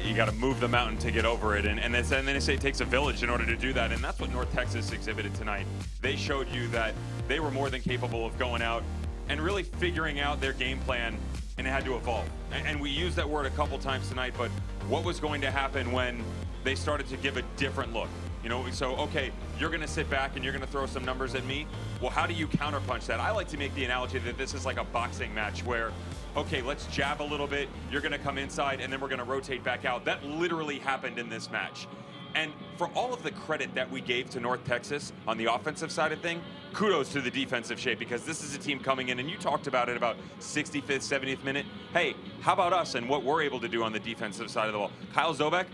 You got to move the mountain to get over it, and then they say it takes a village in order to do that, and that's what North Texas exhibited tonight. They showed you that they were more than capable of going out and really figuring out their game plan, and it had to evolve. And we used that word a couple times tonight, but what was going to happen when they started to give a different look? You know, so, okay, you're going to sit back and you're going to throw some numbers at me. Well, how do you counterpunch that? I like to make the analogy that this is like a boxing match where, okay, let's jab a little bit, you're going to come inside, and then we're going to rotate back out. That literally happened in this match. And for all of the credit that we gave to North Texas on the offensive side of things, kudos to the defensive shape, because this is a team coming in, and you talked about it about 65th, 70th minute. Hey, how about us and what we're able to do on the defensive side of the ball? Kyle Zobek,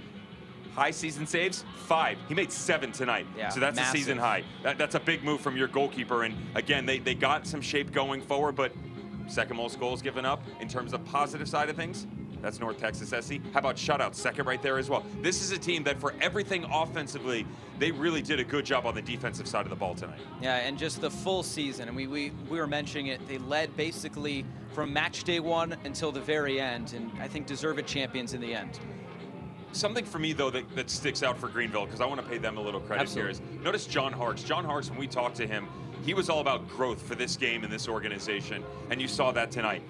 high season saves, 5. He made 7 tonight. Yeah, so that's massive. a season high. That's a big move from your goalkeeper. And again, they got some shape going forward, but second most goals given up in terms of positive side of things. That's North Texas SC. How about shutouts? Second right there as well. This is a team that for everything offensively, they really did a good job on the defensive side of the ball tonight. Yeah, and just the full season, and we were mentioning it, they led basically from match day 1 until the very end, and I think deserved champions in the end. Something for me, though, that sticks out for Greenville, because I want to pay them a little credit Absolutely. here, is notice John Harkes. John Harkes, when we talked to him, he was all about growth for this game and this organization, and you saw that tonight.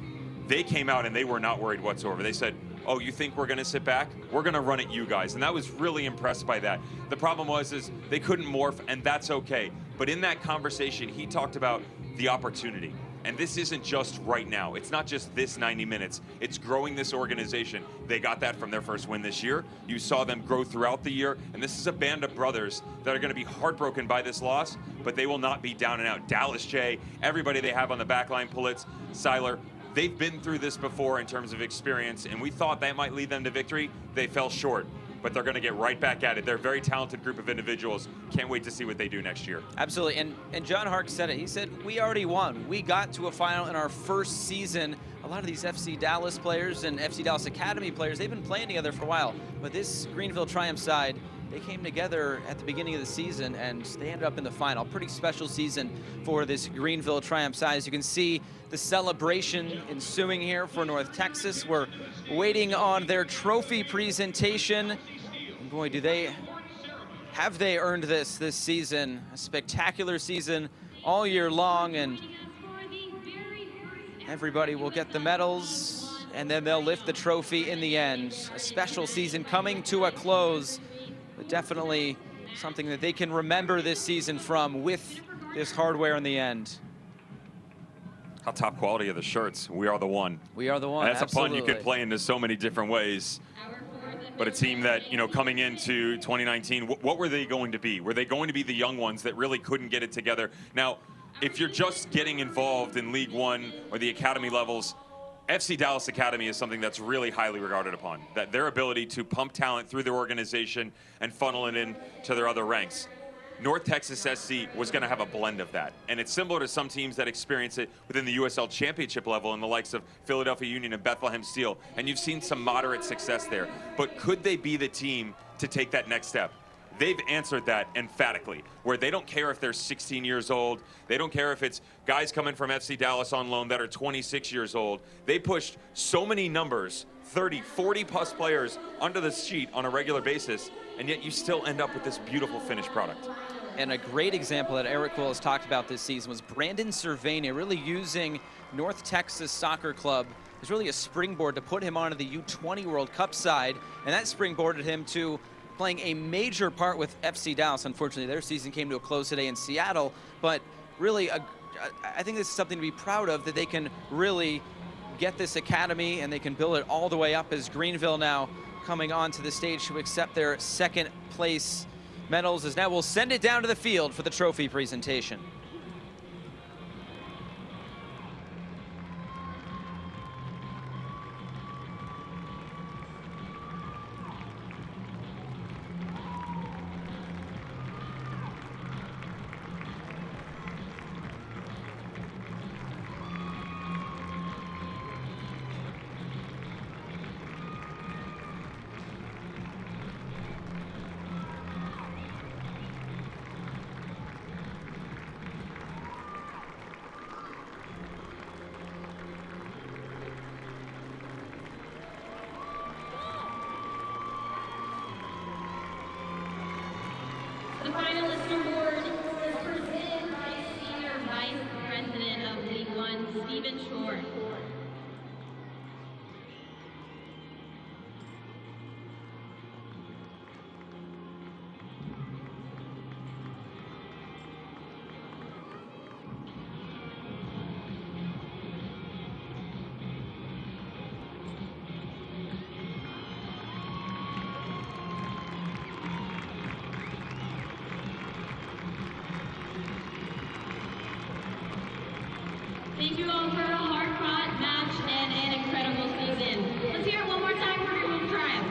They came out and they were not worried whatsoever. They said, oh, you think we're going to sit back? We're going to run at you guys. And I was really impressed by that. The problem is they couldn't morph, and that's okay. But in that conversation, he talked about the opportunity. And this isn't just right now. It's not just this 90 minutes. It's growing this organization. They got that from their first win this year. You saw them grow throughout the year. And this is a band of brothers that are going to be heartbroken by this loss, but they will not be down and out. Dallas J, everybody they have on the back line, Pulitz, Seiler, they've been through this before in terms of experience, and we thought that might lead them to victory. They fell short, but they're going to get right back at it. They're a very talented group of individuals. Can't wait to see what they do next year. Absolutely, and John Harkes said it. He said, we already won. We got to a final in our first season. A lot of these FC Dallas players and FC Dallas Academy players, they've been playing together for a while, but this Greenville Triumph side, they came together at the beginning of the season and they ended up in the final. Pretty special season for this Greenville Triumph side. As you can see, the celebration ensuing here for North Texas. We're waiting on their trophy presentation. And boy, have they earned this season. A spectacular season all year long, and everybody will get the medals, and then they'll lift the trophy in the end. A special season coming to a close, but definitely something that they can remember this season from, with this hardware in the end. How top quality are the shirts? We are the one. We are the one. And that's absolutely. a pun you could play into so many different ways. But a team that, you know, coming into 2019, what were they going to be? Were they going to be the young ones that really couldn't get it together? Now, if you're just getting involved in League One or the academy levels, FC Dallas Academy is something that's really highly regarded upon. That their ability to pump talent through their organization and funnel it into their other ranks. North Texas SC was going to have a blend of that. And it's similar to some teams that experience it within the USL championship level in the likes of Philadelphia Union and Bethlehem Steel. And you've seen some moderate success there. But could they be the team to take that next step? They've answered that emphatically, where they don't care if they're 16 years old. They don't care if it's guys coming from FC Dallas on loan that are 26 years old. They pushed so many numbers, 30, 40 plus players under the sheet on a regular basis, and yet you still end up with this beautiful finished product. And a great example that Eric Quill has talked about this season was Brandon Cervania, really using North Texas Soccer Club as really a springboard to put him onto the U20 World Cup side, and that springboarded him to playing a major part with FC Dallas. Unfortunately, their season came to a close today in Seattle, but really, I think this is something to be proud of, that they can really get this academy and they can build it all the way up, as Greenville now coming onto the stage to accept their second place medals, as now we'll send it down to the field for the trophy presentation. The finalist award is presented by Senior Vice President of League One, Stephen Short. Thank you all for a hard-fought match and an incredible season. Let's hear it one more time for Greenville Triumph.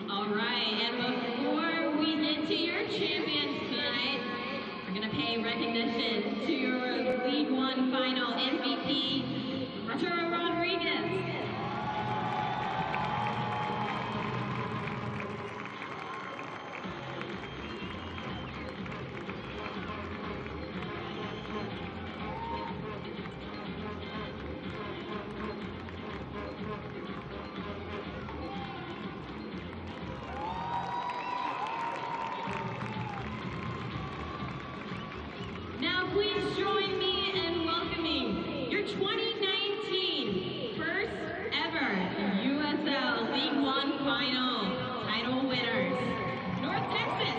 All right, and before we get to your champions tonight, we're going to pay recognition to your League One final MVP, Arturo Rodriguez. Now please join me in welcoming your 2019 first ever USL League One final title winners, North Texas.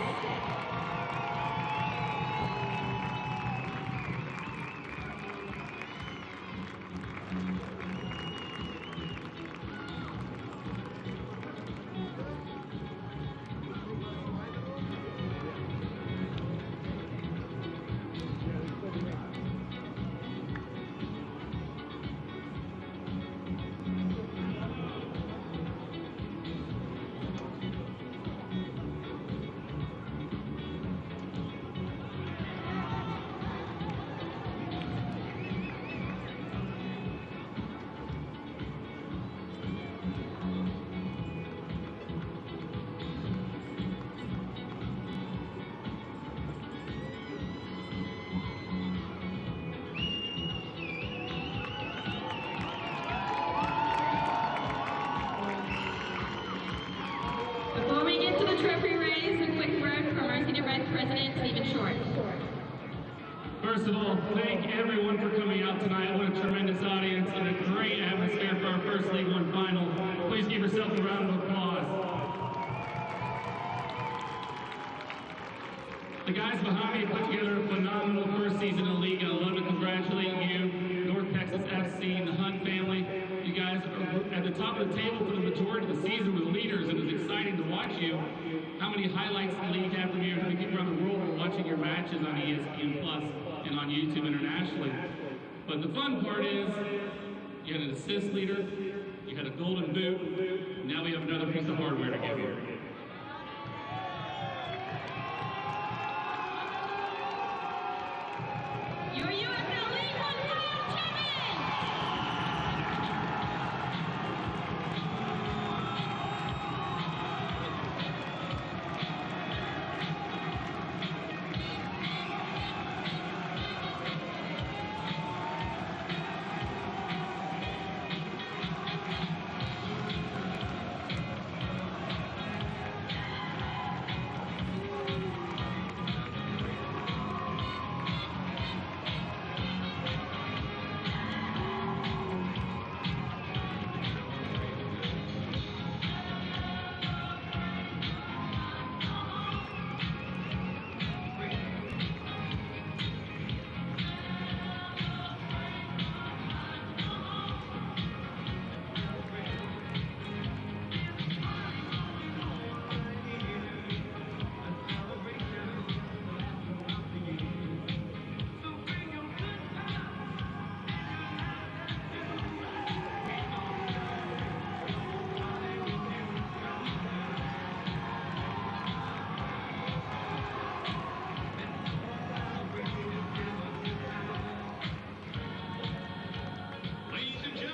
trophy raise, a quick word from our Senior Vice President, Stephen Short. First of all, thank everyone for coming out tonight. What a tremendous audience and a great atmosphere for our first League One final. Please give yourself a round of applause. The guys behind me put together a phenomenal first season in the league, and I'd love to congratulate you, North Texas FC and the Hunt family. You guys are at the top of the table for the majority of the season with leaders, and it's exciting to watch you. How many highlights the league have from you? How many people around the world are watching your matches on ESPN Plus and on YouTube internationally? But the fun part is you had an assist leader, you had a golden boot, now we have another piece of hardware to give you. Your USL League One Triumph champions!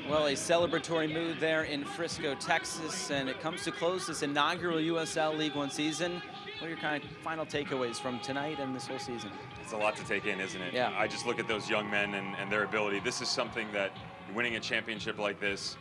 Well, a celebratory mood there in Frisco, Texas, and it comes to close this inaugural USL League One season. What are your kind of final takeaways from tonight and this whole season? It's a lot to take in, isn't it? Yeah. I just look at those young men and their ability. This is something that winning a championship like this,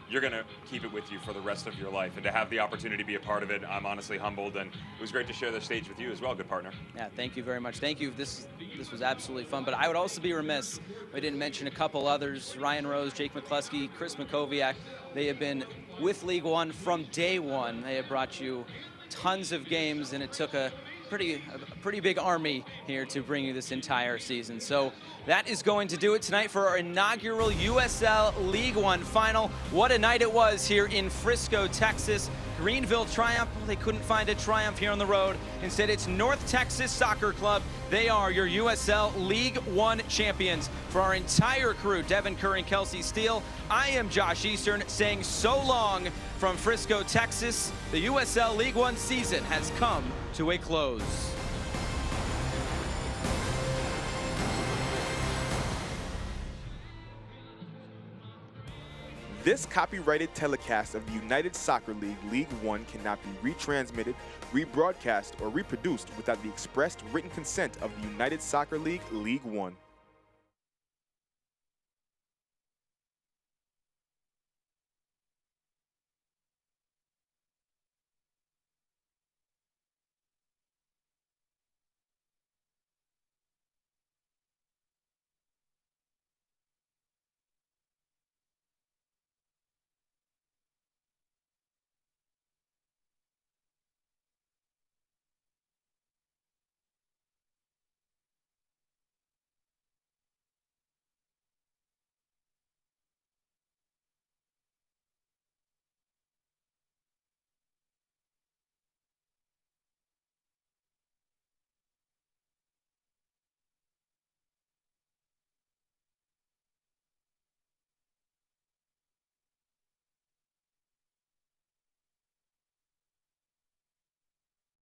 you're going to keep it with you for the rest of your life. And to have the opportunity to be a part of it, I'm honestly humbled. And it was great to share the stage with you as well, good partner. Yeah, thank you very much. Thank you. This was absolutely fun. But I would also be remiss if I didn't mention a couple others. Ryan Rose, Jake McCluskey, Chris McKowiak. They have been with League One from day one. They have brought you tons of games, and it took a pretty big army here to bring you this entire season. So that is going to do it tonight for our inaugural USL League One final. What a night it was here in Frisco, Texas. Greenville triumph. Well, they couldn't find a triumph here on the road. Instead, it's North Texas Soccer Club. They are your USL League One champions. For our entire crew, Devin Curry and Kelsey Steele, I am Josh Eastern saying so long from Frisco, Texas. The USL League One season has come to a close. This copyrighted telecast of the United Soccer League League One cannot be retransmitted, rebroadcast, or reproduced without the expressed written consent of the United Soccer League League One.